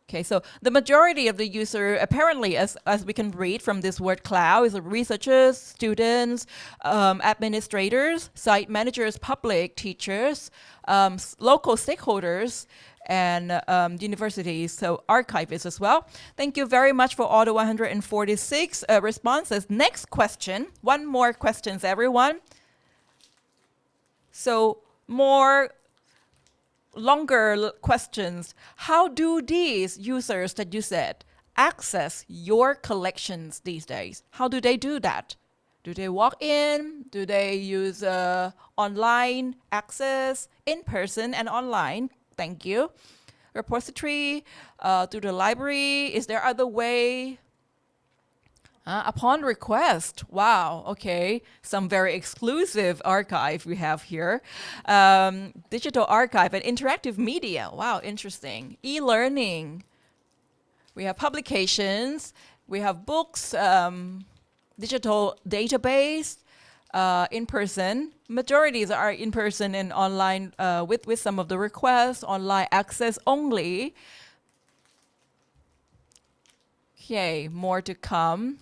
Okay, so the majority of the user, apparently, as we can read from this word cloud, is researchers, students, administrators, site managers, public, teachers, local stakeholders, and universities, so archivists as well. Thank you very much for all the 146 responses. Next question, one more questions, everyone. So more longer questions. How do these users that you said access your collections these days? How do they do that? Do they walk in? Do they use online access, in person and online? Thank you. Repository, through the library. Is there other way? Upon request. Wow, okay. Some very exclusive archive we have here. Digital archive and interactive media. Wow, interesting. E-learning. We have publications. We have books, digital database, in person. Majorities are in person and online with some of the requests, online access only. Okay, more to come.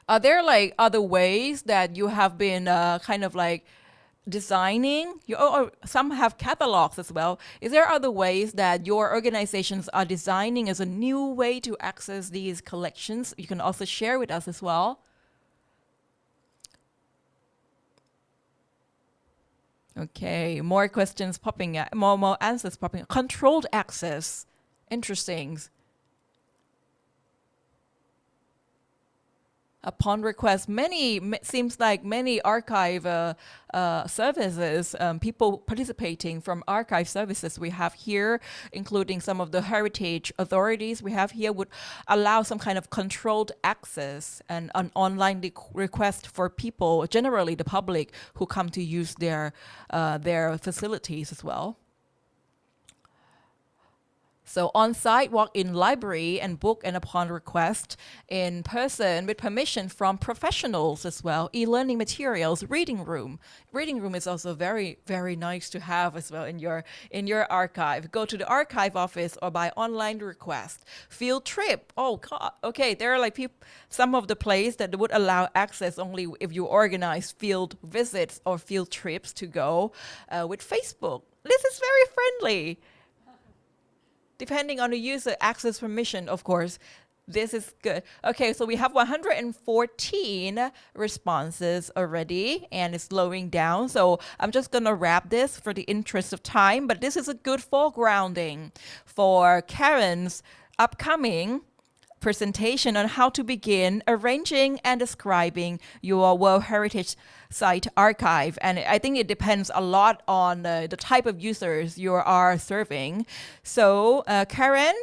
Are there like other ways that you have been kind of like designing, or some have catalogs as well. Is there other ways that your organizations are designing as a new way to access these collections? You can also share with us as well. Okay, more questions popping up, more answers popping up. Controlled access. Interesting. Upon request, seems like many archive services, people participating from archive services we have here, including some of the heritage authorities we have here, would allow some kind of controlled access and an online request for people, generally the public, who come to use their facilities as well. So on-site, walk-in library and book, and upon request, in person with permission from professionals as well. E-learning materials, reading room. Reading room is also very, very nice to have as well in your archive. Go to the archive office or by online request. Field trip. Oh God. Okay, there are like some of the places that would allow access only if you organize field visits or field trips to go with Facebook. This is very friendly. Depending on the user access permission, of course, this is good. Okay, so we have 114 responses already, and it's slowing down. So I'm just going to wrap this for the interest of time, but this is a good foregrounding for Karen's upcoming presentation on how to begin arranging and describing your World Heritage Site archive. And I think it depends a lot on the type of users you are serving. So Karen,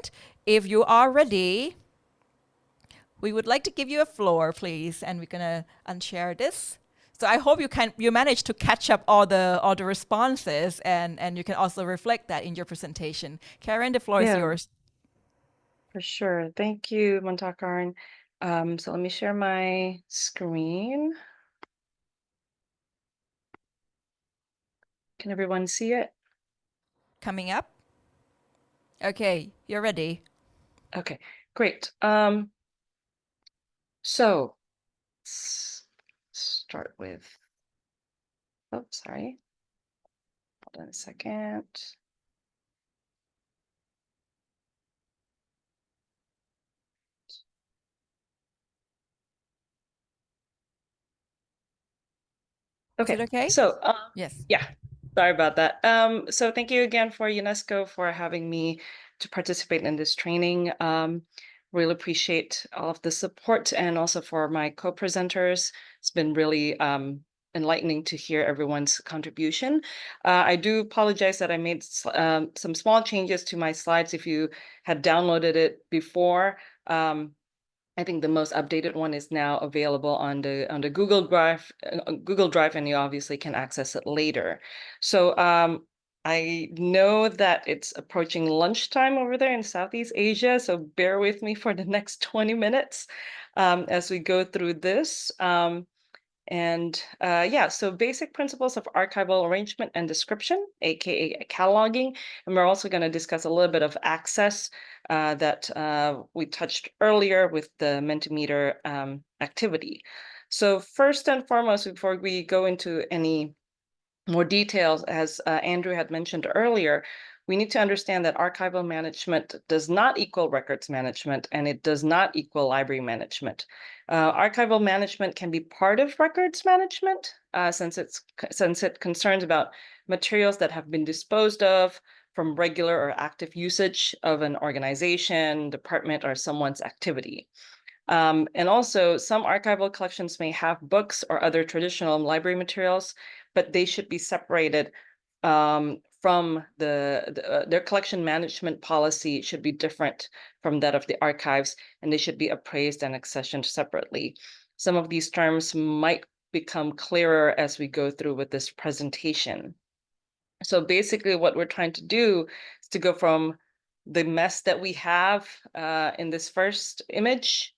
if you are ready, we would like to give you a floor, please, and we're gonna unshare this. So I hope you manage to catch up all the responses, and you can also reflect that in your presentation. Karen, the floor is yours. For sure. Thank you, Montakarn. So let me share my screen. Can everyone see it? Coming up. Okay, you're ready. Okay, great. So let's start with, oh, sorry. Hold on a second. Okay. Is it okay? So, yes. Yeah, sorry about that. So thank you again for UNESCO for having me to participate in this training. Really appreciate all of the support, and also for my co-presenters. It's been really enlightening to hear everyone's contribution. I do apologize that I made some small changes to my slides. If you had downloaded it before, I think the most updated one is now available on the Google Drive, and you obviously can access it later. So I know that it's approaching lunchtime over there in Southeast Asia, so bear with me for the next 20 minutes as we go through this. So basic principles of archival arrangement and description, aka cataloging. And we're also going to discuss a little bit of access that we touched earlier with the Mentimeter activity. So first and foremost, before we go into any more details, as Andrew had mentioned earlier, we need to understand that archival management does not equal records management, and it does not equal library management. Archival management can be part of records management since it concerns about materials that have been disposed of from regular or active usage of an organization, department, or someone's activity. And also, some archival collections may have books or other traditional library materials, but they should be separated from their collection management policy should be different from that of the archives, and they should be appraised and accessioned separately. Some of these terms might become clearer as we go through with this presentation. So basically what we're trying to do is to go from the mess that we have in this first image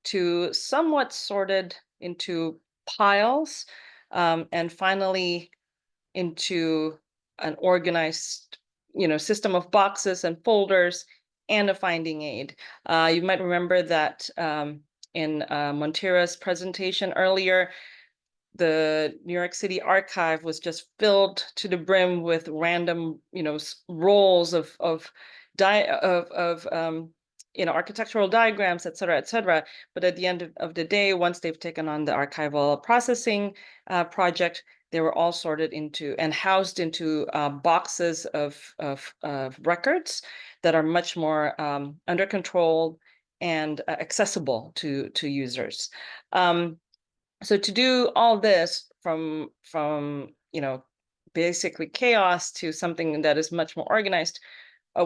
to somewhat sorted into piles, and finally into an organized, system of boxes and folders and a finding aid. You might remember that in Montera's presentation earlier, the New York City archive was just filled to the brim with random, rolls of architectural diagrams, et cetera. But at the end of the day, once they've taken on the archival processing project, they were all sorted into and housed into boxes of records that are much more under control and accessible to users. So to do all this from basically chaos to something that is much more organized,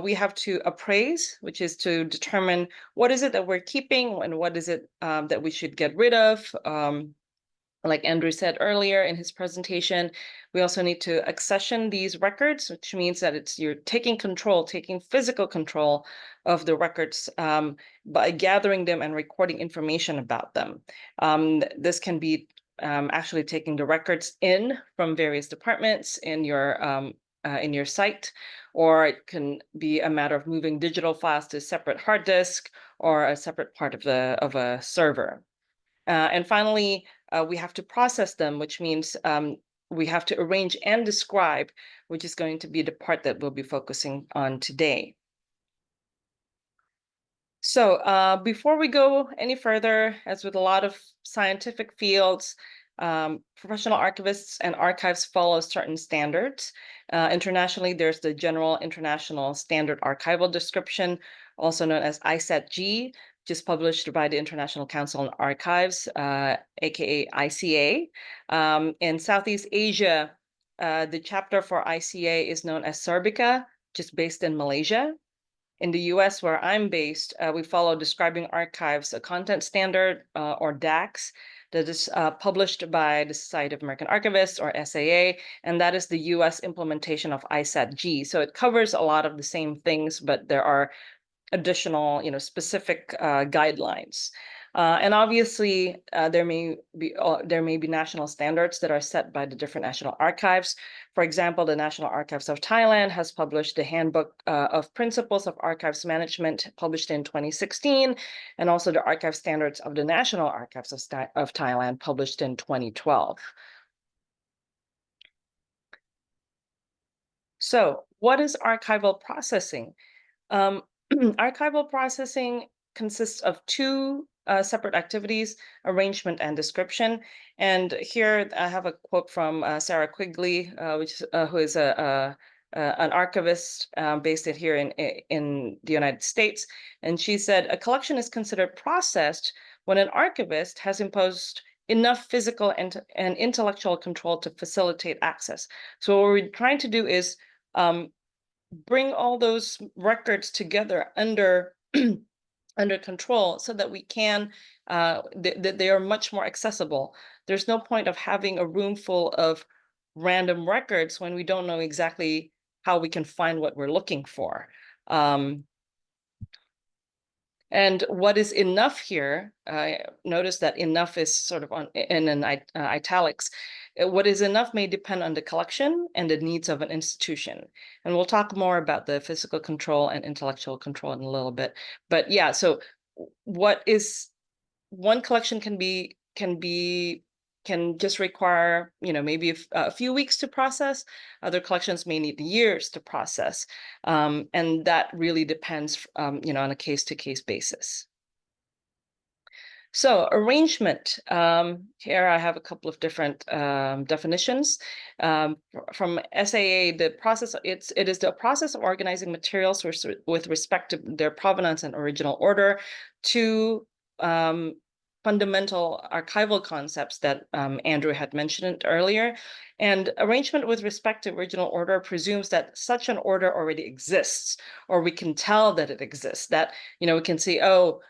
we have to appraise, which is to determine what is it that we're keeping and what is it that we should get rid of. Like Andrew said earlier in his presentation, we also need to accession these records, which means that you're taking physical control of the records by gathering them and recording information about them. This can be actually taking the records in from various departments in your site, or it can be a matter of moving digital files to a separate hard disk or a separate part of a server. And finally, we have to process them, which means we have to arrange and describe, which is going to be the part that we'll be focusing on today. So before we go any further, as with a lot of scientific fields, professional archivists and archives follow certain standards. Internationally, there's the General International Standard Archival Description, also known as ISAT-G, just published by the International Council on Archives, aka ICA. In Southeast Asia, the chapter for ICA is known as Serbica, just based in Malaysia. In the US, where I'm based, we follow Describing Archives, a content standard, or DAX, that is published by the Society of American Archivists, or SAA, and that is the US implementation of ISAT-G. So it covers a lot of the same things, but there are additional, specific guidelines. And obviously, there may be national standards that are set by the different national archives. For example, the National Archives of Thailand has published the Handbook of Principles of Archives Management, published in 2016, and also the Archive Standards of the National Archives of Thailand, published in 2012. So, what is archival processing? Archival processing consists of two separate activities: arrangement and description. And here I have a quote from Sarah Quigley, who is an archivist based here in the United States. And she said, a collection is considered processed when an archivist has imposed enough physical and intellectual control to facilitate access. So what we're trying to do is bring all those records together under control, so that we can they are much more accessible. There's no point of having a room full of random records when we don't know exactly how we can find what we're looking for. And what is enough here, notice that enough is sort of in italics. What is enough may depend on the collection and the needs of an institution. And we'll talk more about the physical control and intellectual control in a little bit. But yeah, so what is one collection can just require, maybe a few weeks to process. Other collections may need years to process. And that really depends, on a case-to-case basis. So arrangement, here I have a couple of different definitions. From SAA, the process, it is the process of organizing materials with respect to their provenance and original order to fundamental archival concepts that Andrew had mentioned earlier. And arrangement with respect to original order presumes that such an order already exists, or we can tell that it exists, that, we can see, oh,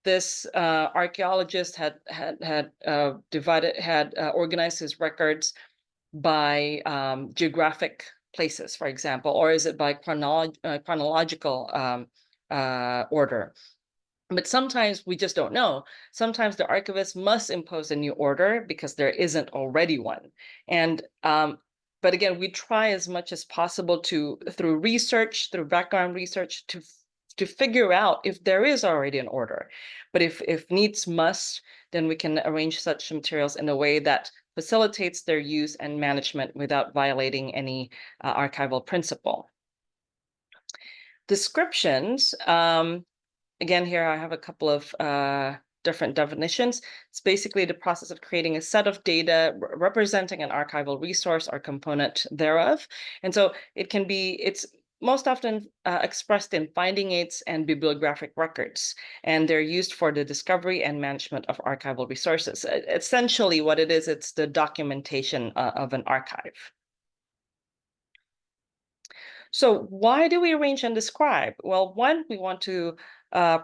this archaeologist had organized his records by geographic places, for example, or is it by chronological order? But sometimes we just don't know. Sometimes the archivist must impose a new order because there isn't already one. And but again, we try as much as possible through research, through background research, to figure out if there is already an order. But if needs must, then we can arrange such materials in a way that facilitates their use and management without violating any archival principle. Descriptions, again, here I have a couple of different definitions. It's basically the process of creating a set of data representing an archival resource or component thereof. And so it's most often expressed in finding aids and bibliographic records, and they're used for the discovery and management of archival resources. Essentially what it is, it's the documentation of an archive. So why do we arrange and describe? Well, one, we want to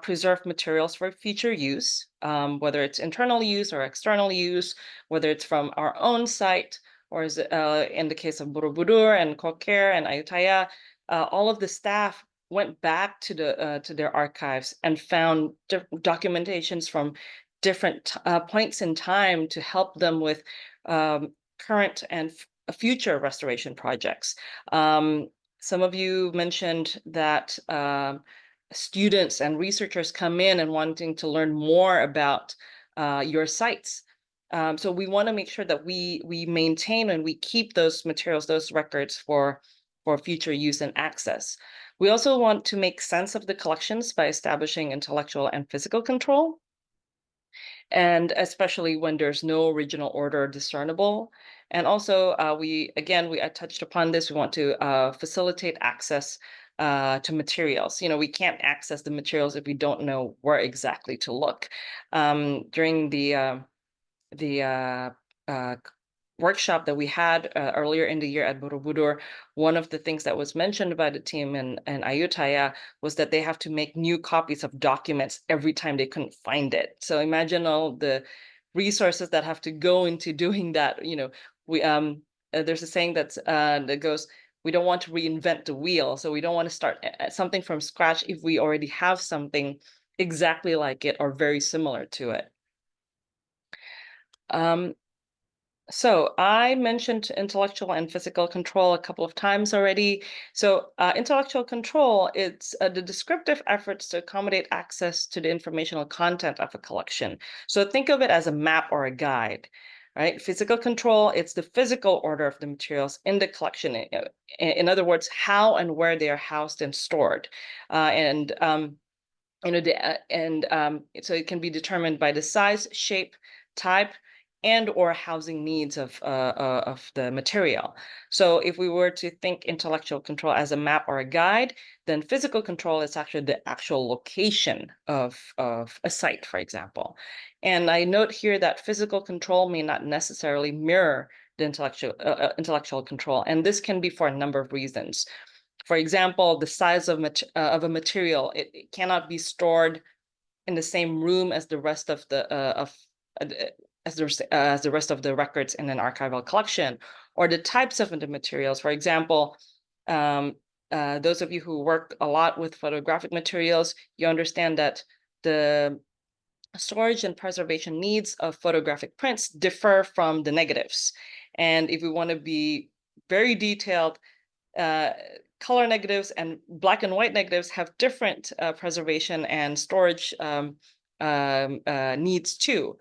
preserve materials for future use, whether it's internal use or external use, whether it's from our own site, or is it, in the case of Borobudur and Chok Gargyar and Ayutthaya, all of the staff went back to their archives and found documentations from different points in time to help them with current and future restoration projects. Some of you mentioned that students and researchers come in and wanting to learn more about your sites. So we want to make sure that we maintain and we keep those materials, those records for future use and access. We also want to make sense of the collections by establishing intellectual and physical control, and especially when there's no original order discernible. And also, I touched upon this, we want to facilitate access to materials. You know, we can't access the materials if we don't know where exactly to look. During the workshop that we had earlier in the year at Borobudur, one of the things that was mentioned by the team in Ayutthaya was that they have to make new copies of documents every time they couldn't find it. So imagine all the resources that have to go into doing that. You know, we there's a saying that goes, we don't want to reinvent the wheel. So we don't want to start something from scratch if we already have something exactly like it or very similar to it. So I mentioned intellectual and physical control a couple of times already. So intellectual control, it's the descriptive efforts to accommodate access to the informational content of a collection. So think of it as a map or a guide, right? Physical control, it's the physical order of the materials in the collection. In other words, how and where they are housed and stored. So it can be determined by the size, shape, type, and or housing needs of the material. So if we were to think intellectual control as a map or a guide, then physical control is actually the actual location of a site, for example. And I note here that physical control may not necessarily mirror the intellectual control, and this can be for a number of reasons. For example, the size of a material, it cannot be stored in the same room as the rest of the as the rest of the records in an archival collection, or the types of the materials. For example, those of you who work a lot with photographic materials, you understand that the storage and preservation needs of photographic prints differ from the negatives. And if we want to be very detailed, color negatives and black and white negatives have different preservation and storage needs too.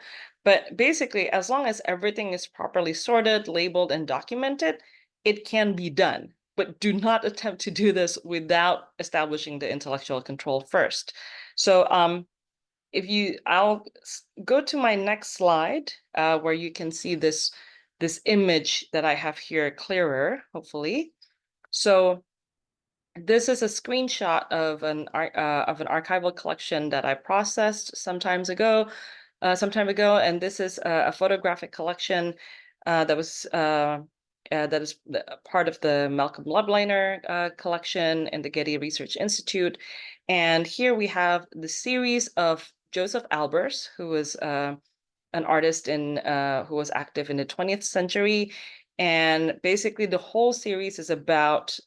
But basically, as long as everything is properly sorted, labeled, and documented, it can be done. But do not attempt to do this without establishing the intellectual control first. So I'll go to my next slide where you can see this image that I have here clearer, hopefully. So this is a screenshot of an archival collection that I processed some time ago, and this is a photographic collection that is part of the Malcolm Lubliner collection in the Getty Research Institute. And here we have the series of Joseph Albers, who was an artist who was active in the 20th century. And basically the whole series is about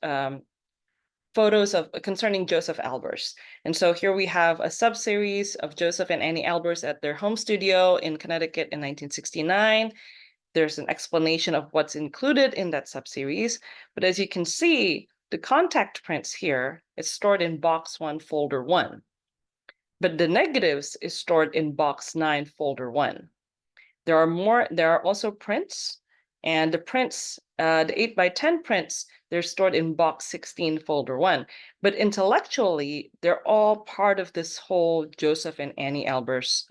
photos concerning Joseph Albers. And so here we have a sub-series of Joseph and Annie Albers at their home studio in Connecticut in 1969. There's an explanation of what's included in that sub-series. But as you can see, the contact prints here is stored in box 1, folder 1. But the negatives is stored in box 9, folder 1. There are also prints, and the prints, the 8x10 prints, they're stored in box 16, folder 1. But intellectually, they're all part of this whole Joseph and Annie Albers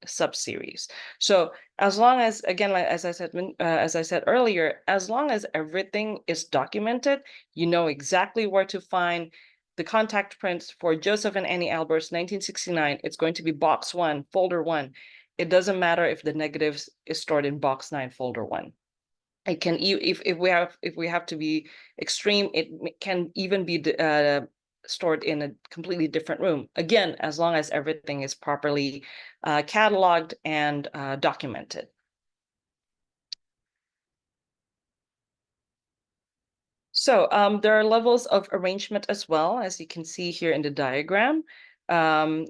sub-series. So as long as, again, as I said earlier, as long as everything is documented, you know exactly where to find the contact prints for Joseph and Annie Albers, 1969. It's going to be box 1, folder 1. It doesn't matter if the negatives is stored in box 9, folder 1. It can, if we have to be extreme, it can even be stored in a completely different room. Again, as long as everything is properly cataloged and documented. So there are levels of arrangement as well, as you can see here in the diagram. And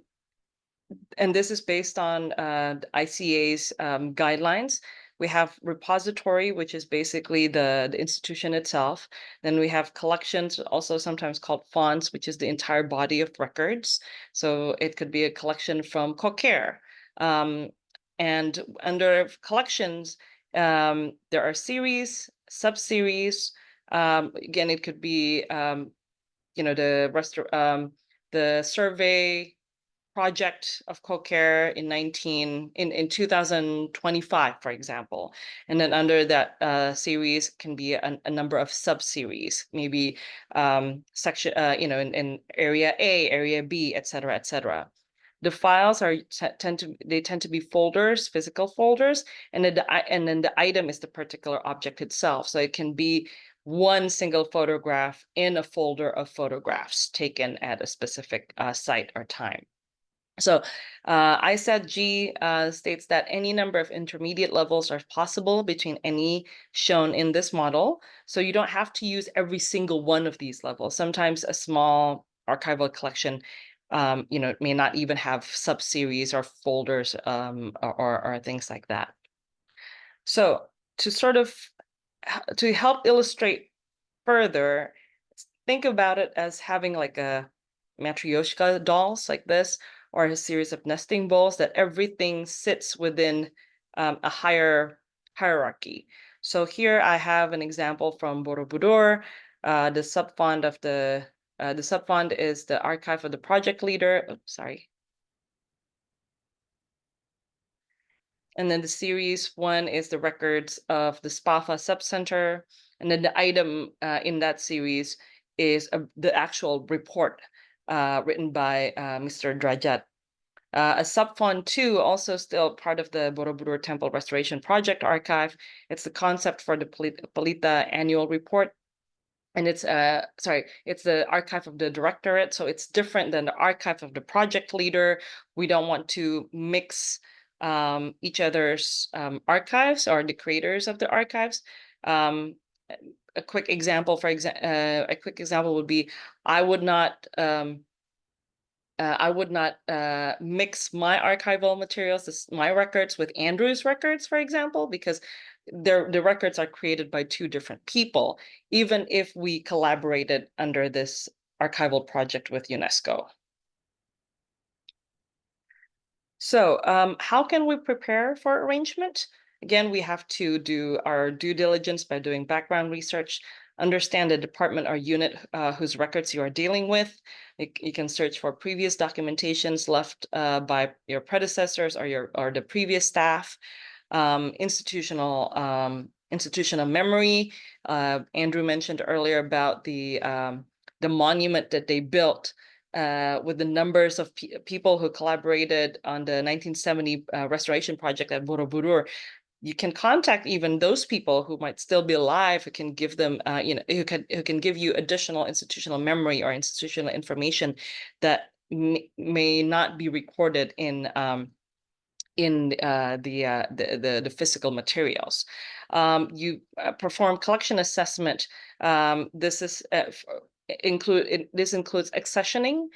this is based on ICA's guidelines. We have repository, which is basically the institution itself. Then we have collections, also sometimes called fonds, which is the entire body of records. So it could be a collection from Chok Gargyar. And under collections, there are series, sub-series. Again, it could be, the survey project of Chok Gargyar in 2025, for example. And then under that series can be a number of sub-series, maybe section, in area A, area B, et cetera. The files tend to be folders, physical folders, and then the item is the particular object itself. So it can be one single photograph in a folder of photographs taken at a specific site or time. So ISAT-G states that any number of intermediate levels are possible between any shown in this model. So you don't have to use every single one of these levels. Sometimes a small archival collection may not even have sub-series or folders or things like that. So to help illustrate further, think about it as having like a matryoshka dolls like this, or a series of nesting balls that everything sits within a higher hierarchy. So here I have an example from Borobudur. The subfond is the archive of the project leader. Oh, sorry. And then the series 1 is the records of the SPAFA subcenter. And then the item in that series is the actual report written by Mr. Drajat. A subfond 2, also still part of the Borobudur Temple Restoration Project archive. It's the concept for the Palita annual report. And it's the archive of the directorate. So it's different than the archive of the project leader. We don't want to mix each other's archives or the creators of the archives. A quick example, would be I would not mix my archival materials, my records, with Andrew's records, for example, because the records are created by two different people, even if we collaborated under this archival project with UNESCO. So how can we prepare for arrangement? Again, we have to do our due diligence by doing background research, understand the department or unit whose records you are dealing with. You can search for previous documentations left by your predecessors or the previous staff. Institutional memory. Andrew mentioned earlier about the monument that they built with the numbers of people who collaborated on the 1970 restoration project at Borobudur. You can contact even those people who might still be alive, who can give them, who can give you additional institutional memory or institutional information that may not be recorded in the physical materials. You perform collection assessment. This includes accessioning,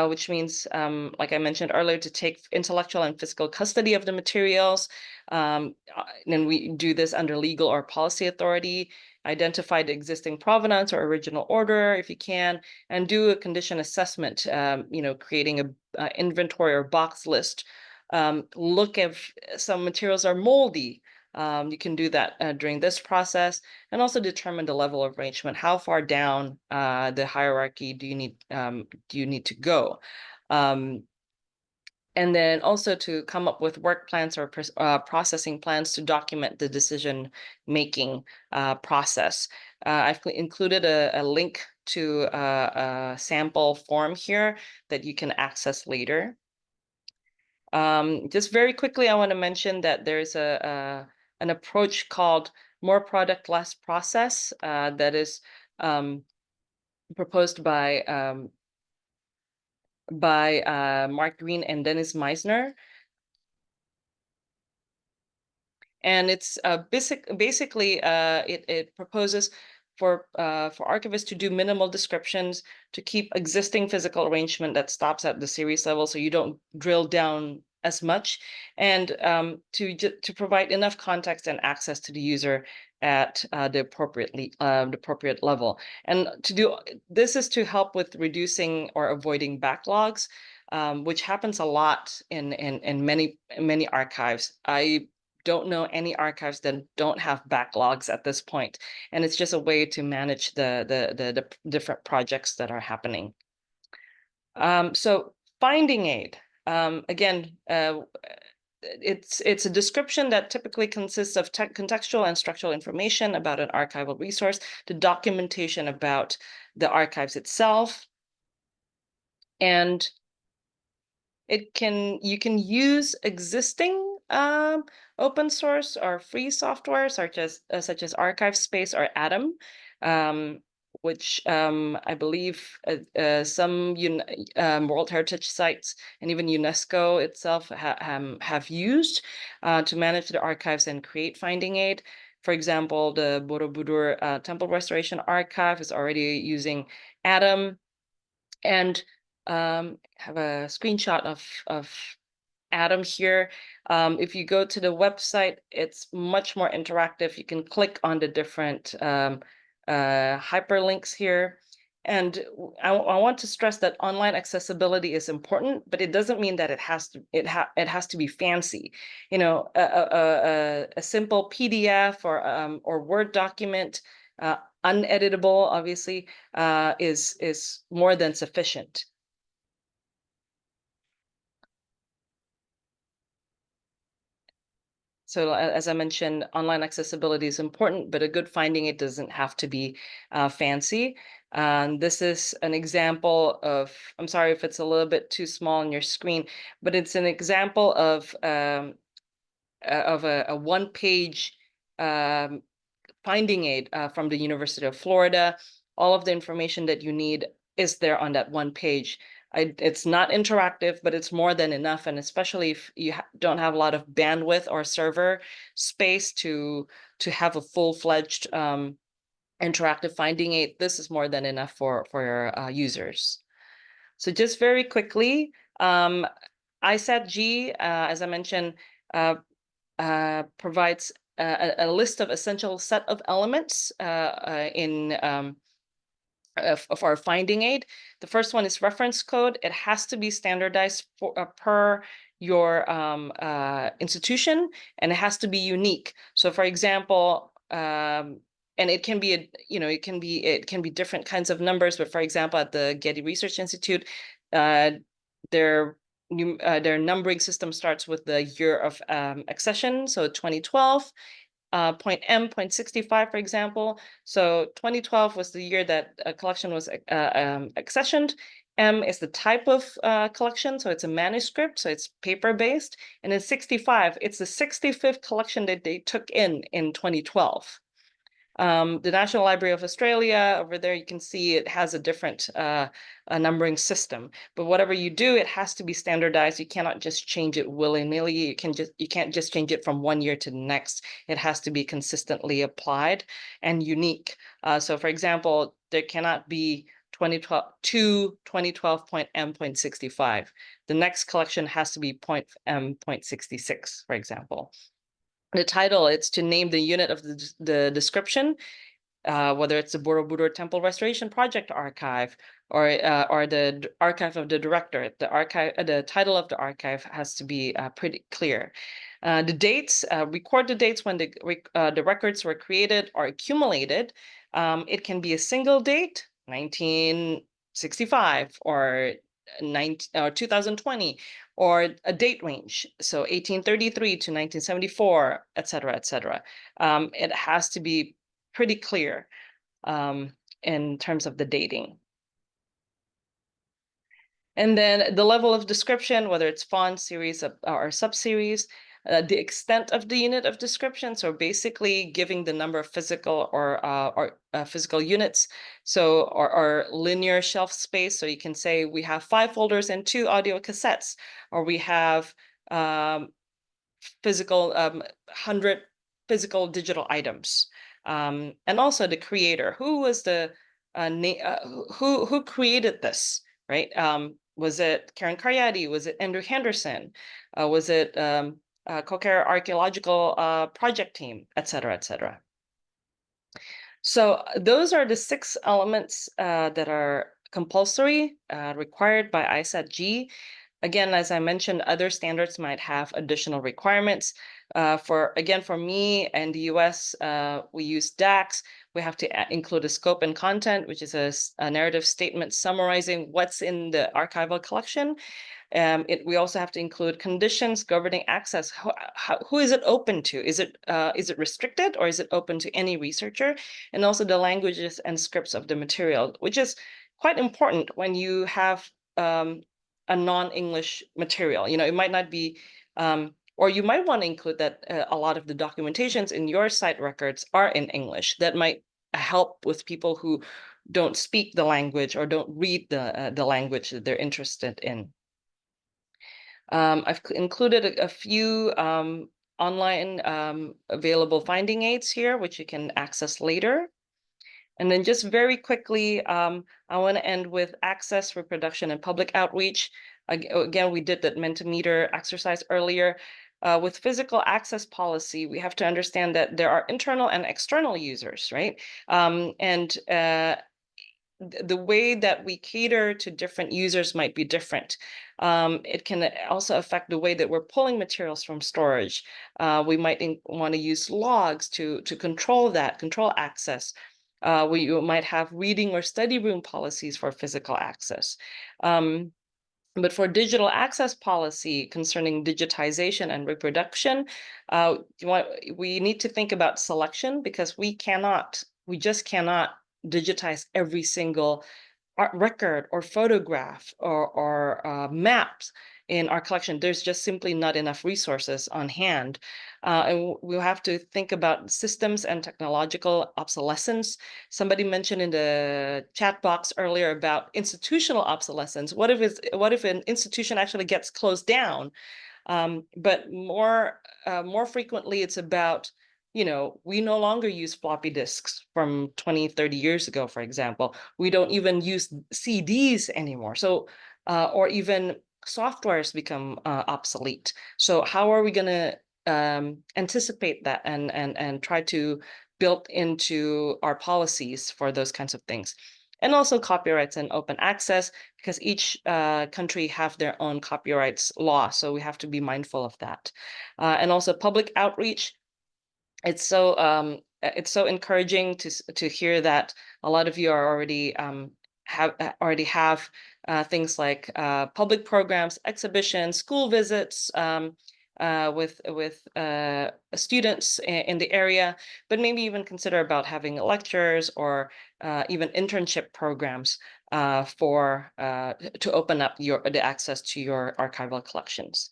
which means, like I mentioned earlier, to take intellectual and physical custody of the materials. And we do this under legal or policy authority. Identify the existing provenance or original order if you can, and do a condition assessment, creating an inventory or box list look if some materials are moldy. You can do that during this process, and also determine the level of arrangement. How far down the hierarchy do you need to go? And then also to come up with work plans or processing plans to document the decision-making process. I've included a link to a sample form here that you can access later. Just very quickly, I want to mention that there's an approach called more product, less process that is proposed by Mark Green and Dennis Meisner. And it's basically it proposes for archivists to do minimal descriptions, to keep existing physical arrangement that stops at the series level, so you don't drill down as much, and to provide enough context and access to the user at the appropriate level. And to do this is to help with reducing or avoiding backlogs, which happens a lot in many archives. I don't know any archives that don't have backlogs at this point, and it's just a way to manage the different projects that are happening. So finding aid, again, it's a description that typically consists of contextual and structural information about an archival resource, the documentation about the archives itself, and you can use existing open source or free software such as ArchiveSpace or Atom, which I believe some World Heritage sites and even UNESCO itself have used to manage the archives and create finding aid. For example, the Borobudur Temple Restoration Archive is already using Atom, and have a screenshot of Atom here. If you go to the website, it's much more interactive. You can click on the different hyperlinks here. And I want to stress that online accessibility is important, but it doesn't mean that it has to be fancy. You know, a simple PDF or Word document, uneditable, obviously, is more than sufficient. So as I mentioned, online accessibility is important, but a good finding aid doesn't have to be fancy. This is an example of, I'm sorry if it's a little bit too small on your screen, but it's an example of a one-page finding aid from the University of Florida. All of the information that you need is there on that one page. It's not interactive, but it's more than enough. And especially if you don't have a lot of bandwidth or server space to have a full-fledged interactive finding aid, this is more than enough for your users. So just very quickly, ISAT-G, as I mentioned, provides a list of essential set of elements of our finding aid. The first one is reference code. It has to be standardized per your institution, and it has to be unique. So for example, and it can be it can be different kinds of numbers, but for example, at the Getty Research Institute, their numbering system starts with the year of accession, so 2012. Point M, 0.65, for example. So 2012 was the year that a collection was accessioned. M is the type of collection, so it's a manuscript, so it's paper-based. And then 65, it's the 65th collection that they took in 2012. The National Library of Australia, over there, you can see it has a different numbering system. But whatever you do, it has to be standardized. You cannot just change it willy-nilly. You can't just change it from one year to the next. It has to be consistently applied and unique. So for example, there cannot be 2012.M.65. The next collection has to be .M.66, for example. The title, it's to name the unit of the description. whether it's the Borobudur Temple Restoration Project archive or the archive of the director. The title of the archive has to be pretty clear. The dates, record the dates when the records were created or accumulated. It can be a single date, 1965 or 2020, or a date range, so 1833 to 1974, et cetera, et cetera. It has to be pretty clear in terms of the dating. And then the level of description, whether it's font, series, or subseries, the extent of the unit of description. So basically giving the number of physical or physical units. So or linear shelf space. So you can say we have 5 folders and 2 audio cassettes, or we have physical 100 physical digital items. And also the creator. Who was the who created this, right? Was it Karen Karyadi? Was it Andrew Henderson? Was it Kokera Archaeological project team, et cetera, et cetera? So those are the 6 elements that are compulsory, required by ISAT-G. Again, as I mentioned, other standards might have additional requirements. For me and the US, we use DAX. We have to include a scope and content, which is a narrative statement summarizing what's in the archival collection. We also have to include conditions governing access. Who is it open to? Is it restricted, or is it open to any researcher? And also the languages and scripts of the material, which is quite important when you have a non-English material. It might not be, or you might want to include that a lot of the documentations in your site records are in English. That might help with people who don't speak the language or don't read the language that they're interested in. I've included a few online available finding aids here, which you can access later. And then just very quickly, I want to end with access, reproduction, and public outreach. Again, we did that Mentimeter exercise earlier. With physical access policy, we have to understand that there are internal and external users, right? The way that we cater to different users might be different. It can also affect the way that we're pulling materials from storage. We might want to use logs to control access. We might have reading or study room policies for physical access. But for digital access policy concerning digitization and reproduction, we need to think about selection, because we just cannot digitize every single art record or photograph or maps in our collection. There's just simply not enough resources on hand. And we'll have to think about systems and technological obsolescence. Somebody mentioned in the chat box earlier about institutional obsolescence. What if an institution actually gets closed down? But more frequently, it's about, we no longer use floppy disks from 20, 30 years ago, for example. We don't even use CDs anymore. So, or even softwares become obsolete. So how are we going to anticipate that and try to build into our policies for those kinds of things? And also copyrights and open access, because each country have their own copyrights law. So we have to be mindful of that. And also public outreach. It's so encouraging to hear that a lot of you are already have things like public programs, exhibitions, school visits with students in the area, but maybe even consider about having lectures or even internship programs to open up the access to your archival collections.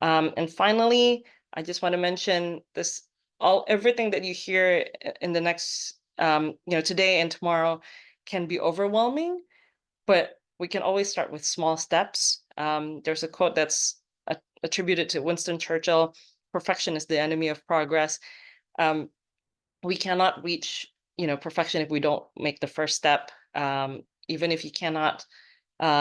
And finally, I just want to mention this. Everything that you hear in the next, today and tomorrow can be overwhelming, but we can always start with small steps. There's a quote that's attributed to Winston Churchill: "Perfection is the enemy of progress." We cannot reach, perfection if we don't make the first step. Even if you cannot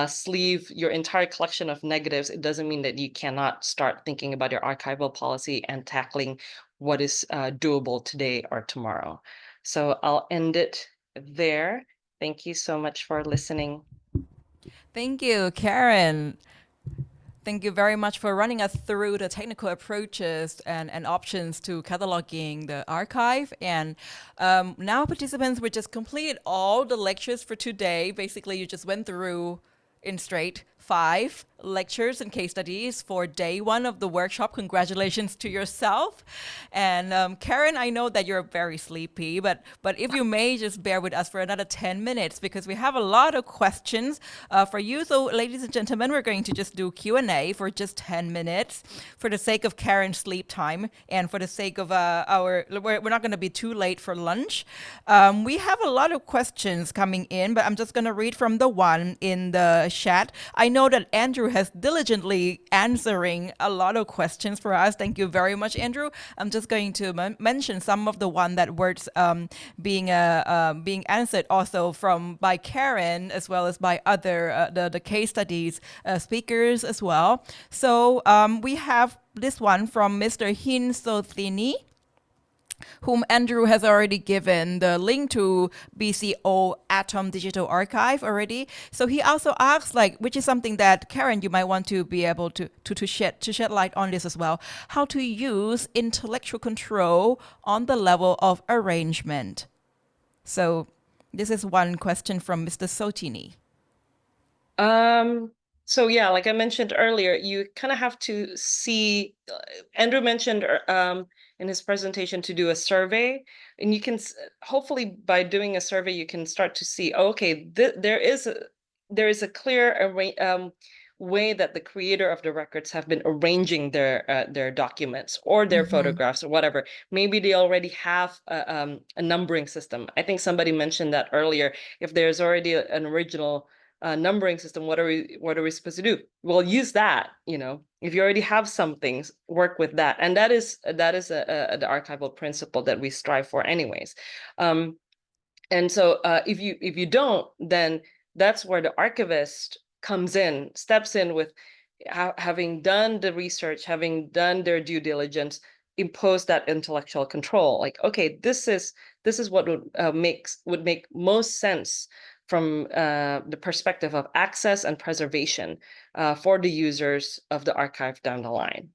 sleeve your entire collection of negatives, it doesn't mean that you cannot start thinking about your archival policy and tackling what is doable today or tomorrow. So I'll end it there. Thank you so much for listening. Thank you, Karen. Thank you very much for running us through the technical approaches and options to cataloging the archive. And now participants, we just completed all the lectures for today. Basically, you just went through in straight 5 lectures and case studies for day 1 of the workshop. Congratulations to yourself. And Karen, I know that you're very sleepy, but if you may just bear with us for another 10 minutes because we have a lot of questions for you. So ladies and gentlemen, we're going to just do Q&A for just 10 minutes for the sake of Karen's sleep time and for the sake of we're not going to be too late for lunch. We have a lot of questions coming in, but I'm just going to read from the one in the chat. I know that Andrew has diligently answering a lot of questions for us. Thank you very much, Andrew. I'm just going to mention some of the one that words being answered also by Karen as well as by other the case studies speakers as well. So we have this one from Mr. Hin Sothini, whom Andrew has already given the link to BCO Atom Digital Archive already. So he also asks, which is something that Karen, you might want to be able to shed light on this as well, how to use intellectual control on the level of arrangement. So this is one question from Mr. Sotini. So yeah, like I mentioned earlier, you kind of have to see, Andrew mentioned in his presentation to do a survey, and you can hopefully by doing a survey you can start to see, okay, there is a clear way that the creator of the records have been arranging their documents or their photographs or whatever. Maybe they already have a numbering system. I think somebody mentioned that earlier. If there's already an original numbering system, what are we supposed to do? Well, use that. If you already have some things, work with that, and that is the archival principle that we strive for, anyways. And so, if you don't, then that's where the archivist steps in with having done the research, having done their due diligence, impose that intellectual control. Like, okay, this is what would make most sense from the perspective of access and preservation for the users of the archive down the line.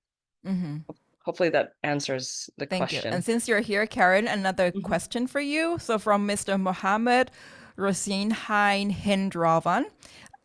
Hopefully that answers the question. Thank you. And since you're here, Karen, another question for you. So from Mr. Mohammed Rosin Hein Hendravan.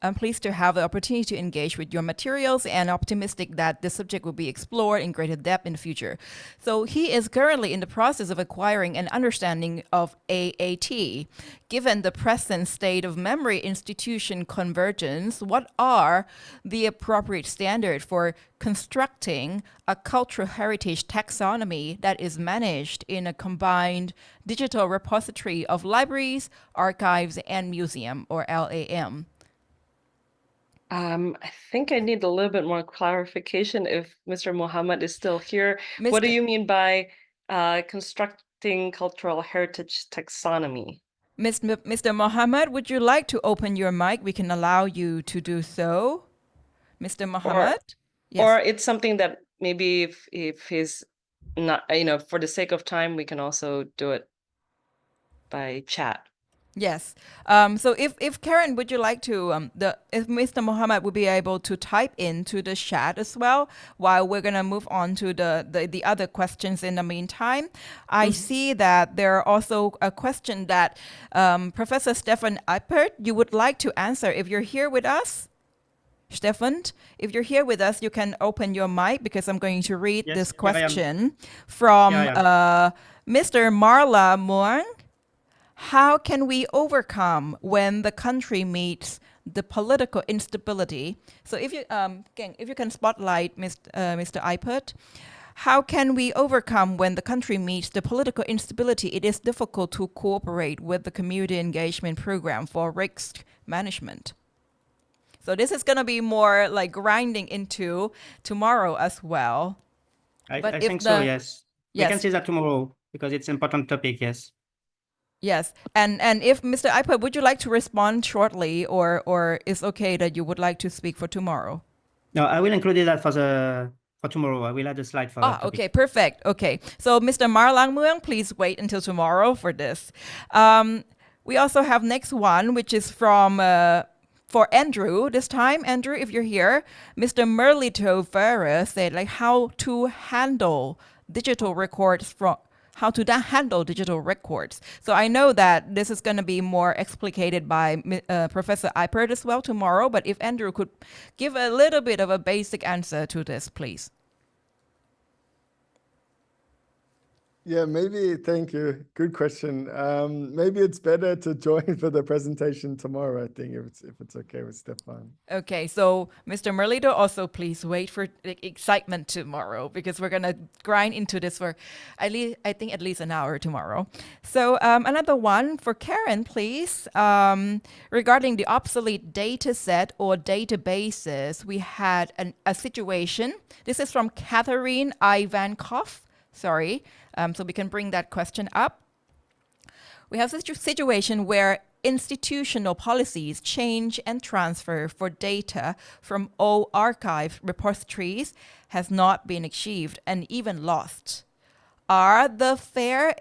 I'm pleased to have the opportunity to engage with your materials and optimistic that the subject will be explored in greater depth in the future. So he is currently in the process of acquiring an understanding of AAT. Given the present state of memory institution convergence, what are the appropriate standards for constructing a cultural heritage taxonomy that is managed in a combined digital repository of libraries, archives, and museum, or LAM? I think I need a little bit more clarification if Mr. Mohammed is still here. Mr. What do you mean by constructing cultural heritage taxonomy? Mr. Mohammed, would you like to open your mic? We can allow you to do so. Mr. Mohammed? Yes. Or it's something that maybe if he's not, for the sake of time, we can also do it by chat. Yes. So if Karen, would you like to, if Mr. Mohammed would be able to type into the chat as well, while we're going to move on to the other questions in the meantime. I see that there are also a question that Professor Stefan Eipert, you would like to answer if you're here with us. Stefan, if you're here with us, you can open your mic because I'm going to read this question from Mr. Marla Muang. How can we overcome when the country meets the political instability? So if you can spotlight Mr. Eipert, how can we overcome when the country meets the political instability? It is difficult to cooperate with the community engagement program for risk management. So this is going to be more like grinding into tomorrow as well. I think so, yes. We can see that tomorrow because it's an important topic, yes. Yes, and if Mr. Eipert, would you like to respond shortly, or is okay that you would like to speak for tomorrow? No, I will include that for the tomorrow. I will add a slide for that topic. Okay, perfect. Okay, so Mr. Mar Lang Muang, please wait until tomorrow for this. We also have next one, which is from for Andrew this time. Andrew, if you're here, Mr. Merlito Ferrer said like how to handle digital records from handle digital records. So I know that this is going to be more explicated by Professor Eipert as well tomorrow, but if Andrew could give a little bit of a basic answer to this, please. Yeah, maybe. Thank you. Good question. Maybe it's better to join for the presentation tomorrow, I think, if it's okay with Stefan. Okay, so Mr. Merlito, also please wait for the excitement tomorrow because we're gonna grind into this for at least an hour tomorrow. So another one for Karen, please. Regarding the obsolete data set or databases, we had a situation. This is from Catherine Ivankov. Sorry. So we can bring that question up. We have a situation where institutional policies change and transfer for data from all archive repositories has not been achieved and even lost. Are the FAIR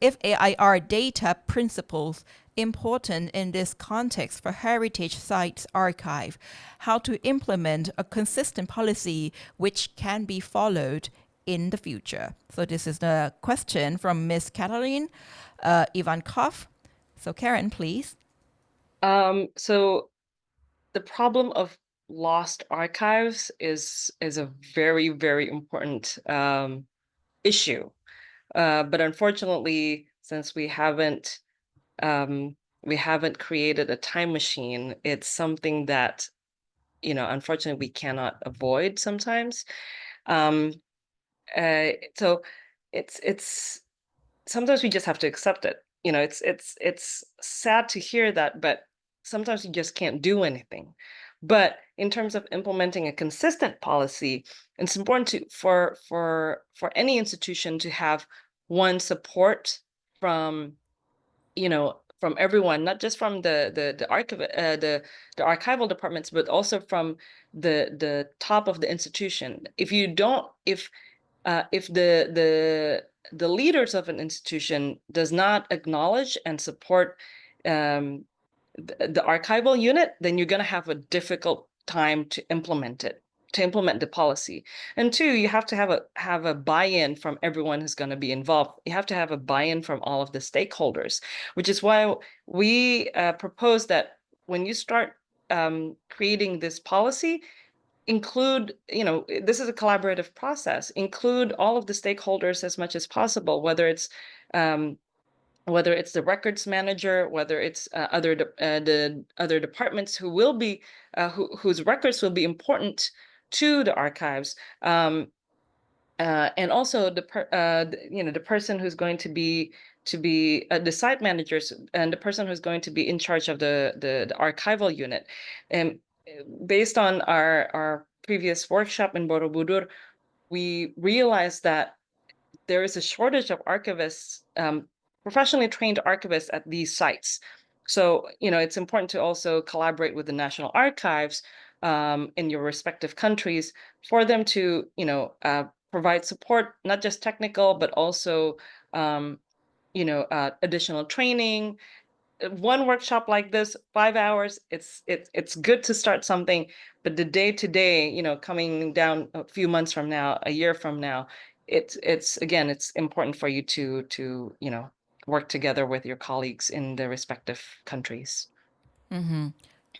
FAIR data principles important in this context for heritage sites archive? How to implement a consistent policy which can be followed in the future? So this is the question from Ms. Katalin Ivankov. So Karen, please. So the problem of lost archives is a very, very important issue. But unfortunately, since we haven't created a time machine, it's something that, unfortunately we cannot avoid sometimes. So it's sometimes we just have to accept it. It's sad to hear that, but sometimes you just can't do anything. But in terms of implementing a consistent policy, it's important for any institution to have one support from everyone, not just from the archival departments, but also from the top of the institution. If the leaders of an institution does not acknowledge and support the archival unit, then you're going to have a difficult time to implement the policy. And two, you have to have a buy-in from everyone who's going to be involved. You have to have a buy-in from all of the stakeholders, which is why we propose that when you start creating this policy, include, this is a collaborative process, include all of the stakeholders as much as possible, whether it's the records manager, whether it's the other departments who will be whose records will be important to the archives, and also the person who's going to be the site managers and the person who's going to be in charge of the archival unit. And based on our previous workshop in Borobudur, we realized that there is a shortage of archivists, professionally trained archivists at these sites. So, it's important to also collaborate with the National Archives in your respective countries for them to, provide support, not just technical, but also, additional training. One workshop like this, 5 hours, it's good to start something, but the day-to-day, coming down a few months from now, a year from now, it's important for you to work together with your colleagues in the respective countries. Mm-hmm.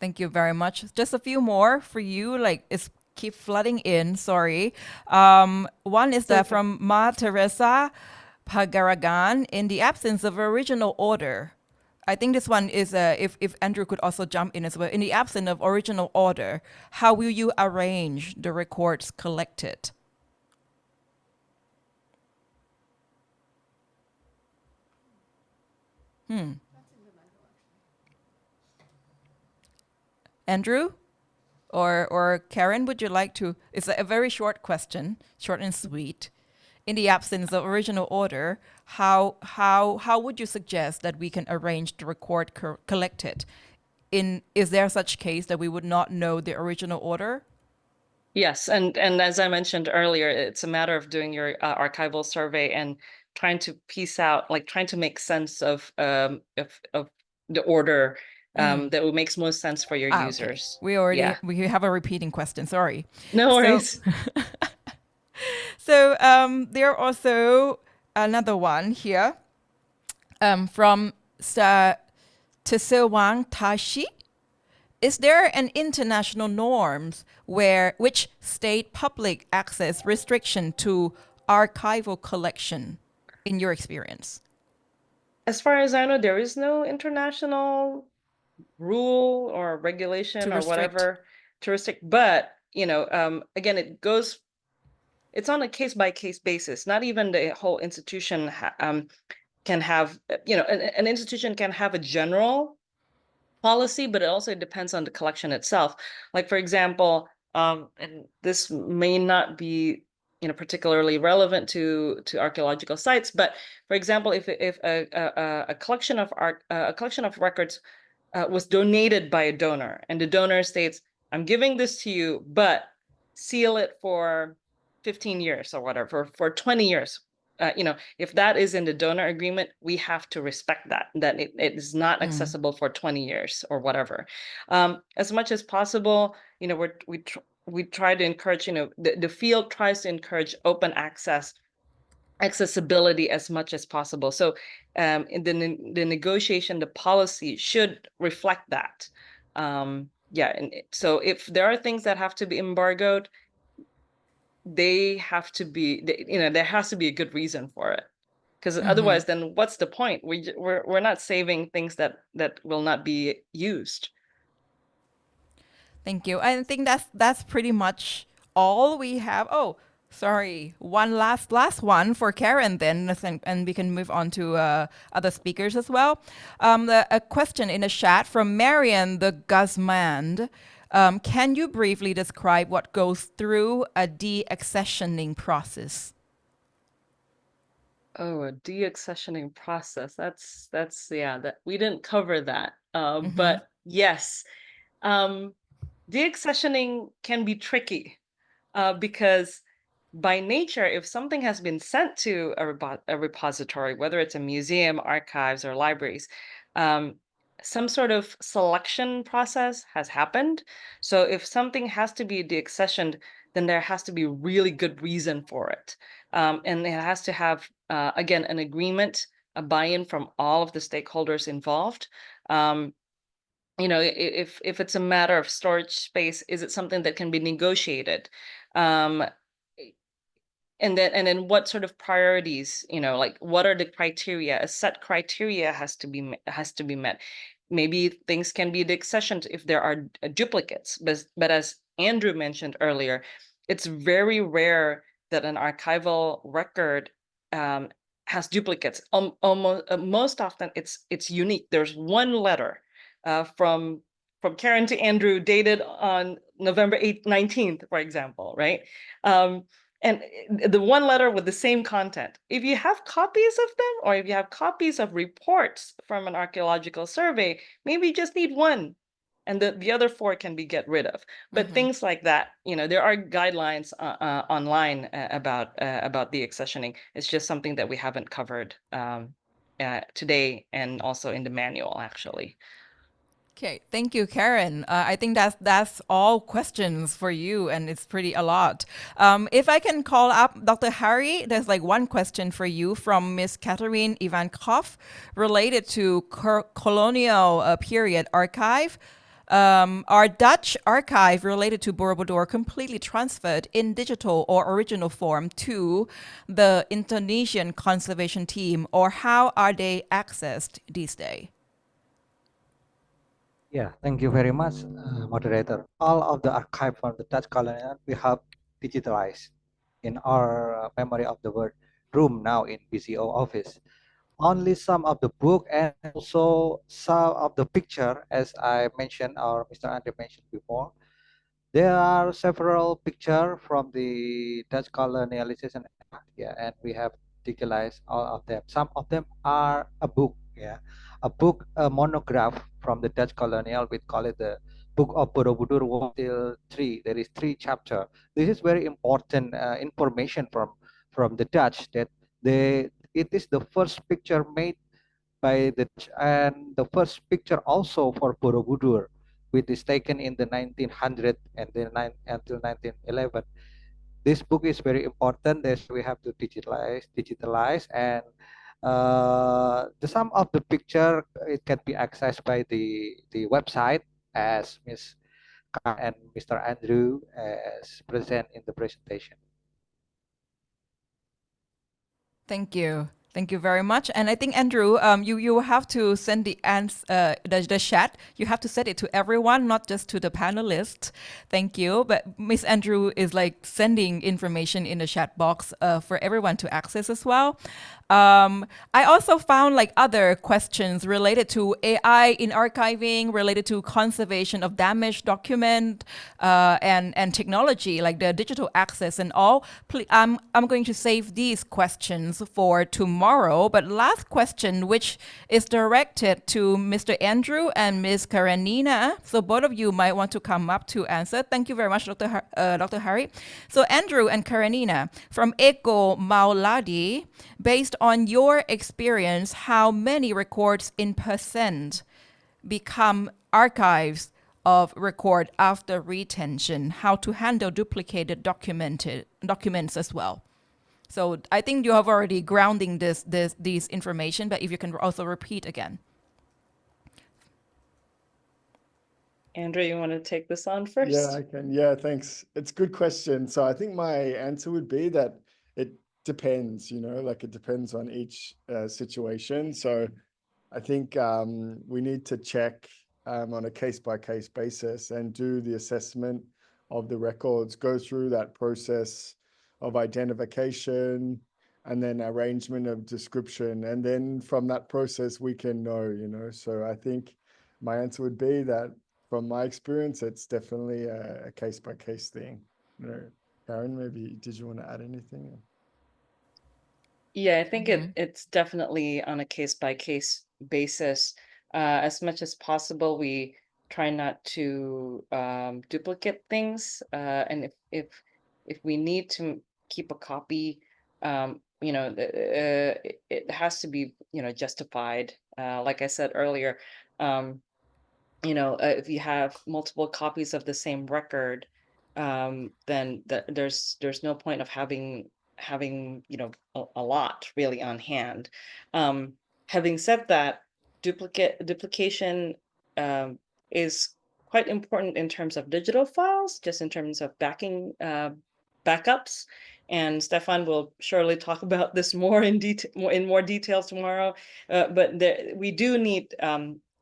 Thank you very much. Just a few more for you, it's keep flooding in, sorry. One is that from Ma Teresa Pagaragan, in the absence of original order. I think this one is, if Andrew could also jump in as well. In the absence of original order, how will you arrange the records collected? Andrew or Karen, would you like to? It's a very short question, short and sweet. In the absence of original order, how would you suggest that we can arrange the record collected? Is there such case that we would not know the original order? Yes, and as I mentioned earlier, it's a matter of doing your archival survey and trying to piece out, like trying to make sense of the order that makes most sense for your users. Okay. We have a repeating question. Sorry. No worries. So there are also another one here from Tsewang Tashi. Is there an international norms which state public access restriction to archival collection in your experience? As far as I know, there is no international rule or regulation or whatever to restrict, but again, it's on a case-by-case basis. Not even the whole institution can have, an institution can have a general policy, but it also depends on the collection itself. Like, for example, and this may not be particularly relevant to archaeological sites, but for example, if a collection of records was donated by a donor, and the donor states, "I'm giving this to you, but seal it for 15 years or whatever, for 20 years." If that is in the donor agreement, we have to respect that it is not accessible for 20 years or whatever. As much as possible, we try to encourage, the field tries to encourage open accessibility as much as possible. So in the negotiation, the policy should reflect that. And so if there are things that have to be embargoed, they have to be, there has to be a good reason for it, because otherwise, then what's the point? We're not saving things that will not be used. Thank you. I think that's pretty much all we have. Oh, sorry, one last one for Karen then, and we can move on to other speakers as well. A question in the chat from Marian the Guzman. Can you briefly describe what goes through a deaccessioning process? Oh, a deaccessioning process. That's that we didn't cover that. But yes, deaccessioning can be tricky because by nature, if something has been sent to a repository, whether it's a museum, archives, or libraries, some sort of selection process has happened. So if something has to be deaccessioned, then there has to be a really good reason for it. And it has to have, again, an agreement, a buy-in from all of the stakeholders involved. If it's a matter of storage space, is it something that can be negotiated? And then what sort of priorities, like what are the criteria? A set criteria has to be met. Maybe things can be deaccessioned if there are duplicates, but as Andrew mentioned earlier, it's very rare that an archival record has duplicates. Almost most often it's unique. There's one letter from Karen to Andrew dated on November 8th, 19th, for example, right? And the one letter with the same content. If you have copies of them, or if you have copies of reports from an archaeological survey, maybe you just need one, and the other four can be get rid of. But things like that, there are guidelines online about deaccessioning. It's just something that we haven't covered today, and also in the manual, actually. Okay, thank you, Karen. I think that's all questions for you, and it's pretty a lot. If I can call up Dr. Harry, there's like one question for you from Miss Catherine Ivankov related to colonial period archive. Are Dutch archive related to Borobudur completely transferred in digital or original form to the Indonesian conservation team, or how are they accessed these days? Yeah, thank you very much, moderator. All of the archive from the Dutch colonial we have digitalized in our Memory of the World room now in BCO office. Only some of the book and also some of the picture, as I mentioned or Mr. Andre mentioned before. There are several pictures from the Dutch colonialization era, yeah, and we have digitalized all of them. Some of them are a book, yeah, a book, a monograph from the Dutch colonial. We call it the book of Borobudur 1 till 3. There is 3 chapter. This is very important information from the Dutch, that it is the first picture made by the Dutch, and the first picture also for Borobudur, which is taken in the 1900 and then until 1911. This book is very important, as we have to digitalize, and the sum of the picture, it can be accessed by the website, as Miss Karen and Mr. Andrew as present in the presentation. Thank you. Thank you very much. And I think, Andrew, you have to send the chat. You have to send it to everyone, not just to the panelists. Thank you. But Miss Andrew is like sending information in the chat box for everyone to access as well. I also found like other questions related to AI in archiving, related to conservation of damaged document, and technology, like the digital access and all. I'm going to save these questions for tomorrow. But last question, which is directed to Mr. Andrew and Ms. Karenina. So both of you might want to come up to answer. Thank you very much, Dr. Hari. So Andrew and Karenina, from Eko Mauladi, based on your experience, how many records in percent become archives of record after retention? How to handle duplicated documents as well? So I think you have already grounding these information, but if you can also repeat again. Andrew, you want to take this on first? Yeah, I can. Yeah, thanks. It's a good question. So I think my answer would be that it depends, like it depends on each situation. So I think we need to check on a case-by-case basis and do the assessment of the records, go through that process of identification and then arrangement of description. And then from that process, we can know. So I think my answer would be that from my experience, it's definitely a case-by-case thing. Karen, maybe did you want to add anything? Yeah, I think it's definitely on a case-by-case basis. As much as possible, we try not to duplicate things. And if we need to keep a copy, it has to be, justified. Like I said earlier, if you have multiple copies of the same record, then there's no point of having a lot really on hand. Having said that, duplication is quite important in terms of digital files, just in terms of backups. And Stefan will surely talk about this more in more detail tomorrow. But we do need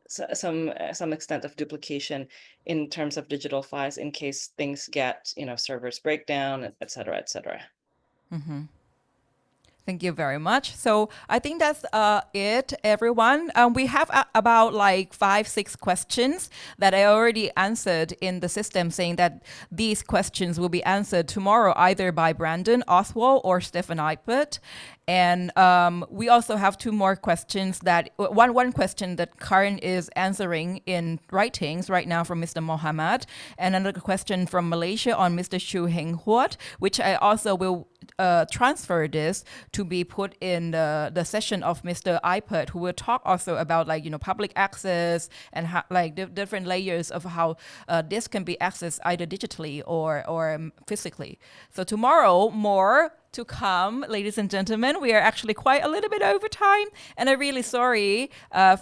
some extent of duplication in terms of digital files in case things get, servers break down, et cetera, et cetera. Mm-hmm. Thank you very much. So I think that's it, everyone. We have about like 5-6 questions that I already answered in the system, saying that these questions will be answered tomorrow either by Brandon Oswald or Stefan Eipert. And we also have 2 more questions one question that Karen is answering in writings right now from Mr. Mohammed, and another question from Malaysia on Mr. Shu Heng Huat, which I also will transfer this to be put in the session of Mr. Eipert, who will talk also about public access and different layers of how this can be accessed either digitally or physically. So tomorrow, more to come, ladies and gentlemen. We are actually quite a little bit over time, and I'm really sorry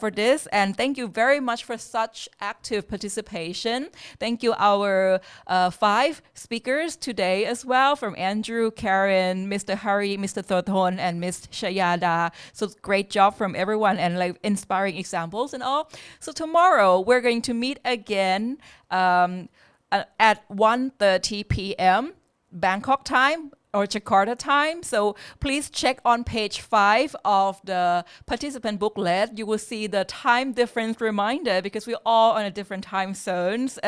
for this. And thank you very much for such active participation. Thank you, our 5 speakers today as well, from Andrew, Karen, Mr. Hari, Mr. Thothon, and Ms. Shayada. So great job from everyone, and inspiring examples and all. So tomorrow we're going to meet again at 1:30 p.m. Bangkok time, or Jakarta time. So please check on page 5 of the participant booklet. You will see the time difference reminder, because we're all on a different time zones.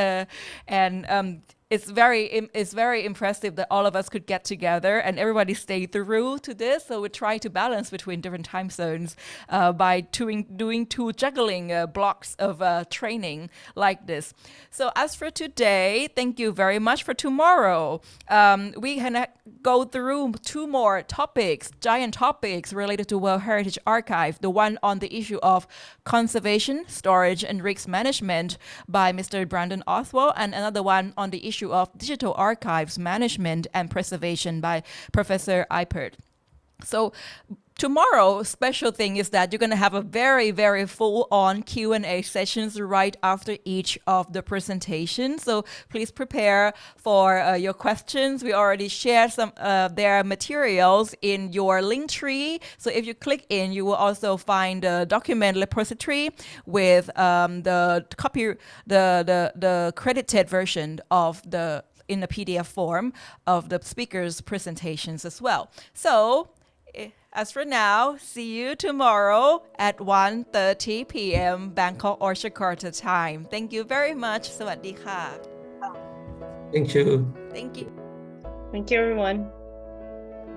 it's very impressive that all of us could get together and everybody stayed through to this. So we try to balance between different time zones by doing two juggling blocks of training like this. So as for today, thank you very much. For tomorrow, we can go through two more topics, giant topics related to World Heritage Archive. The one on the issue of conservation, storage, and risk management by Mr. Brandon Oswald, and another one on the issue of digital archives management and preservation by Professor Eipert. So tomorrow, special thing is that you're going to have a very, very full-on Q&A sessions right after each of the presentations. So please prepare for your questions. We already shared some their materials in your link tree. So if you click in, you will also find a document repository with the copy, the credited version of in the PDF form of the speakers' presentations as well. So as for now, see you tomorrow at 1:30 p.m. Bangkok or Jakarta time. Thank you very much. สวัสดีค่ะ Thank you. Thank you. Thank you, everyone.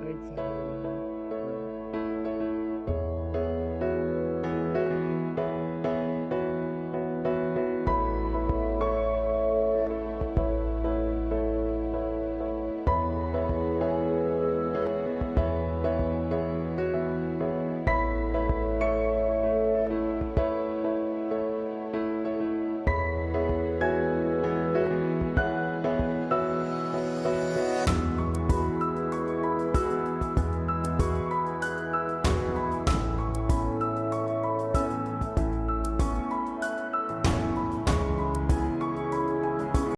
Thanks.